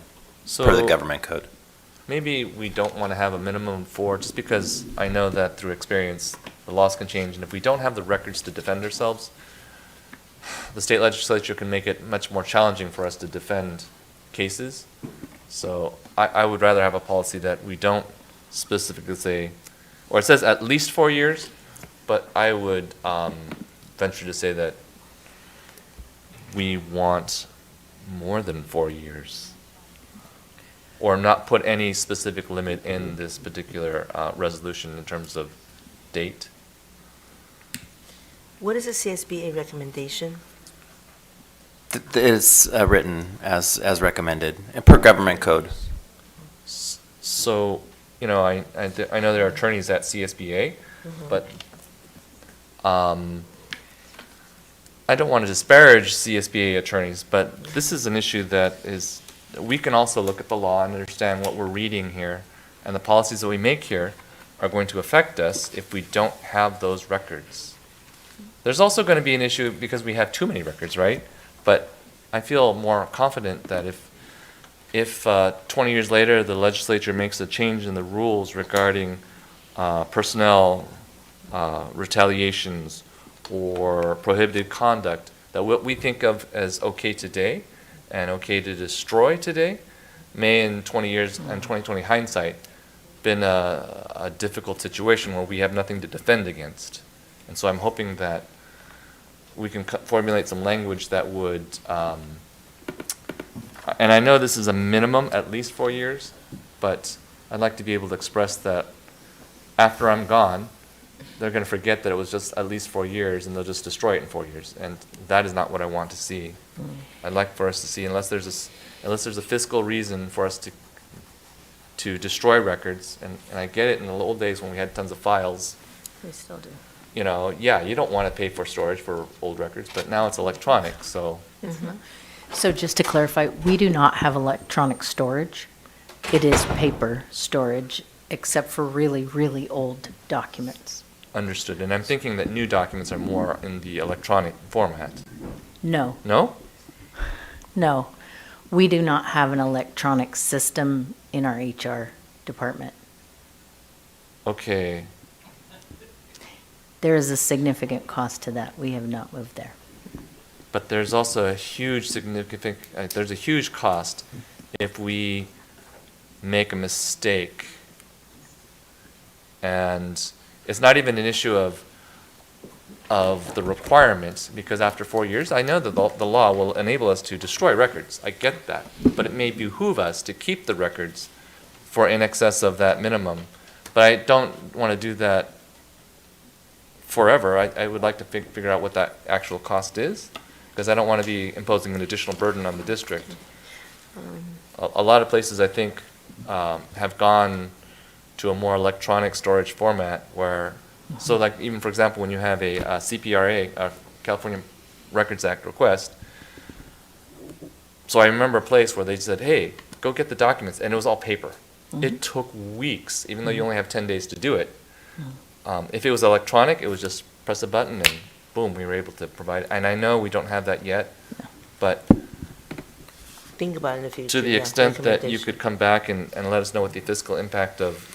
per the government code. Maybe we don't want to have a minimum for, just because I know that through experience, the laws can change, and if we don't have the records to defend ourselves, the state legislature can make it much more challenging for us to defend cases. So I would rather have a policy that we don't specifically say, or it says at least 4 years, but I would venture to say that we want more than 4 years, or not put any specific limit in this particular resolution in terms of date. What is the CSBA recommendation? It is written as recommended and per government code. So, I know there are attorneys at CSBA, but I don't want to disparage CSBA attorneys, but this is an issue that is, we can also look at the law and understand what we're reading here, and the policies that we make here are going to affect us if we don't have those records. There's also going to be an issue because we have too many records, right? But I feel more confident that if 20 years later the legislature makes a change in the rules regarding personnel retaliations or prohibited conduct, that what we think of as okay today and okay to destroy today may in 20 years and 2020 hindsight been a difficult situation where we have nothing to defend against. And so I'm hoping that we can formulate some language that would, and I know this is a minimum, at least 4 years, but I'd like to be able to express that after I'm gone, they're going to forget that it was just at least 4 years, and they'll just destroy it in 4 years. And that is not what I want to see. I'd like for us to see, unless there's a fiscal reason for us to destroy records, and I get it in the old days when we had tons of files. We still do. You know, yeah, you don't want to pay for storage for old records, but now it's electronic, so. So just to clarify, we do not have electronic storage. It is paper storage, except for really, really old documents. Understood. And I'm thinking that new documents are more in the electronic format. No. No? No. We do not have an electronic system in our HR department. Okay. There is a significant cost to that. We have not moved there. But there's also a huge there's a huge cost if we make a mistake. And it's not even an issue of the requirements, because after 4 years, I know that the law will enable us to destroy records. I get that. But it may behoove us to keep the records for in excess of that minimum. But I don't want to do that forever. I would like to figure out what that actual cost is, because I don't want to be imposing an additional burden on the district. A lot of places, I think, have gone to a more electronic storage format where, so like even for example, when you have a CPRA, a California Records Act request, so I remember a place where they said, hey, go get the documents, and it was all paper. It took weeks, even though you only have 10 days to do it. If it was electronic, it was just press a button and boom, we were able to provide. And I know we don't have that yet, but Think about it in the future. to the yeah, extent that you recommendation. could come back and let us know what the fiscal impact of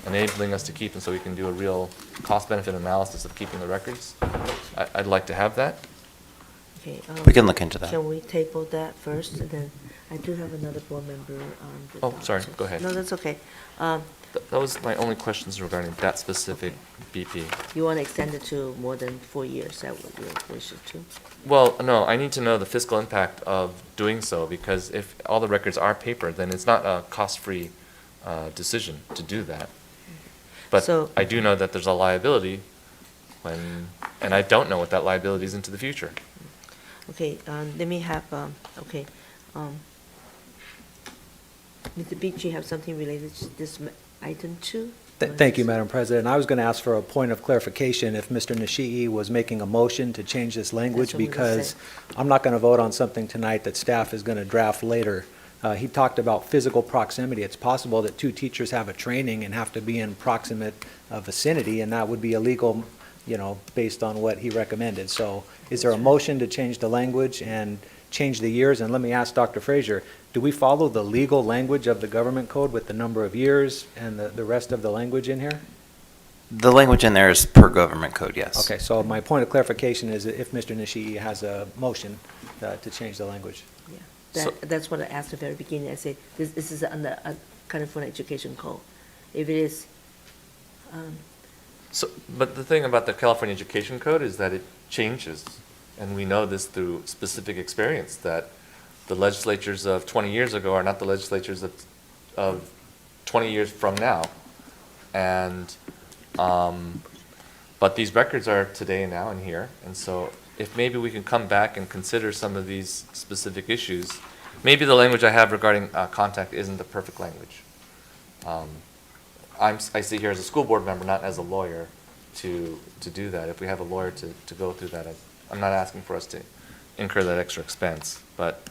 enabling us to keep them, so we can do a real cost-benefit analysis of keeping the records, I'd like to have that. Okay, We can look into that. Can we table that first, and then I do have another board member. Oh, sorry, go ahead. No, that's okay. That was my only questions regarding that specific BP. You want to extend it to more than 4 years? Is that what your wish is to? Well, no, I need to know the fiscal impact of doing so, because if all the records are paper, then it's not a cost-free decision to do that. But So- I do know that there's a liability and I don't know what that liability is into the future. Okay, let me have, Mr. Beach, you have something related to this item too? Thank you, Madam President. I was going to ask for a point of clarification if Mr. Nishii was making a motion to change this language, That's what I'm gonna because say. I'm not going to vote on something tonight that staff is going to draft later. He talked about physical proximity. It's possible that two teachers have a training and have to be in proximate vicinity, and that would be illegal, based on what he recommended. So is there a motion to change the language and change the years? And let me ask Dr. Frazier, do we follow the legal language of the government code with the number of years and the rest of the language in here? The language in there is per government code, yes. Okay, so my point of clarification is if Mr. Nishii has a motion to change the language. That's what I asked at the very beginning. I said, this is under a California Education Code. If it is, But the thing about the California Education Code is that it changes, and we know this through specific experience, that the legislatures of 20 years ago are not the legislatures of 20 years from now. And, but these records are today and now and here, and so if maybe we can come back and consider some of these specific issues, maybe the language I have regarding contact isn't the perfect language. I sit here as a school board member, not as a lawyer, to do that. If we have a lawyer to go through that, I'm not asking for us to incur that extra expense. But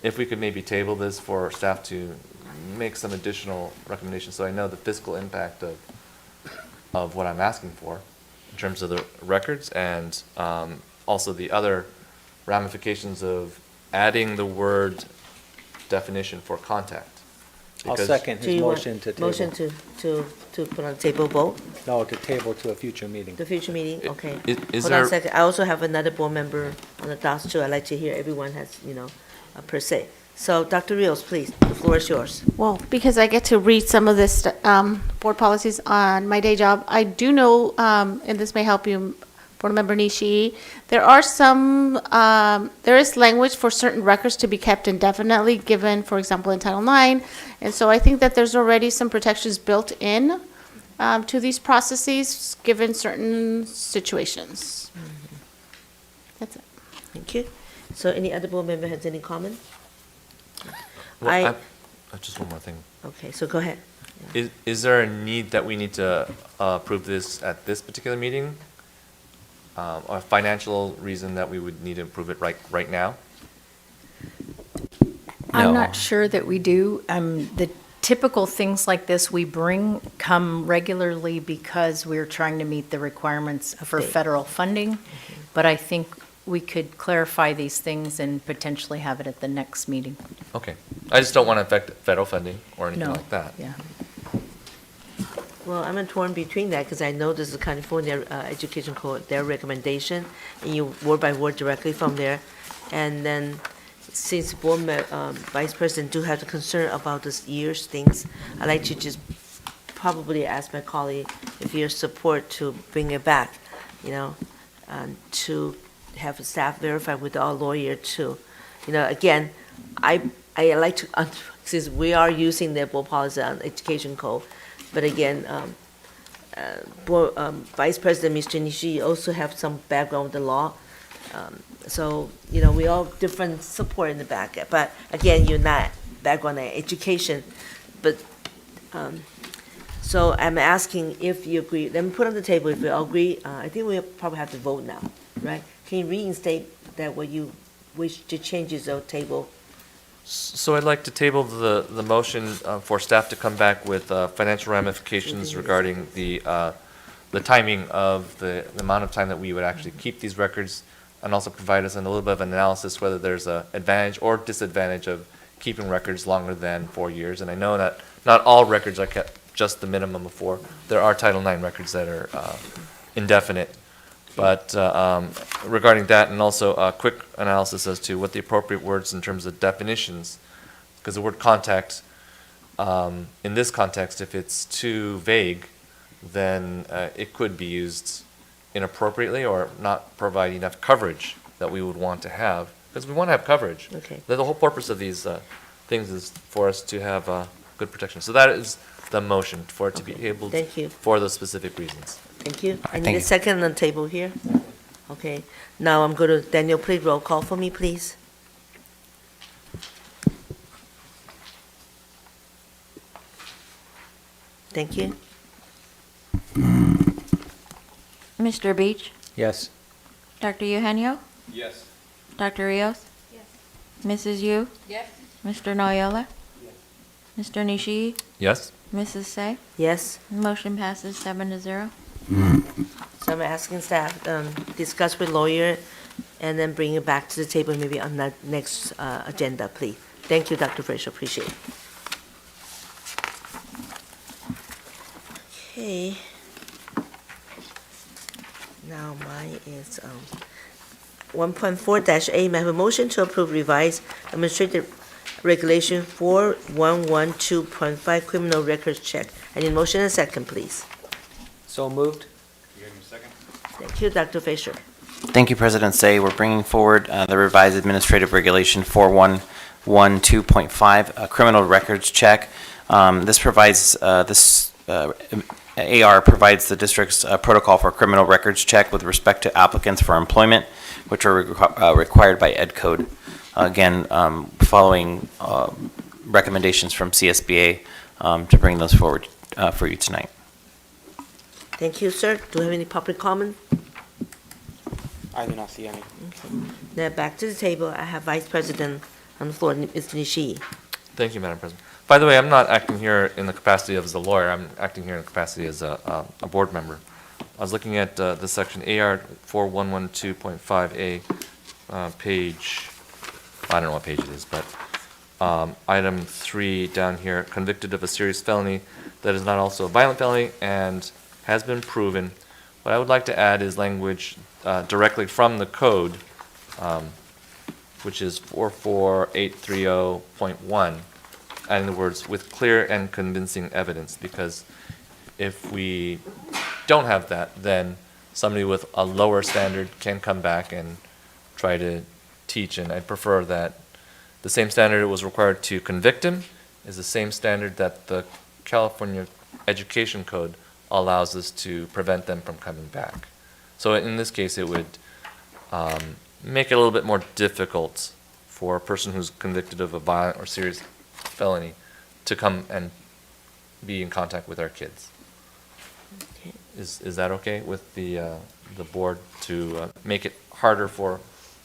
if we could maybe table this for staff to make some additional recommendations, so I know the fiscal impact of what I'm asking for in terms of the records, and also the other ramifications of adding the word definition for contact. I'll Because- second do his you want motion to table. motion to put on the table vote? No, to table to a future meeting. The future meeting, okay. is Hold on a there- second. I also have another board member on the dots too. I'd like to hear everyone has, per se. So, Dr. Rios, please, the floor is yours. Well, because I get to read some of this board policies on my day job, I do know, and this may help you, Board Member Nishii. There are there is language for certain records to be kept indefinitely, given, for example, in Title IX. And so I think that there's already some protections built in to these processes, given certain situations. That's it. Thank you. So any other board member has any comment? Well, just one more thing. Okay, so go ahead. Is there a need that we need to approve this at this particular meeting? Or a financial reason that we would need to approve it right now? I'm not sure that we do. The typical things like this we come regularly because we're trying to meet the requirements for federal funding. But I think we could clarify these things and potentially have it at the next meeting. Okay. I just don't want to affect federal funding or anything No. like that. Yeah. Well, I'm torn between that because I know this is California Education Code, their recommendation, and you word by word directly from there. And then since Vice President do have the concern about this year's things, I'd like to just probably ask my colleague if your support to bring it back, to have staff verify with our lawyer too. Again, I like to, since we are using the board policy on education code, but again, Vice President Mr. Nishii also have some background with the law. So, we all different support in the back. But again, you're not background in education. But, so I'm asking if you agree. Let me put on the table if we all agree. I think we probably have to vote now, right? Can you reinstate that what you wish to change is the table? So I'd like to table the motion for staff to come back with financial ramifications regarding the timing of the amount of time that we would actually keep these records, and also provide us in a little bit of an analysis whether there's an advantage or disadvantage of keeping records longer than 4 years. And I know that not all records are kept just the minimum of 4. There are Title IX records that are indefinite. But regarding that, and also a quick analysis as to what the appropriate words in terms of definitions, because the word contact, in this context, if it's too vague, then it could be used inappropriately or not provide enough coverage that we would want to have, because we want to have coverage. Okay. The whole purpose of these things is for us to have good protection. So that is the motion, for it to be able Thank you. for those specific reasons. Thank you. I thank need a you. second on the table here. Okay. Now I'm going to, Daniel, please roll call for me, please. Thank you. Mr. Beach, Yes. Dr. Eugenio, Yes. Dr. Rios, Mrs. Yu, Yes. Mr. Noyola, Mr. Nishii, Yes? Mrs. Say. Yes. Motion passes 7-0. So I'm asking staff, discuss with lawyer and then bring it back to the table maybe on that next agenda, please. Thank you, Dr. Fraser, appreciate it. Okay. Now mine is 1.4-A, may I have a motion to approve revised administrative regulation 4112.5 criminal records check. I need a motion and a second, please. So moved. Thank you, Dr. Fisher. Thank you, President Say. We're bringing forward the revised administrative regulation 4112.5, a criminal records check. This provides, AR provides the district's protocol for criminal records check with respect to applicants for employment, which are required by Ed Code. Again, following recommendations from CSBA to bring those forward for you tonight. Thank you, sir. Do you have any public comment? I do not see any. Okay. Now, back to the table, I have Vice President on the floor, Mr. Nishii. Thank you, Madam President. By the way, I'm not acting here in the capacity of as a lawyer. I'm acting here in the capacity as a board member. I was looking at the section AR 4112.5A, page, I don't know what page it is, but item 3 down here, convicted of a serious felony that is not also a violent felony and has been proven. What I would like to add is language directly from the code, which is 44830.1, adding the words with clear and convincing evidence, because if we don't have that, then somebody with a lower standard can come back and try to teach. And I prefer that the same standard it was required to convict him is the same standard that the California Education Code allows us to prevent them from coming back. So in this case, it would make it a little bit more difficult for a person who's convicted of a violent or serious felony to come and be in contact with our kids. Okay. Is that okay with the board to make it harder for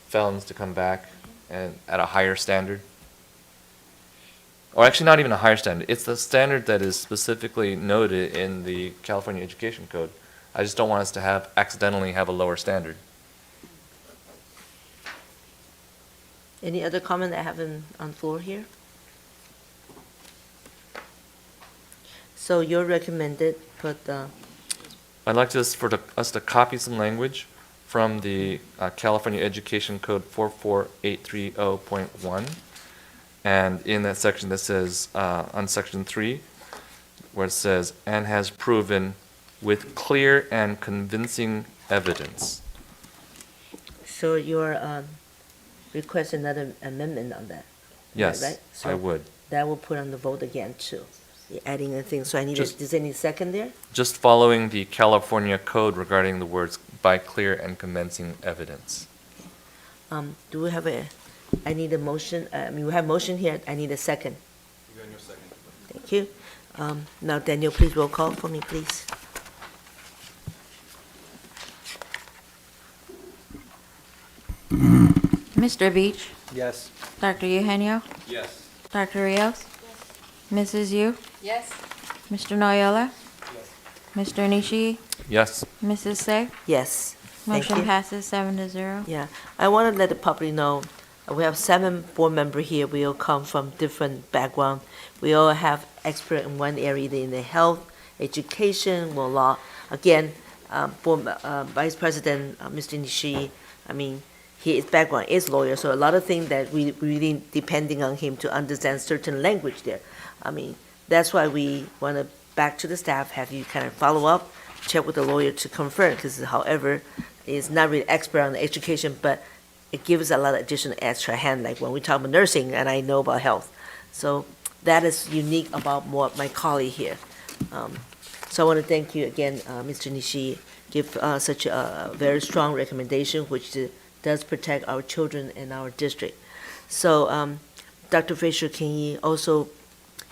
felons to come back and at a higher standard? Or actually not even a higher standard. It's the standard that is specifically noted in the California Education Code. I just don't want us to accidentally have a lower standard. Any other comment that haven't on floor here? So you're recommended put I'd like us to copy some language from the California Education Code 44830.1. And in that section that says, on section 3, where it says, and has proven with clear and convincing evidence. So you're request another amendment on that? Yes, right? So I would. That will put on the vote again too. You're adding a thing, so I need, Just- does any second there? Just following the California code regarding the words by clear and convincing evidence. Do we have I need a motion, we have motion here, I need a second. You got your second. Thank you. Now Daniel, please roll call for me, please. Mr. Beach, Yes. Dr. Eugenio, Yes. Dr. Rios, Mrs. Yu, Yes. Mr. Noyola, Mr. Nishi, Yes. Mrs. Say. Yes. Thank Motion you. passes 7-0. Yeah, I want to let the public know, we have 7 board members here. We all come from different background. We all have expert in one area, either in the health, education, or law. Again, Vice President Mr. Nishi, his background is lawyer, so a lot of things that we really depending on him to understand certain language there. That's why we want to back to the staff, have you kind of follow up, check with the lawyer to confirm, because however, is not really expert on the education, but it gives a lot of additional extra hand, like when we talk about nursing, and I know about health. So that is unique about my colleague here. So I want to thank you again, Mr. Nishi, give such a very strong recommendation, which does protect our children in our district. So, Dr. Fisher, can you also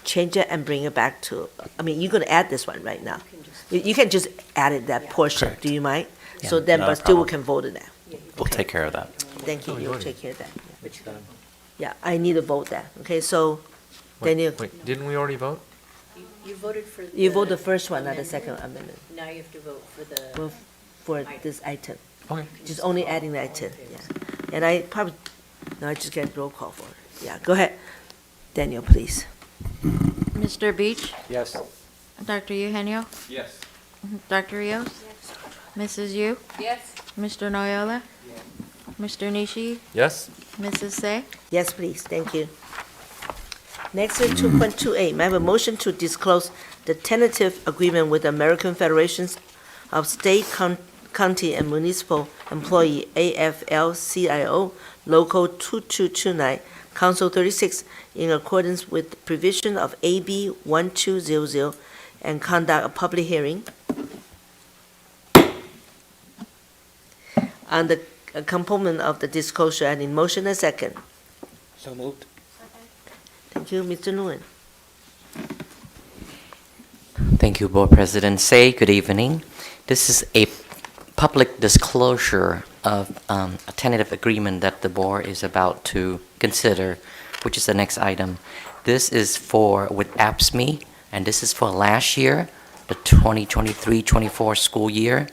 change it and bring it back to, you're going to add this one right now. You can just add it, that portion, Correct. do you mind? Yeah, So then, not a but still we problem. can vote on that. We'll take care of that. Thank you, you'll take care of that. Yeah, I need to vote that, okay, so, Daniel, Wait, didn't we already vote? You voted for the. you vote the first one, not the second amendment, Now you have to vote for the. for this item. Okay. Just only adding the item, yeah. And I probably, no, I just get roll call for it. Yeah, go ahead. Daniel, please. Mr. Beach, Yes. Dr. Eugenio, Yes. Dr. Rios, Mrs. Yu, Yes. Mr. Noyola, Mr. Nishi, Yes? Mrs. Say. Yes, please, thank you. Next is 2.28, may I have a motion to disclose the tentative agreement with the American Federations of State, County, and Municipal Employee, AFL-CIO, Local 2229, Council 36, in accordance with the provision of AB 1200, and conduct a public hearing on the component of the disclosure, and in motion a second. So moved. Thank you, Mr. Nguyen. Thank you, Board President Say. Good evening. This is a public disclosure of a tentative agreement that the board is about to consider, which is the next item. This is with ABCUSD, and this is for last year, the 2023-24 school year.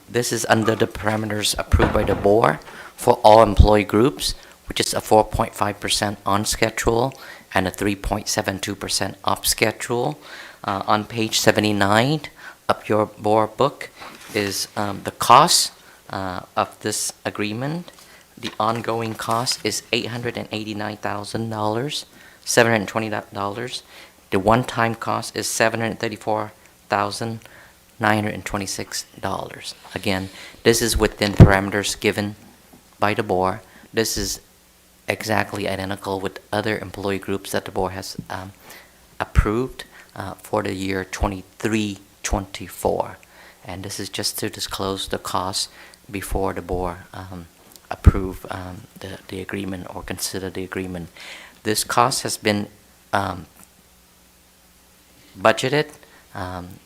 This is under the parameters approved by the board for all employee groups, which is a 4.5% on schedule and a 3.72% off schedule. On page 79 of your board book is the cost of this agreement. The ongoing cost is $889,000, $720. The one-time cost is $734,900. $926. Again, this is within parameters given by the board. This is exactly identical with other employee groups that the board has approved for the year 23-24. And this is just to disclose the cost before the board approve the agreement or consider the agreement. This cost has been budgeted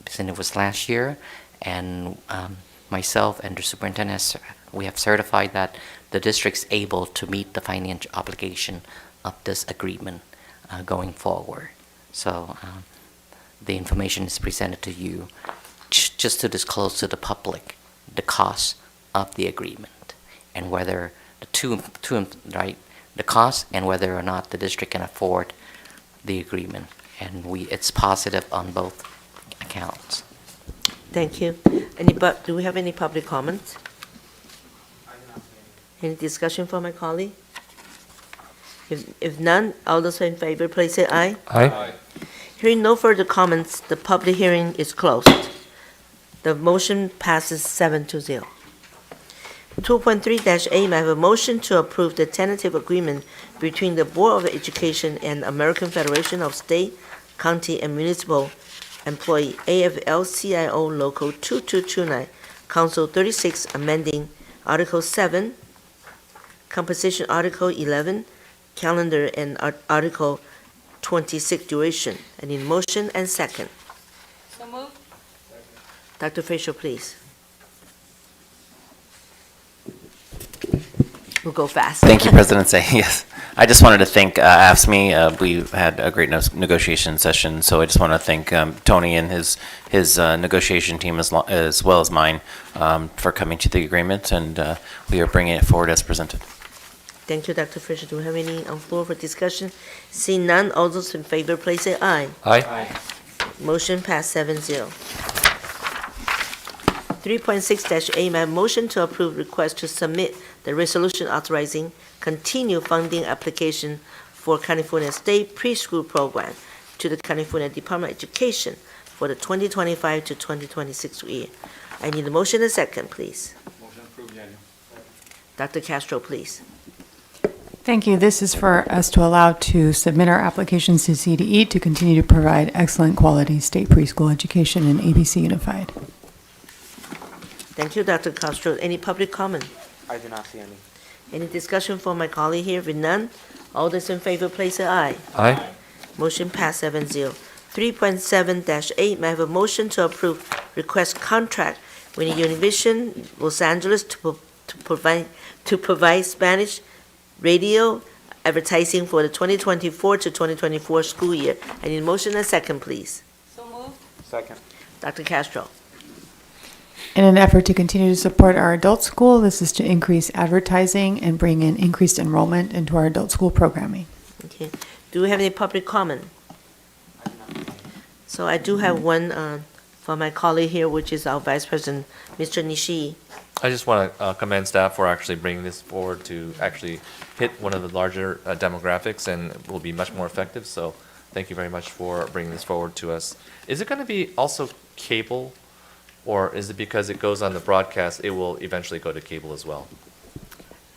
since it was last year, and myself and the superintendent, we have certified that the district's able to meet the financial obligation of this agreement going forward. So the information is presented to you just to disclose to the public the cost of the agreement and whether the cost and whether or not the district can afford the agreement. And it's positive on both accounts. Thank you. Do we have any public comments? Any discussion from my colleague? If none, all those in favor, please say aye. Aye. Hearing no further comments, the public hearing is closed. The motion passes 7-0. 2.3-A, may I have a motion to approve the tentative agreement between the Board of Education and American Federation of State, County, and Municipal Employee, AFL-CIO Local 2229, Council 36, amending Article 7, Composition Article 11, Calendar, and Article 26, Duration. I need motion and second. So moved. Dr. Fisher, please. We'll go fast. Thank you, President Say. Yes. I just wanted to thank AFSCME. We had a great negotiation session, so I just want to thank Tony and his negotiation team as well as mine for coming to the agreement, and we are bringing it forward as presented. Thank you, Dr. Fisher. Do we have any on floor for discussion? Seeing none, all those in favor, please say aye. Aye. Motion passed 7-0. 3.6-A, may I have motion to approve request to submit the resolution authorizing continued funding application for California State Preschool Program to the California Department of Education for the 2025 to 2026 year. I need a motion and second, please. Motion approved, Daniel. Dr. Castro, please. Thank you. This is for us to allow to submit our applications to CDE to continue to provide excellent quality state preschool education in ABC Unified. Thank you, Dr. Castro. Any public comment? I do not see any. Any discussion from my colleague here? With none, all those in favor, please say aye. Aye. Motion passed 7-0. 3.7-8, may I have a motion to approve request contract with Univision Los Angeles to provide Spanish radio advertising for the 2024 to 2024 school year. I need a motion and second, please. So moved. Second. Dr. Castro. In an effort to continue to support our adult school, this is to increase advertising and bring in increased enrollment into our adult school programming. Okay. Do we have any public comment? So I do have one from my colleague here, which is our Vice President, Mr. Nishii. I just want to commend staff for actually bringing this forward to actually hit one of the larger demographics and will be much more effective. So thank you very much for bringing this forward to us. Is it going to be also cable, or is it because it goes on the broadcast, it will eventually go to cable as well?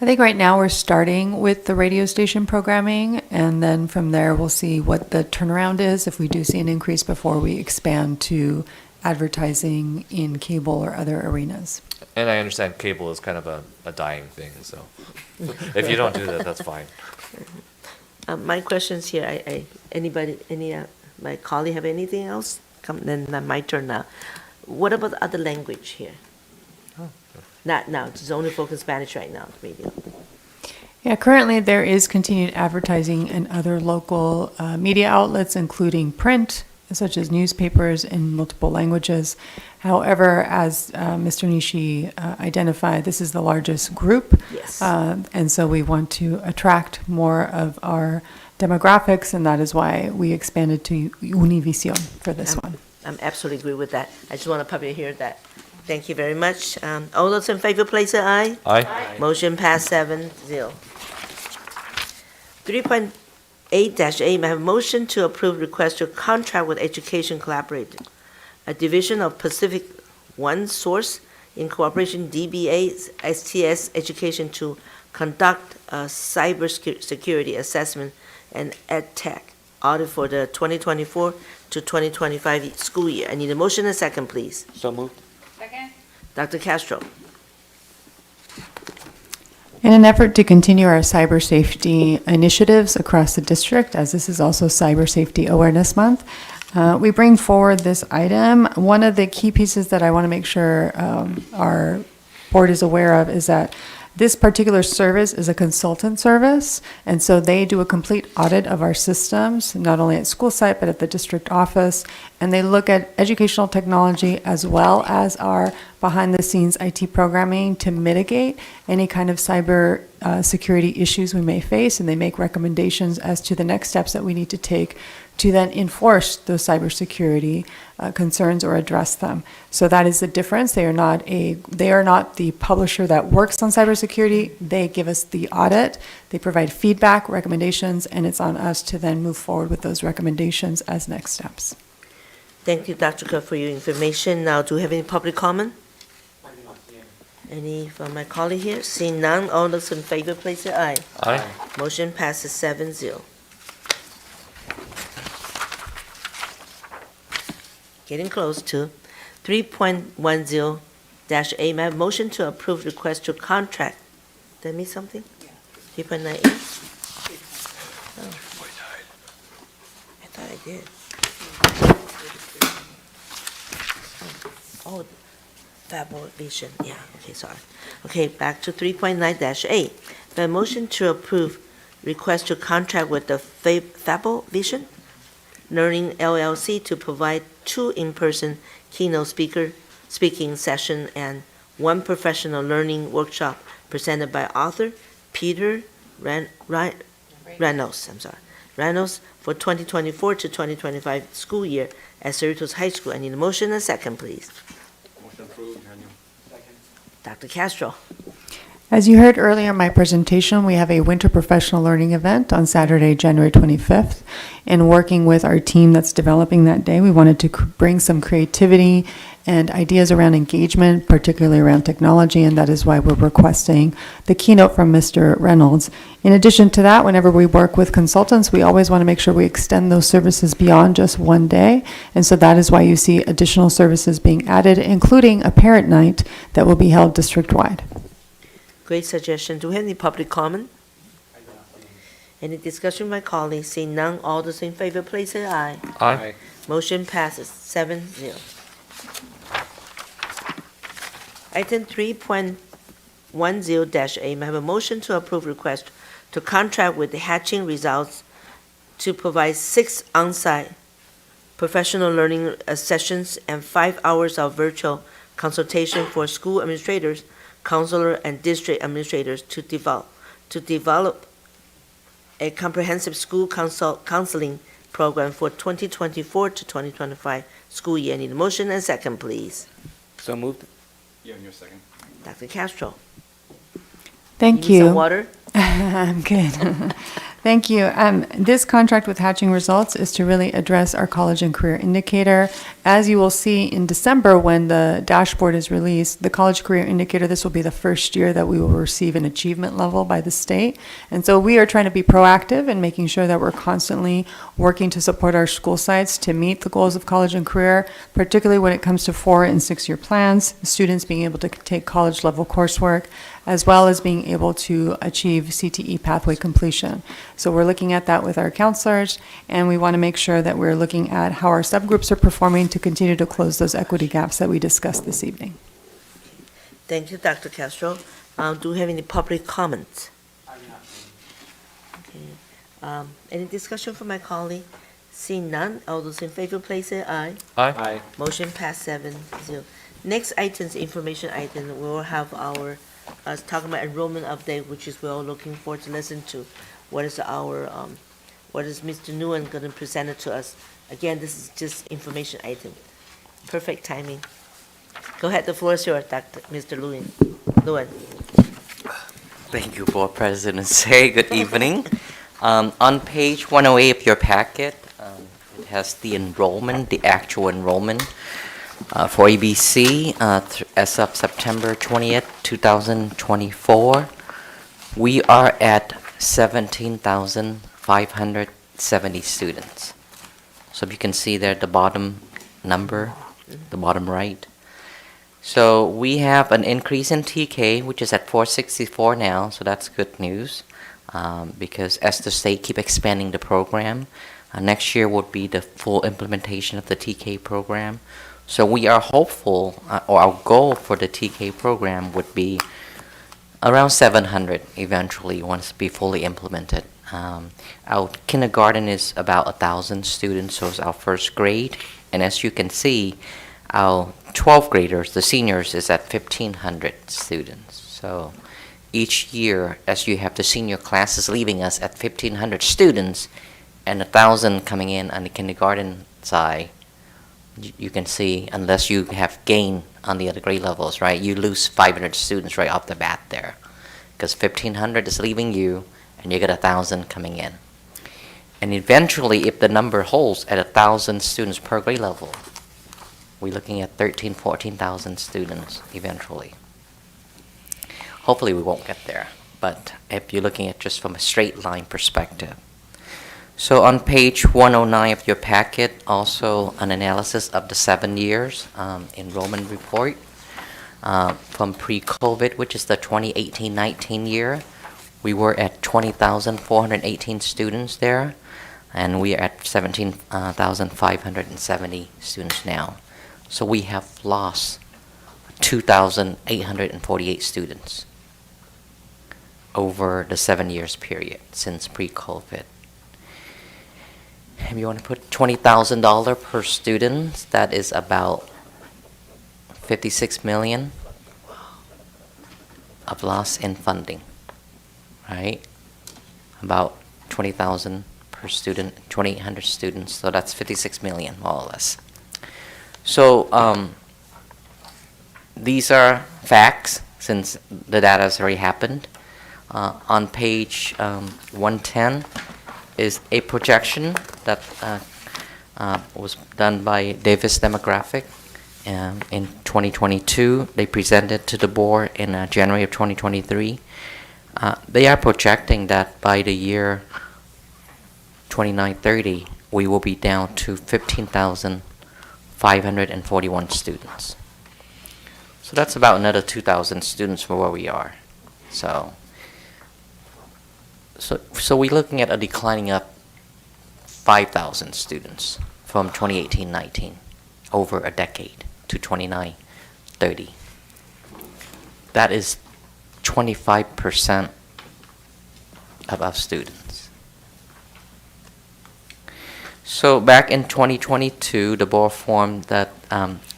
I think right now we're starting with the radio station programming, and then from there we'll see what the turnaround is if we do see an increase before we expand to advertising in cable or other arenas. And I understand cable is kind of a dying thing, so if you don't do that, that's fine. My questions here, my colleague have anything else? Then my turn now. What about the other language here? Not now, it's only focused Spanish right now, radio. Yeah, currently there is continued advertising in other local media outlets, including print, such as newspapers in multiple languages. However, as Mr. Nishi identified, this is the largest group. Yes. And so we want to attract more of our demographics, and that is why we expanded to Univision for this one. I absolutely agree with that. I just want to publicly hear that. Thank you very much. All those in favor, please say aye. Aye. Motion passed 7-0. 3.8-A, may I have a motion to approve request to contract with Education Collaborative, a division of Pacific One Source Incorporation DBA STS Education to conduct a cybersecurity assessment and ed tech audit for the 2024 to 2025 school year. I need a motion and a second, please. So moved. Second. Dr. Castro. In an effort to continue our cyber safety initiatives across the district, as this is also Cyber Safety Awareness Month, we bring forward this item. One of the key pieces that I want to make sure our board is aware of is that this particular service is a consultant service, and so they do a complete audit of our systems, not only at school site, but at the district office, and they look at educational technology as well as our behind-the-scenes IT programming to mitigate any kind of cyber security issues we may face, and they make recommendations as to the next steps that we need to take to then enforce those cybersecurity concerns or address them. So that is the difference. They are not the publisher that works on cybersecurity. They give us the audit. They provide feedback, recommendations, and it's on us to then move forward with those recommendations as next steps. Thank you, Dr. Kerr, for your information. Now, do we have any public comment? Any from my colleague here? Seeing none, all those in favor, please say aye. Aye. Motion passes 7-0. Getting close to 3.10-A. May I have a motion to approve request to contract? Did I miss something? 3.9A? Oh. I thought I did. Oh, Fable Vision, yeah, okay, sorry. Okay, back to 3.9-A. The motion to approve request to contract with the Fable Vision Learning LLC to provide 2 in-person keynote speaking session and 1 professional learning workshop presented by author Peter Reynolds for 2024 to 2025 school year at Cerritos High School. I need a motion and a second, please. Motion approved, Daniel. Dr. Castro. As you heard earlier in my presentation, we have a winter professional learning event on Saturday, January 25th. And working with our team that's developing that day, we wanted to bring some creativity and ideas around engagement, particularly around technology, and that is why we're requesting the keynote from Mr. Reynolds. In addition to that, whenever we work with consultants, we always want to make sure we extend those services beyond just one day. And so that is why you see additional services being added, including a parent night that will be held district-wide. Great suggestion. Do we have any public comment? Any discussion with my colleagues? Seeing none, all those in favor, please say aye. Aye. Motion passes 7-0. Item 3.10-A, may I have a motion to approve request to contract with the Hatching Results to provide 6 on-site professional learning sessions and 5 hours of virtual consultation for school administrators, counselor, and district administrators to develop a comprehensive school counseling program for 2024 to 2025 school year. I need a motion and second, please. So moved. Yeah, in your second. Dr. Castro. Thank Need some you. water? I'm good. Thank you. This contract with Hatching Results is to really address our college and career indicator. As you will see in December when the dashboard is released, the college career indicator, this will be the first year that we will receive an achievement level by the state. And so we are trying to be proactive in making sure that we're constantly working to support our school sites to meet the goals of college and career, particularly when it comes to 4- and 6-year plans, students being able to take college level coursework, as well as being able to achieve CTE pathway completion. So we're looking at that with our counselors, and we want to make sure that we're looking at how our subgroups are performing to continue to close those equity gaps that we discussed this evening. Thank you, Dr. Castro. Do we have any public comments? Okay. Any discussion from my colleague? Seeing none, all those in favor, please say aye. Aye. Motion passed 7-0. Next item's information item, we will have our talking about enrollment update, which is we're all looking forward to listen to. What is Mr. Nguyen going to present it to us? Again, this is just information item. Perfect timing. Go ahead, the floor is yours, Mr. Nguyen. Thank you, Board President. Say good evening. On page 108 of your packet, it has the enrollment, the actual enrollment. For ABC, as of September 20th, 2024, we are at 17,570 students. So if you can see there, the bottom number, the bottom right. So we have an increase in TK, which is at 464 now, so that's good news. Because as the state keep expanding the program, next year would be the full implementation of the TK program. So we are hopeful, or our goal for the TK program would be around 700 eventually once be fully implemented. Our kindergarten is about 1,000 students, so it's our first grade. And as you can see, our 12th graders, the seniors, is at 1,500 students. So each year, as you have the senior classes leaving us at 1,500 students and 1,000 coming in on the kindergarten side, you can see, unless you have gain on the other grade levels, right, you lose 500 students right off the bat there, because 1,500 is leaving you and you get 1,000 coming in. And eventually, if the number holds at 1,000 students per grade level, we're looking at 13,000, 14,000 students eventually. Hopefully we won't get there, but if you're looking at just from a straight line perspective. So on page 109 of your packet, also an analysis of the 7 years enrollment report from pre-COVID, which is the 2018-19 year. We were at 20,418 students there, and we are at 17,570 students now. So we have lost 2,848 students over the 7 years period since pre-COVID. If you want to put $20,000 per student, that is about 56 million of loss in funding, right? About 20,000 per student, 2,800 students, so that's 56 million, more or less. So these are facts, since the data has already happened. On page 110 is a projection that was done by Davis Demographic in 2022. They presented to the board in January of 2023. They are projecting that by the year 2930, we will be down to 15,541 students. So that's about another 2,000 students from where we are. So we're looking at a declining of 5,000 students from 2018-19 over a decade to 29-30. That is 25% of our students. So back in 2022, the board formed that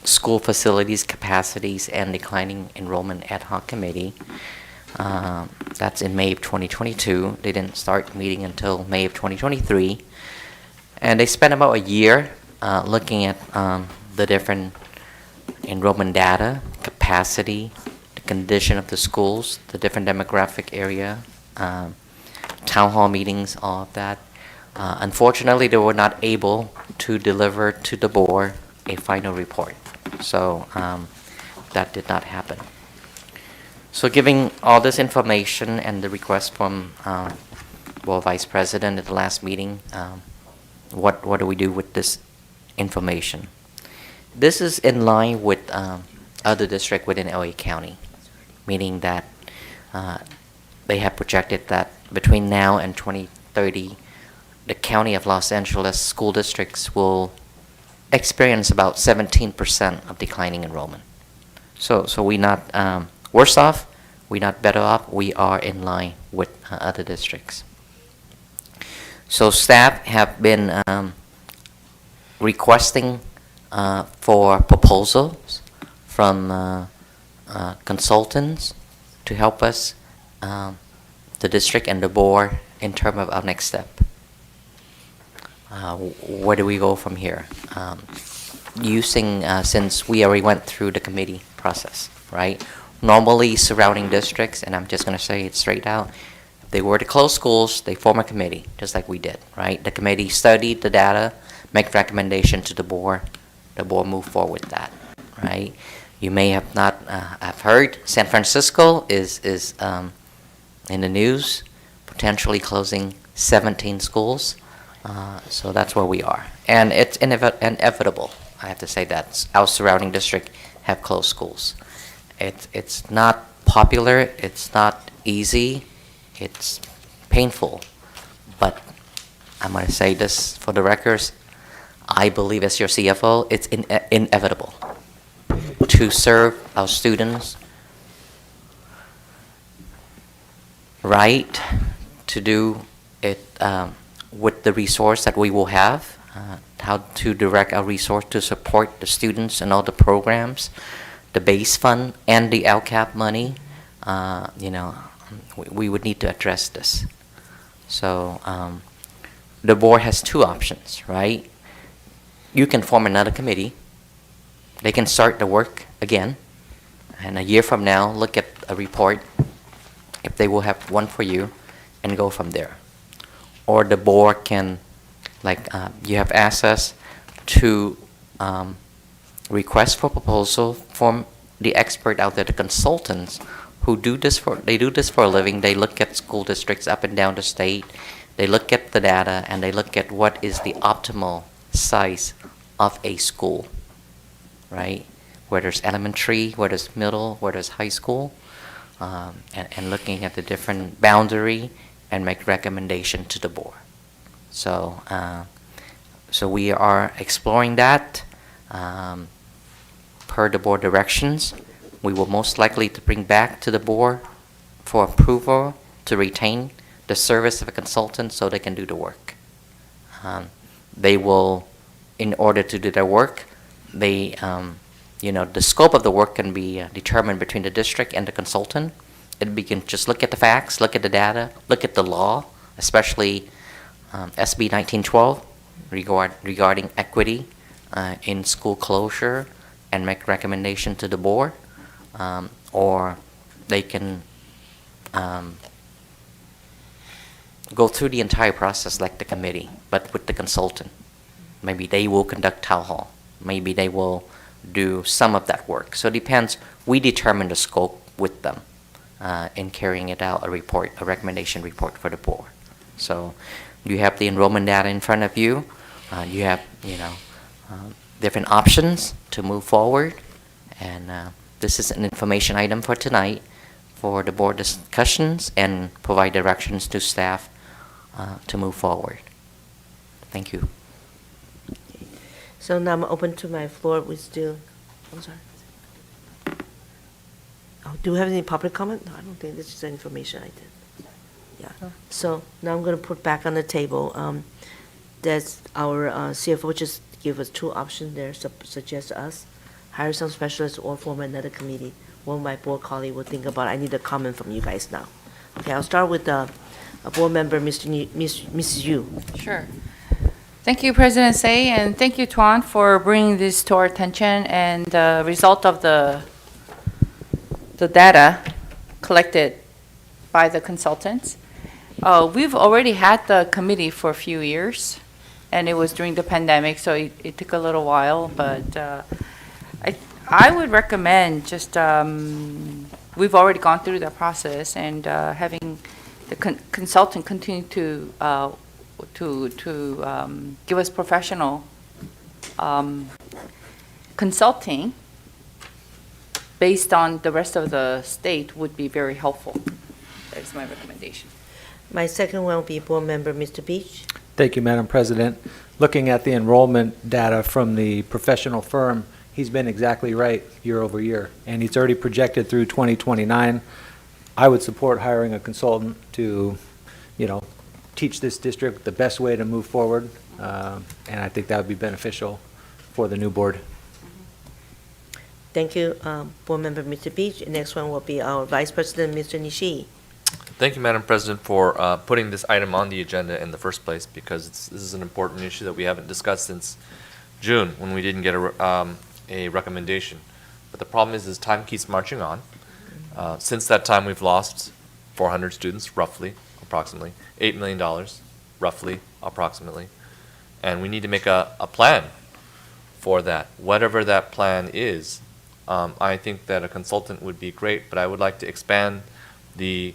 School Facilities, Capacities, and Declining Enrollment Ad Hoc Committee. That's in May of 2022. They didn't start meeting until May of 2023. And they spent about a year looking at the different enrollment data, capacity, the condition of the schools, the different demographic area, town hall meetings, all of that. Unfortunately, they were not able to deliver to the board a final report. So that did not happen. So giving all this information and the request from Vice President at the last meeting, what do we do with this information? This is in line with other districts within LA County, meaning that they have projected that between now and 2030, the County of Los Angeles school districts will experience about 17% of declining enrollment. So we're not worse off, we're not better off, we are in line with other districts. So staff have been requesting for proposals from consultants to help us, the district and the board, in terms of our next step. Where do we go from here? Since we already went through the committee process, right? Normally surrounding districts, and I'm just going to say it straight out, if they were to close schools, they form a committee, just like we did, right? The committee studied the data, make recommendation to the board moved forward with that. right? You may have not have heard San Francisco is in the news, potentially closing 17 schools. So that's where we are, and it's inevitable. I have to say that our surrounding district have closed schools. It's not popular. It's not easy. It's painful, but I'm going to say this for the records. I believe as your CFO, it's inevitable to serve our students right, to do it with the resource that we will have, how to direct our resource to support the students and all the programs, the base fund and the LCAP money. We would need to address this. So the board has two options, right? You can form another committee. They can start the work again, and a year from now, look at a report, if they will have one for you, and go from there. Or the board can, you have asked us to request for proposal from the expert out there, the consultants who do this for a living. They look at school districts up and down the state. They look at the data and they look at what is the optimal size of a school, right? Where there's elementary, where there's middle, where there's high school, and looking at the different boundary and make recommendation to the board. So, so we are exploring that per the board directions. We will most likely to bring back to the board for approval to retain the service of a consultant so they can do the work. They will, in order to do their work, they, the scope of the work can be determined between the district and the consultant. We can just look at the facts, look at the data, look at the law, especially SB 1912 regarding equity in school closure, and make recommendation to the board, or they can go through the entire process like the committee, but with the consultant. Maybe they will conduct town hall. Maybe they will do some of that work. So it depends. We determine the scope with them in carrying it out, a recommendation report for the board. So you have the enrollment data in front of you. You have, different options to move forward. And this is an information item for tonight for the board discussions and provide directions to staff to move forward. Thank you. So now I'm open to my floor. I'm sorry. Oh, do we have any public comment? No, I don't think this is information item. Yeah. So now I'm going to put back on the table. That's our CFO just give us two options there, suggest us, hire some specialists or form another committee. One of my board colleague will think about it. I need a comment from you guys now. Okay, I'll start with a board member, Mrs. Yu. Sure. Thank you, President Say, and thank you, Tuan, for bringing this to our attention and the result of the data collected by the consultants. We've already had the committee for a few years, and it was during the pandemic, so it took a little while, but I would recommend just, we've already gone through that process, and having the consultant continue to give us professional consulting based on the rest of the state would be very helpful. That's my recommendation. My second one will be board member, Mr. Beach. Thank you, Madam President. Looking at the enrollment data from the professional firm, he's been exactly right year over year, and he's already projected through 2029. I would support hiring a consultant to, teach this district the best way to move forward, and I think that would be beneficial for the new board. Thank you, board member, Mr. Beach. Next one will be our vice president, Mr. Nishii. Thank you, Madam President, for putting this item on the agenda in the first place, because this is an important issue that we haven't discussed since June when we didn't get a recommendation. But the problem is time keeps marching on. Since that time, we've lost 400 students, roughly, approximately, $8 million, roughly, approximately. And we need to make a plan for that. Whatever that plan is, I think that a consultant would be great, but I would like to expand the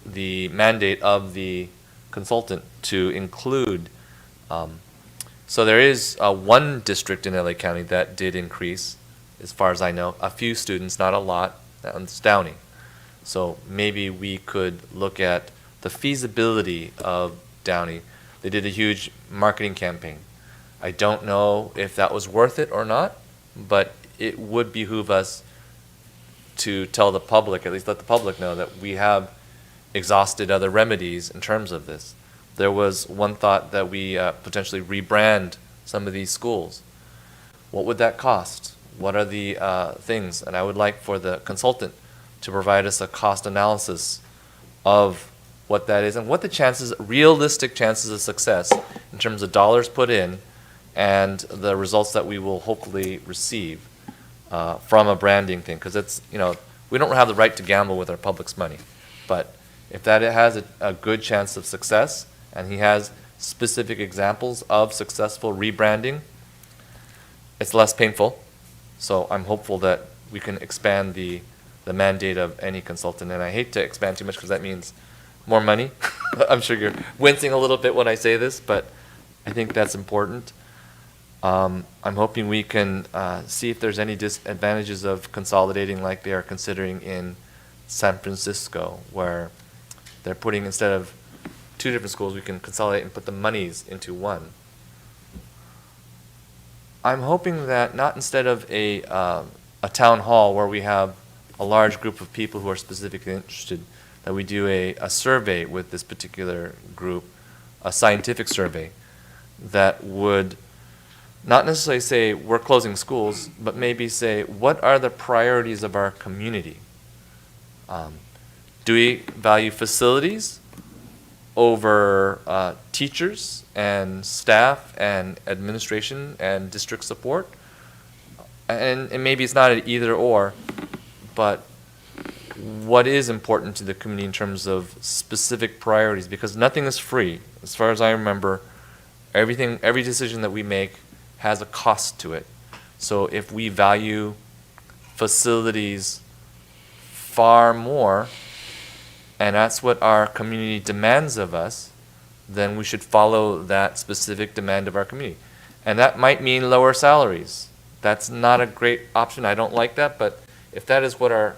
mandate of the consultant to include. So there is one district in LA County that did increase, as far as I know, a few students, not a lot. It's Downey. So maybe we could look at the feasibility of Downey. They did a huge marketing campaign. I don't know if that was worth it or not, but it would behoove us to tell the public, at least let the public know, that we have exhausted other remedies in terms of this. There was one thought that we potentially rebrand some of these schools. What would that cost? What are the things? And I would like for the consultant to provide us a cost analysis of what that is and what the chances, realistic chances of success in terms of dollars put in and the results that we will hopefully receive from a branding thing. Because it's, we don't have the right to gamble with our public's money. But if that has a good chance of success, and he has specific examples of successful rebranding, it's less painful. So I'm hopeful that we can expand the mandate of any consultant. And I hate to expand too much because that means more money. I'm sure you're wincing a little bit when I say this, but I think that's important. I'm hoping we can see if there's any disadvantages of consolidating like they are considering in San Francisco, where they're putting, instead of 2 different schools, we can consolidate and put the monies into one. I'm hoping that not instead of a town hall where we have a large group of people who are specifically interested, that we do a survey with this particular group, a scientific survey that would not necessarily say we're closing schools, but maybe say what are the priorities of our community? Do we value facilities over teachers and staff and administration and district support? And maybe it's not an either or, but what is important to the community in terms of specific priorities? Because nothing is free. As far as I remember, every decision that we make has a cost to it. So if we value facilities far more, and that's what our community demands of us, then we should follow that specific demand of our community. And that might mean lower salaries. That's not a great option. I don't like that, but if that is what our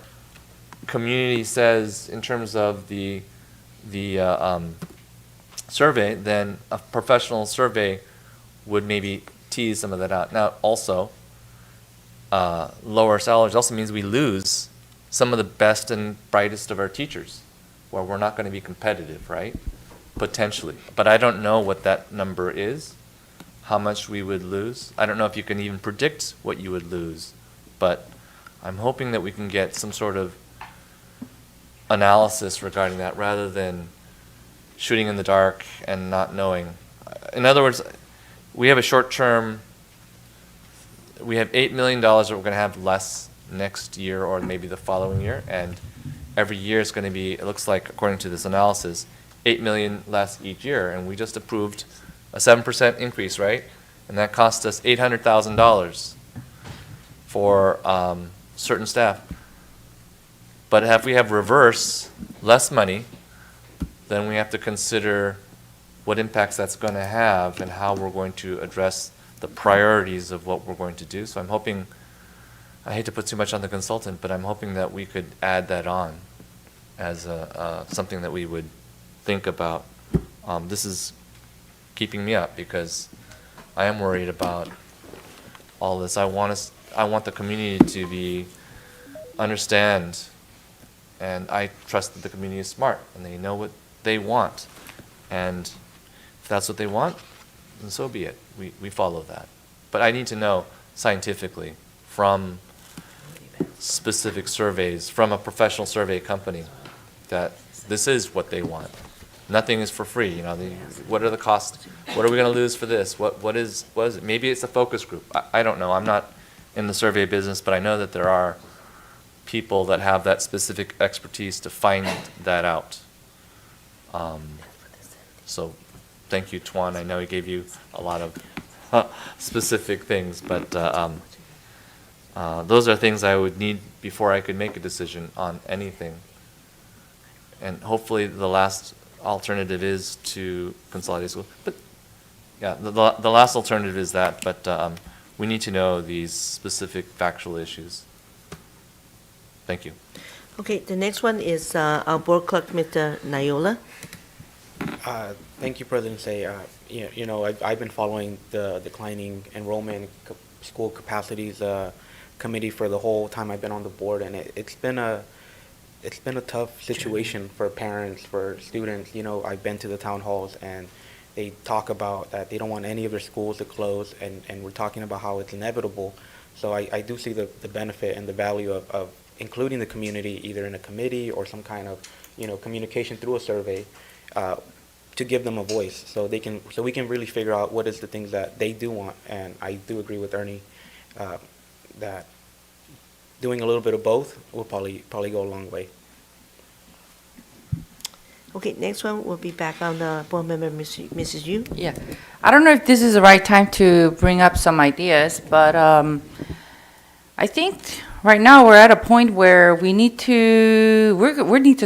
community says in terms of the survey, then a professional survey would maybe tease some of that out. Now, also, lower salaries also means we lose some of the best and brightest of our teachers, where we're not going to be competitive, right? Potentially. But I don't know what that number is, how much we would lose. I don't know if you can even predict what you would lose, but I'm hoping that we can get some sort of analysis regarding that rather than shooting in the dark and not knowing. In other words, we have a short-term, we have $8 million that we're going to have less next year or maybe the following year, and every year is going to be, it looks like, according to this analysis, 8 million less each year, and we just approved a 7% increase, right? And that cost us $800,000 for certain staff. But if we have reverse, less money, then we have to consider what impacts that's going to have and how we're going to address the priorities of what we're going to do. So I'm hoping, I hate to put too much on the consultant, but I'm hoping that we could add that on as something that we would think about. This is keeping me up because I am worried about all this. I want the community to understand, and I trust that the community is smart and they know what they want. And if that's what they want, then so be it. We follow that. But I need to know scientifically from specific surveys, from a professional survey company, that this is what they want. Nothing is for free. What are the costs? What are we going to lose for this? What is it? Maybe it's a focus group. I don't know. I'm not in the survey business, but I know that there are people that have that specific expertise to find that out. So thank you, Tuan. I know he gave you a lot of specific things, but Those are things I would need before I could make a decision on anything. And hopefully the last alternative is to consolidate school. But yeah, the last alternative is that, but we need to know these specific factual issues. Thank you. Okay, the next one is our board clerk, Mr. Nayola. Thank you, President Say. I've been following the declining enrollment school capacities committee for the whole time I've been on the board, and it's been a tough situation for parents, for students. I've been to the town halls, and they talk about that they don't want any of their schools to close, and we're talking about how it's inevitable. So I do see the benefit and the value of including the community either in a committee or some kind of communication through a survey to give them a voice, so we can really figure out what is the things that they do want. And I do agree with Ernie that doing a little bit of both will probably go a long way. Okay, next one will be back on the board member, Mrs. Yu. Yeah. I don't know if this is the right time to bring up some ideas, but I think right now we're at a point where we need to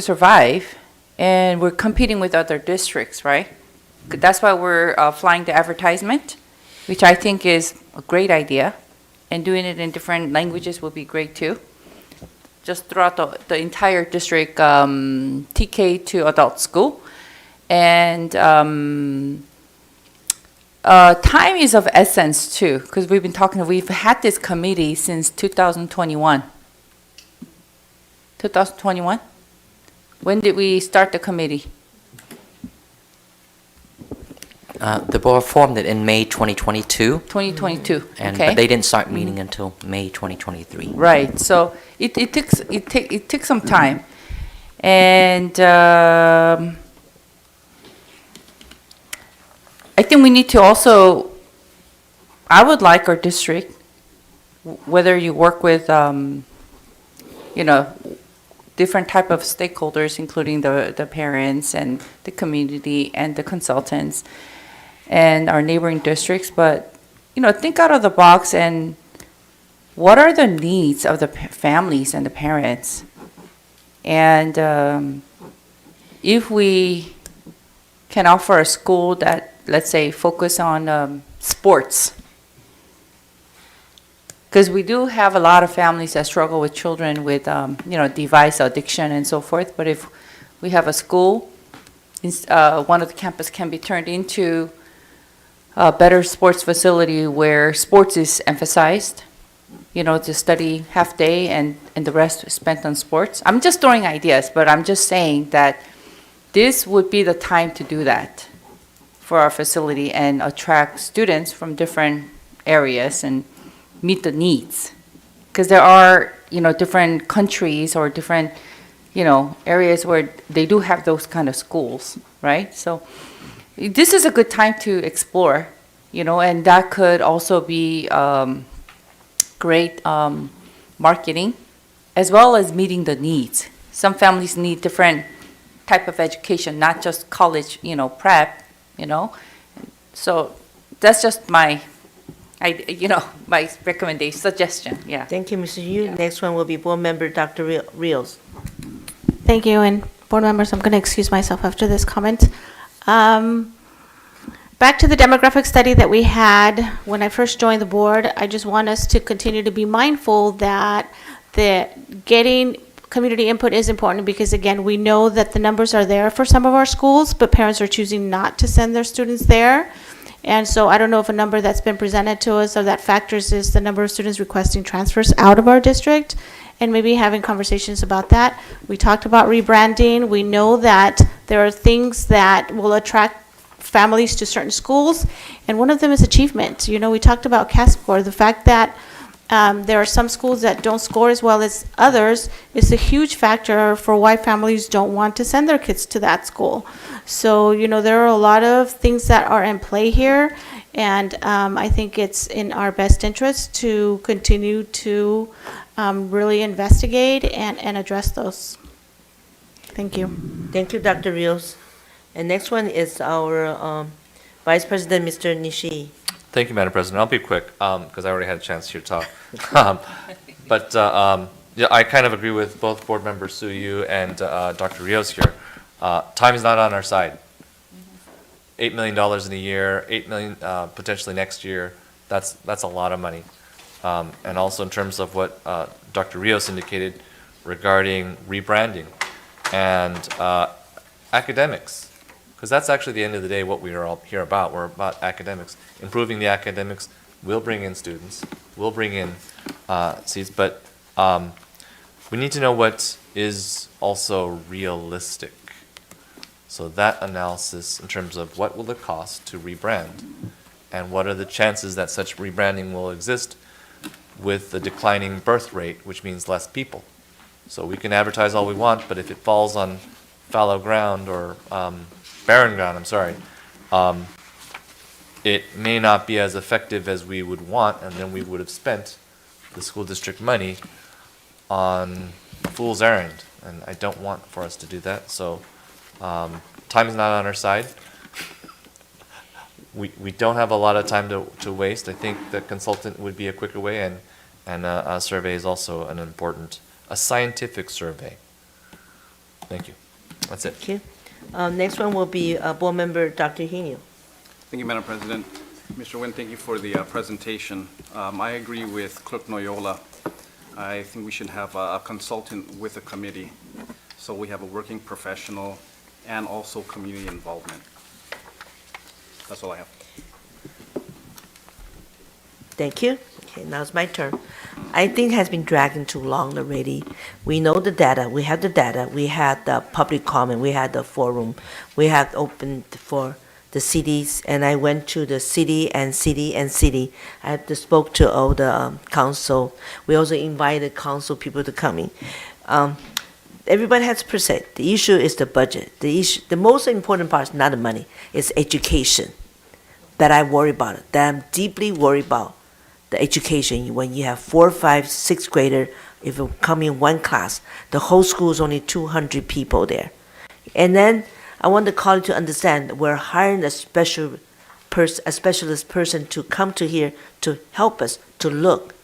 survive, and we're competing with other districts, right? That's why we're flying the advertisement, which I think is a great idea, and doing it in different languages would be great too. Just throughout the entire district, TK to adult school. And time is of essence too, because we've had this committee since 2021. 2021? When did we start the committee? The board formed it in May 2022. 2022, And okay. but they didn't start meeting until May 2023. Right, so it takes some time. And I think we need to also, I would like our district, whether you work with, different type of stakeholders, including the parents and the community and the consultants and our neighboring districts, but, think out of the box and what are the needs of the families and the parents? And if we can offer a school that, let's say, focus on sports, because we do have a lot of families that struggle with children with, device addiction and so forth. But if we have a school, one of the campus can be turned into a better sports facility where sports is emphasized, to study half day and the rest spent on sports. I'm just throwing ideas, but I'm just saying that this would be the time to do that for our facility and attract students from different areas and meet the needs. Because there are, different countries or different, areas where they do have those kind of schools, right? So this is a good time to explore, and that could also be great marketing, as well as meeting the needs. Some families need different type of education, not just college, prep, So that's just my my recommendation, suggestion, yeah. Thank you, Mrs. Yu. Next one will be board member Dr. Rios. Thank you, and board members, I'm going to excuse myself after this comment. Back to the demographic study that we had when I first joined the board, I just want us to continue to be mindful that getting community input is important, because again, we know that the numbers are there for some of our schools, but parents are choosing not to send their students there. And so I don't know if a number that's been presented to us or that factors is the number of students requesting transfers out of our district, and maybe having conversations about that. We talked about rebranding. We know that there are things that will attract families to certain schools, and one of them is achievement. We talked about CAS score. The fact that there are some schools that don't score as well as others is a huge factor for why families don't want to send their kids to that school. So, there are a lot of things that are in play here, and I think it's in our best interest to continue to really investigate and address those. Thank you. Thank you, Dr. Rios. And next one is our Vice President, Mr. Nishii. Thank you, Madam President. I'll be quick, because I already had a chance to talk. Yeah, I kind of agree with both board members, Sue Yu and Dr. Rios here. Time is not on our side. $8 million in a year, $8 million potentially next year, that's a lot of money. And also in terms of what Dr. Rios indicated regarding rebranding and academics, because that's actually the end of the day what we are all here about. We're about academics. Improving the academics will bring in students, will bring in seats, but we need to know what is also realistic. So that analysis in terms of what will it cost to rebrand and what are the chances that such rebranding will exist with the declining birth rate, which means less people. So we can advertise all we want, but if it falls on fallow ground or barren ground, it may not be as effective as we would want, and then we would have spent the school district money on fool's errand, and I don't want for us to do that. So time is not on our side. We don't have a lot of time to waste. I think the consultant would be a quicker way, and a survey is also an important, a scientific survey. Thank you. That's it. Thank you. Next one will be Board Member Dr. Henio. Thank you, Madam President. Mr. Nguyen, thank you for the presentation. I agree with Clerk Noyola. I think we should have a consultant with a committee, so we have a working professional and also community involvement. That's all I have. Thank you. Okay, now it's my turn. I think it has been dragging too long already. We know the data. We have the data. We had the public comment. We had the forum. We have opened for the cities, and I went to the city. I spoke to all the council. We also invited council people to come in. Everybody has per se. The issue is the budget. The most important part is not the money. It's education that I worry about. That I'm deeply worried about. The education. When you have 4, 5, 6 grader, if you come in one class, the whole school is only 200 people there, and then I want the college to understand we're hiring a specialist person to come to here to help us to look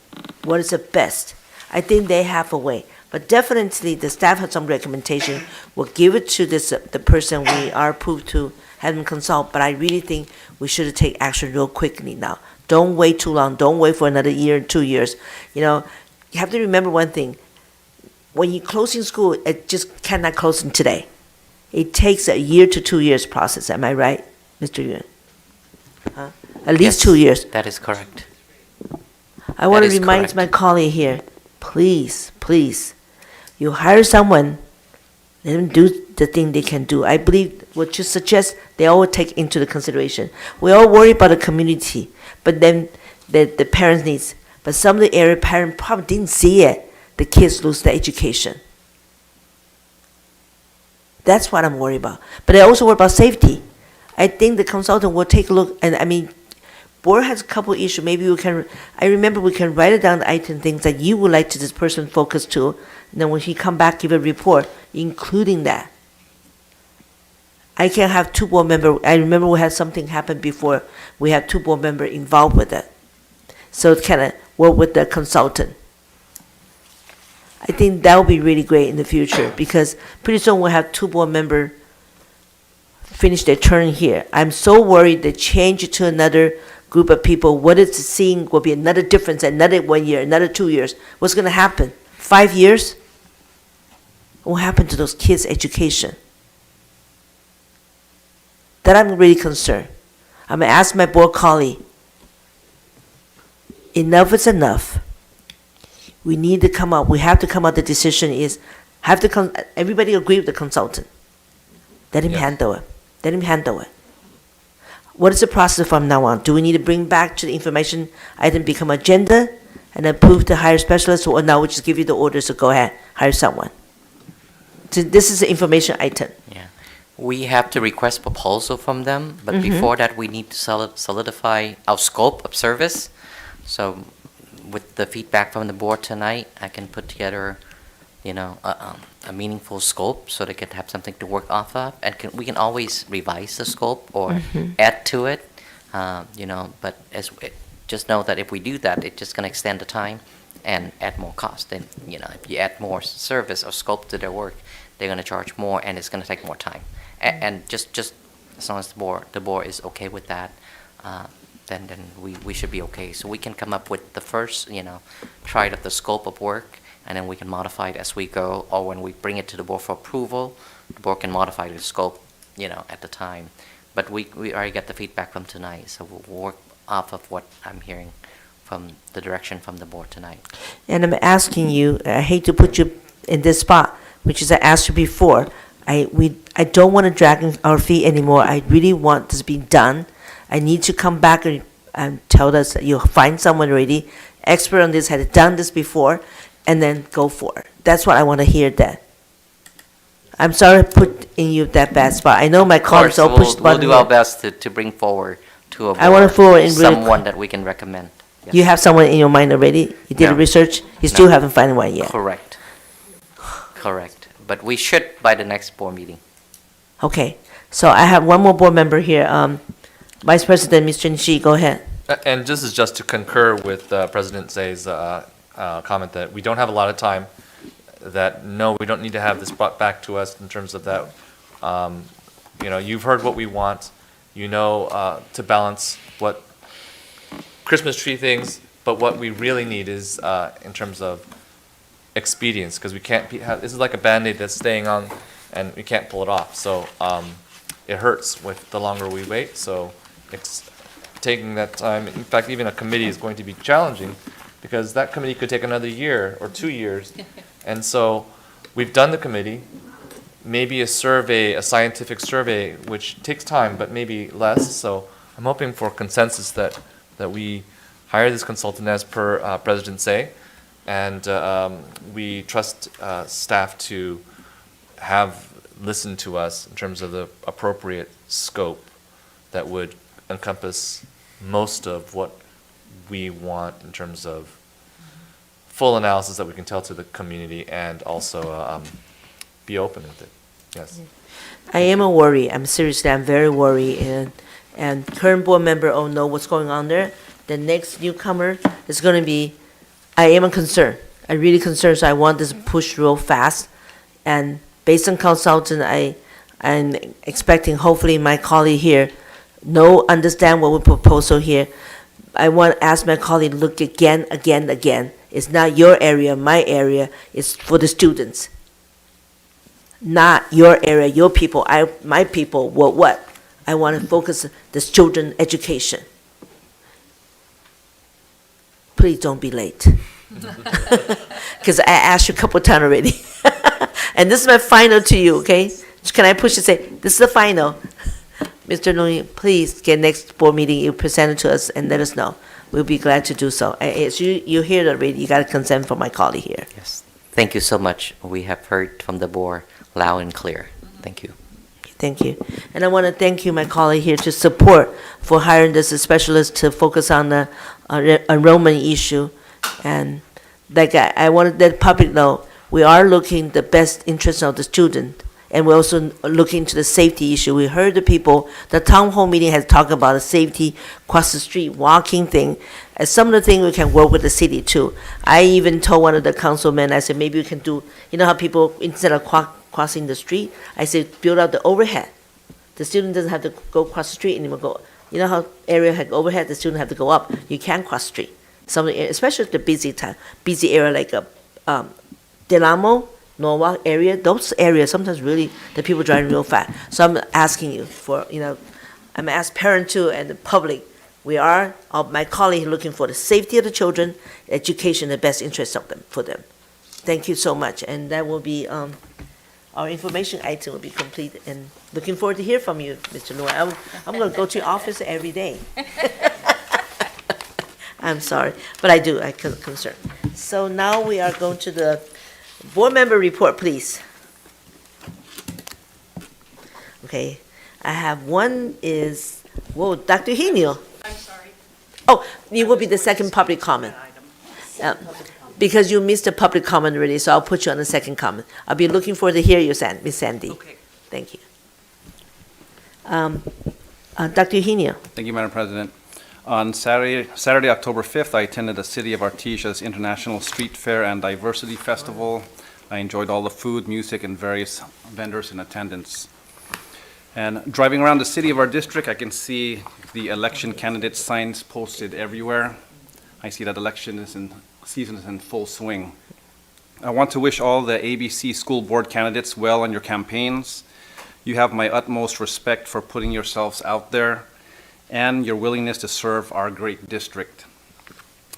what is the best. I think they have a way, but definitely the staff has some recommendation. We'll give it to the person we are approved to have them consult. But I really think we should take action real quickly now. Don't wait too long. Don't wait for another year, 2 years. You have to remember one thing. When you close in school, it just cannot close in today. It takes a year to 2 years process. Am I right, Mr. Yuan? At least 2 years. That is correct. I want to That is remind correct. my colleague here, please, you hire someone, let them do the thing they can do. I believe what you suggest, they all take into the consideration. We all worry about the community, but then the parents' needs. But some of the area parents probably didn't see it. The kids lose their education. That's what I'm worried about. But I also worry about safety. I think the consultant will take a look, and board has a couple issues. Maybe I remember we can write it down the item things that you would like to this person focus to, and then when he come back, give a report, including that. I can have 2 board members. I remember we had something happen before. We had 2 board members involved with it. So it kind of work with the consultant. I think that would be really great in the future because pretty soon we'll have 2 board members finish their term here. I'm so worried they change it to another group of people. What it's seeing will be another difference, another 1 year, another 2 years. What's going to happen? 5 years? What will happen to those kids' education? That I'm really concerned. I'm going to ask my board colleague, enough is enough. We need to come up. We have to come up. The decision is everybody agree with the consultant. Let him handle it. Let him handle it. What is the process from now on? Do we need to bring back to the information item become agenda and approve to hire specialists, or now we just give you the orders to go ahead hire someone? So this is the information item. Yeah. We have to request proposal from them, but before that, we need to solidify our scope of service. So with the feedback from the board tonight, I can put together, a meaningful scope so they can have something to work off of, and we can always revise the scope or add to it But just know that if we do that, it's just going to extend the time and add more cost. Then, if you add more service or scope to their work, they're going to charge more, and it's going to take more time. And just as long as the board is okay with that, then we should be okay. So we can come up with the first, try it at the scope of work, and then we can modify it as we go, or when we bring it to the board for approval, the board can modify the scope, at the time. But we already got the feedback from tonight, so we'll work off of what I'm hearing from the direction from the board tonight. And I'm asking you, I hate to put you in this spot, which is I asked you before, I don't want to drag our feet anymore. I really want this to be done. I need to come back and tell us that you'll find someone already, expert on this, had done this before, and then go for it. That's what I want to hear that. I'm sorry to put in you that bad spot. I know my colleagues all pushed the We'll button. do our best to bring forward to a board I want to forward in really someone that we can recommend. Yes. You have someone in your mind already? You did No. research? You No. still haven't found one yet? Correct. But we should by the next board meeting. Okay. So I have one more board member here. Vice President, Mr. Nishi, go ahead. And this is just to concur with President Say's comment that we don't have a lot of time, that no, we don't need to have this brought back to us in terms of that. You've heard what we want, to balance what Christmas tree things, but what we really need is in terms of expedience, because we can't this is like a Band-Aid that's staying on and we can't pull it off. So it hurts with the longer we wait. So it's taking that time. In fact, even a committee is going to be challenging because that committee could take another year or 2 years. And so we've done the committee, maybe a survey, a scientific survey, which takes time, but maybe less. So I'm hoping for consensus that we hire this consultant as per President Say, and we trust staff to have listened to us in terms of the appropriate scope that would encompass most of what we want in terms of full analysis that we can tell to the community and also be open with it. Yes. I am a worry. I'm very worried. And current board member know what's going on there. The next newcomer is going to be, I am a concern. I'm really concerned, so I want this pushed real fast. And based on consultant, I'm expecting hopefully my colleague here understand what we proposal here. I want to ask my colleague to look again. It's not your area, my area. It's for the students. Not your area, your people, my people, what? I want to focus this children education. Please don't be late. Because I asked you a couple of times already. And this is my final to you, okay? Can I push and say, this is the final? Mr. Nui, please get next board meeting, you present it to us and let us know. We'll be glad to do so. As you hear it already, you got a consent from my colleague here. Yes. Thank you so much. We have heard from the board loud and clear. Thank you. Thank you. And I want to thank you, my colleague here, to support for hiring this specialist to focus on the enrollment issue. And like I wanted the public know, we are looking the best interest of the student. And we're also looking to the safety issue. We heard the people, the town hall meeting has talked about the safety, cross the street, walking thing. And some of the things we can work with the city too. I even told one of the councilmen, I said, maybe we can do, how people, instead of crossing the street, I said, build out the overhead. The student doesn't have to go across the street anymore. How area had overhead, the student have to go up. You can't cross the street. Especially the busy area like Delamo, Norwalk area, those areas sometimes really the people driving real fast. So I'm asking you for, I'm asking Parental and the public. We are, my colleague, looking for the safety of the children, education, the best interest of them for them. Thank you so much, and that will be our information item will be complete. And looking forward to hear from you, Mr. Noy. I'm going to go to your office every day. I'm sorry, but I do. I'm concerned. So now we are going to the board member report, please. Okay, I have one is, Dr. Henio. I'm sorry. Oh, you will be the second public comment. Because you missed the public comment already, so I'll put you on the second comment. I'll be looking forward to hear you, Miss Sandy. Okay. Thank you. Dr. Eugenio. Thank you, Madam President. On Saturday, October 5th, I attended the City of Artesia's International Street Fair and Diversity Festival. I enjoyed all the food, music, and various vendors in attendance. And driving around the city of our district, I can see the election candidate signs posted everywhere. I see that season is in full swing. I want to wish all the ABC school board candidates well on your campaigns. You have my utmost respect for putting yourselves out there and your willingness to serve our great district.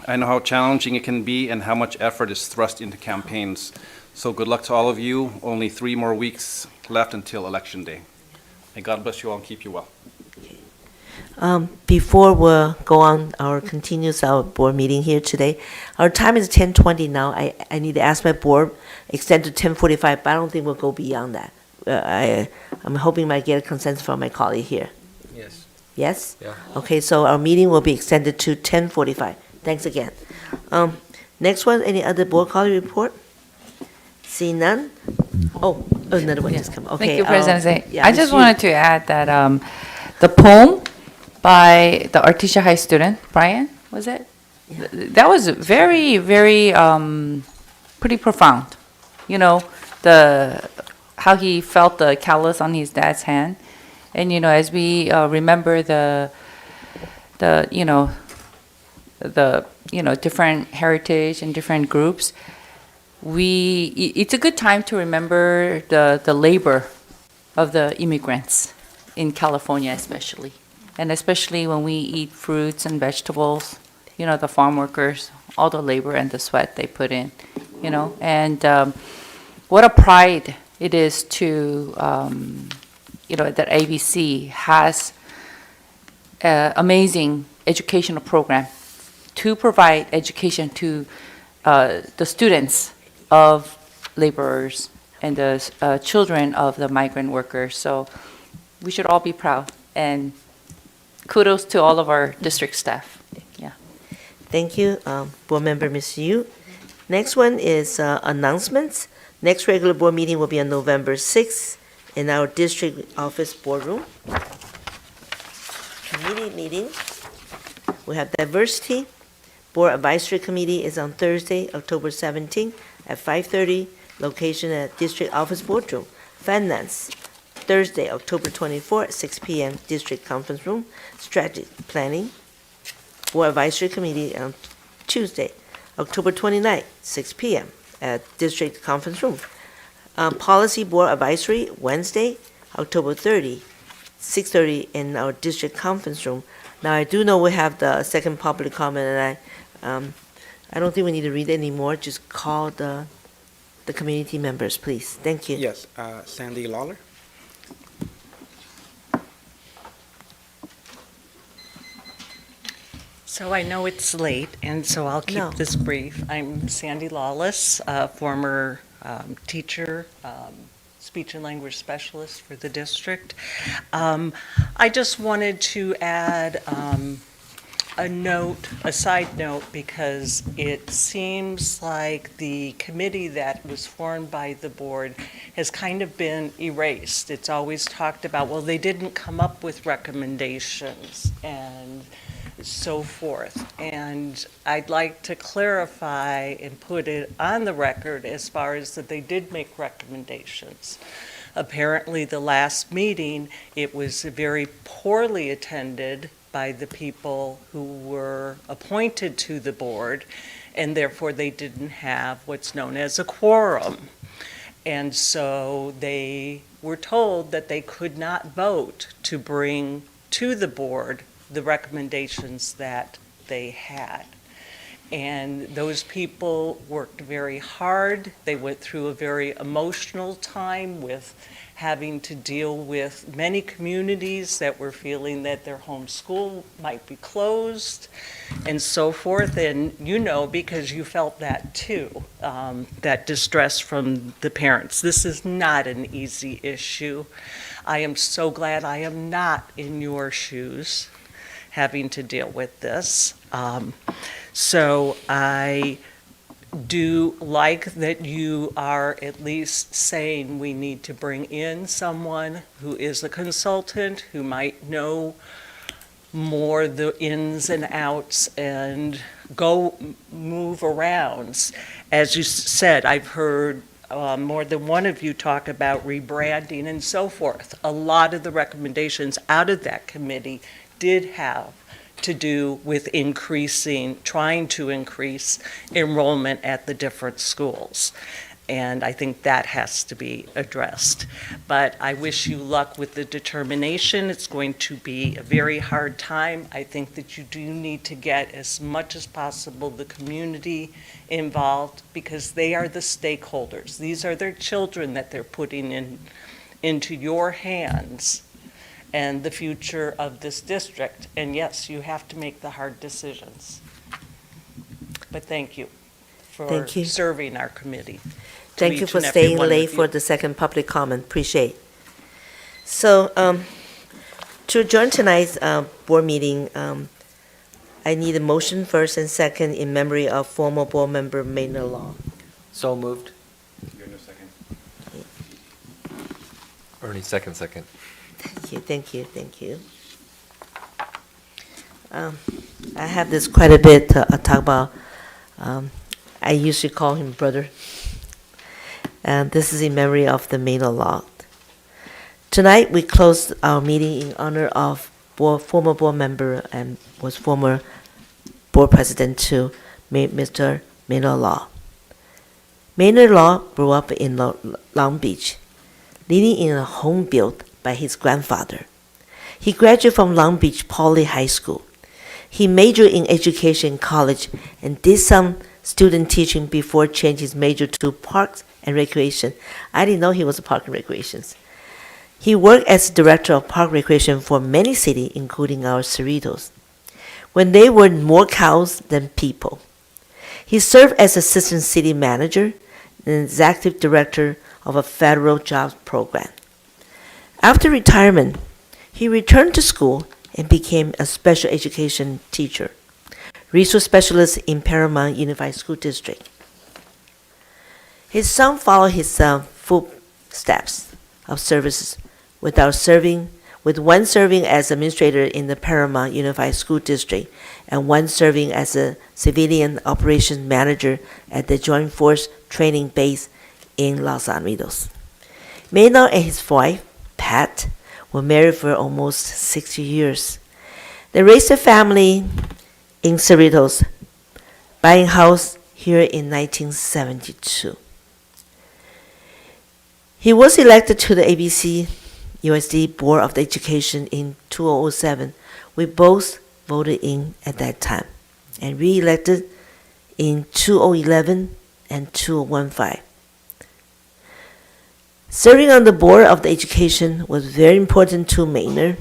I know how challenging it can be and how much effort is thrust into campaigns. So good luck to all of you. Only 3 more weeks left until Election Day. May God bless you all and keep you well. Before we go on our board meeting here today, our time is 10:20 now. I need to ask my board, extend to 10:45, but I don't think we'll go beyond that. I'm hoping I get a consensus from my colleague here. Yes. Yes? Yeah. Okay, so our meeting will be extended to 10:45. Thanks again. Next one, any other board colleague report? See none? Oh, another one just come. Okay. Thank you, President Zay. yeah, I just Ms. Yu. wanted to add that the poem by the Artesia High student, Brian, was it? Yeah. That was very, very pretty profound. You know, how he felt the callus on his dad's hand. And, you know, as we remember the different heritage and different groups, it's a good time to remember the labor of the immigrants in California especially. And especially when we eat fruits and vegetables, you know, the farm workers, all the labor and the sweat they put in, you know. And what a pride it is to, that ABC has an amazing educational program to provide education to the students of laborers and the children of the migrant workers. So we should all be proud, and kudos to all of our district staff. Yeah. Thank you, Board Member Ms. Yu. Next one is announcements. Next regular board meeting will be on November 6th in our district office boardroom. Committee meeting. We have diversity. Board Advisory Committee is on Thursday, October 17th at 5:30, location at District Office Boardroom. Finance, Thursday, October 24th at 6 p.m., District Conference Room. Strategy Planning, Board Advisory Committee on Tuesday, October 29th, 6 p.m. at District Conference Room. Policy Board Advisory, Wednesday, October 30, 6:30 in our District Conference Room. Now, I do know we have the second public comment, and I don't think we need to read it anymore. Just call the community members, please. Thank you. Yes, Sandy Lawler. So I know it's late, and so I'll keep this brief. I'm Sandy Lawless, a former teacher, speech and language specialist for the district. I just wanted to add a side note, because it seems like the committee that was formed by the board has kind of been erased. It's always talked about, well, they didn't come up with recommendations and so forth. And I'd like to clarify and put it on the record as far as that they did make recommendations. Apparently, the last meeting, it was very poorly attended by the people who were appointed to the board, and therefore they didn't have what's known as a quorum. And so they were told that they could not vote to bring to the board the recommendations that they had. And those people worked very hard. They went through a very emotional time with having to deal with many communities that were feeling that their home school might be closed and so forth. And you know, because you felt that too, that distress from the parents. This is not an easy issue. I am so glad I am not in your shoes having to deal with this. So I do like that you are at least saying we need to bring in someone who is a consultant, who might know more the ins and outs and move around. As you said, I've heard more than one of you talk about rebranding and so forth. A lot of the recommendations out of that committee did have to do with trying to increase enrollment at the different schools. And I think that has to be addressed. But I wish you luck with the determination. It's going to be a very hard time. I think that you do need to get as much as possible the community involved, because they are the stakeholders. These are their children that they're putting into your hands and the future of this district. And yes, you have to make the hard decisions. But thank you for serving our committee. Thank you for staying late for the second public comment. Appreciate. So, to adjourn tonight's board meeting, I need a motion first and second in memory of former board member Maynard Law. So moved. Ernie, second. Thank you. I have this quite a bit to talk about. I usually call him brother. This is in memory of the Maynard Law. Tonight we closed our meeting in honor of former board member and was former board president too, Mr. Maynard Law. Maynard Law grew up in Long Beach, living in a home built by his grandfather. He graduated from Long Beach Poly High School. He majored in education in college and did some student teaching before changing his major to parks and recreation. I didn't know he was a park and recreations. He worked as director of park recreation for many cities, including our Cerritos, when there were more cows than people. He served as assistant city manager and executive director of a federal jobs program. After retirement, he returned to school and became a special education teacher, resource specialist in Paramount Unified School District. His son followed his footsteps of services, with one serving as administrator in the Paramount Unified School District and one serving as a civilian operations manager at the Joint Force Training Base in Los Alamitos. Maynard and his wife, Pat, were married for almost 60 years. They raised a family in Cerritos, buying a house here in 1972. He was elected to the ABCUSD Board of Education in 2007. We both voted in at that time, and re-elected in 2011 and 2015. Serving on the Board of the Education was very important to Maynard,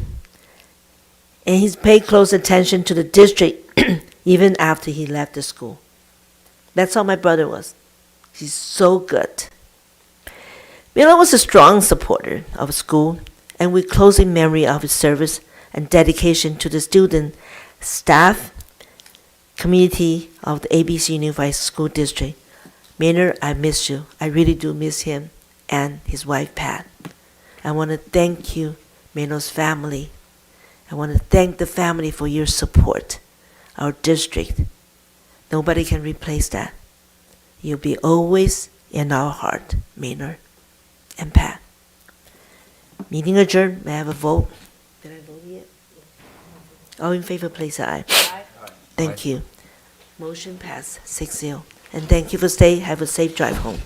and he paid close attention to the district even after he left the school. That's how my brother was. He's so good. Willow was a strong supporter of school, and with close in memory of his service and dedication to the student, staff, community of the ABC Unified School District. Maynard, I miss you. I really do miss him and his wife, Pat. I want to thank you, Maynard's family. I want to thank the family for your support, our district. Nobody can replace that. You'll be always in our heart, Maynard and Pat. Meeting adjourned. May I have a vote? Did I vote yet? All in favor, please say aye. Aye. Thank you. Motion passed 6-0. And thank you for staying. Have a safe drive home.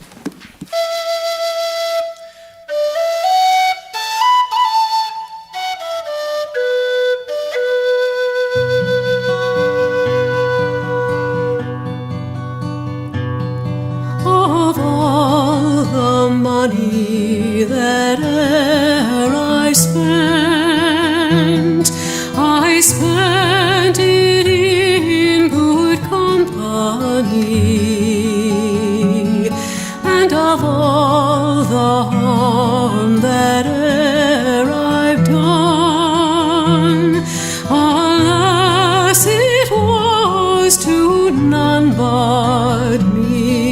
Of all the money that e'er I spent it in good company, and of all the harm that e'er I've done, alas, it was to none but me.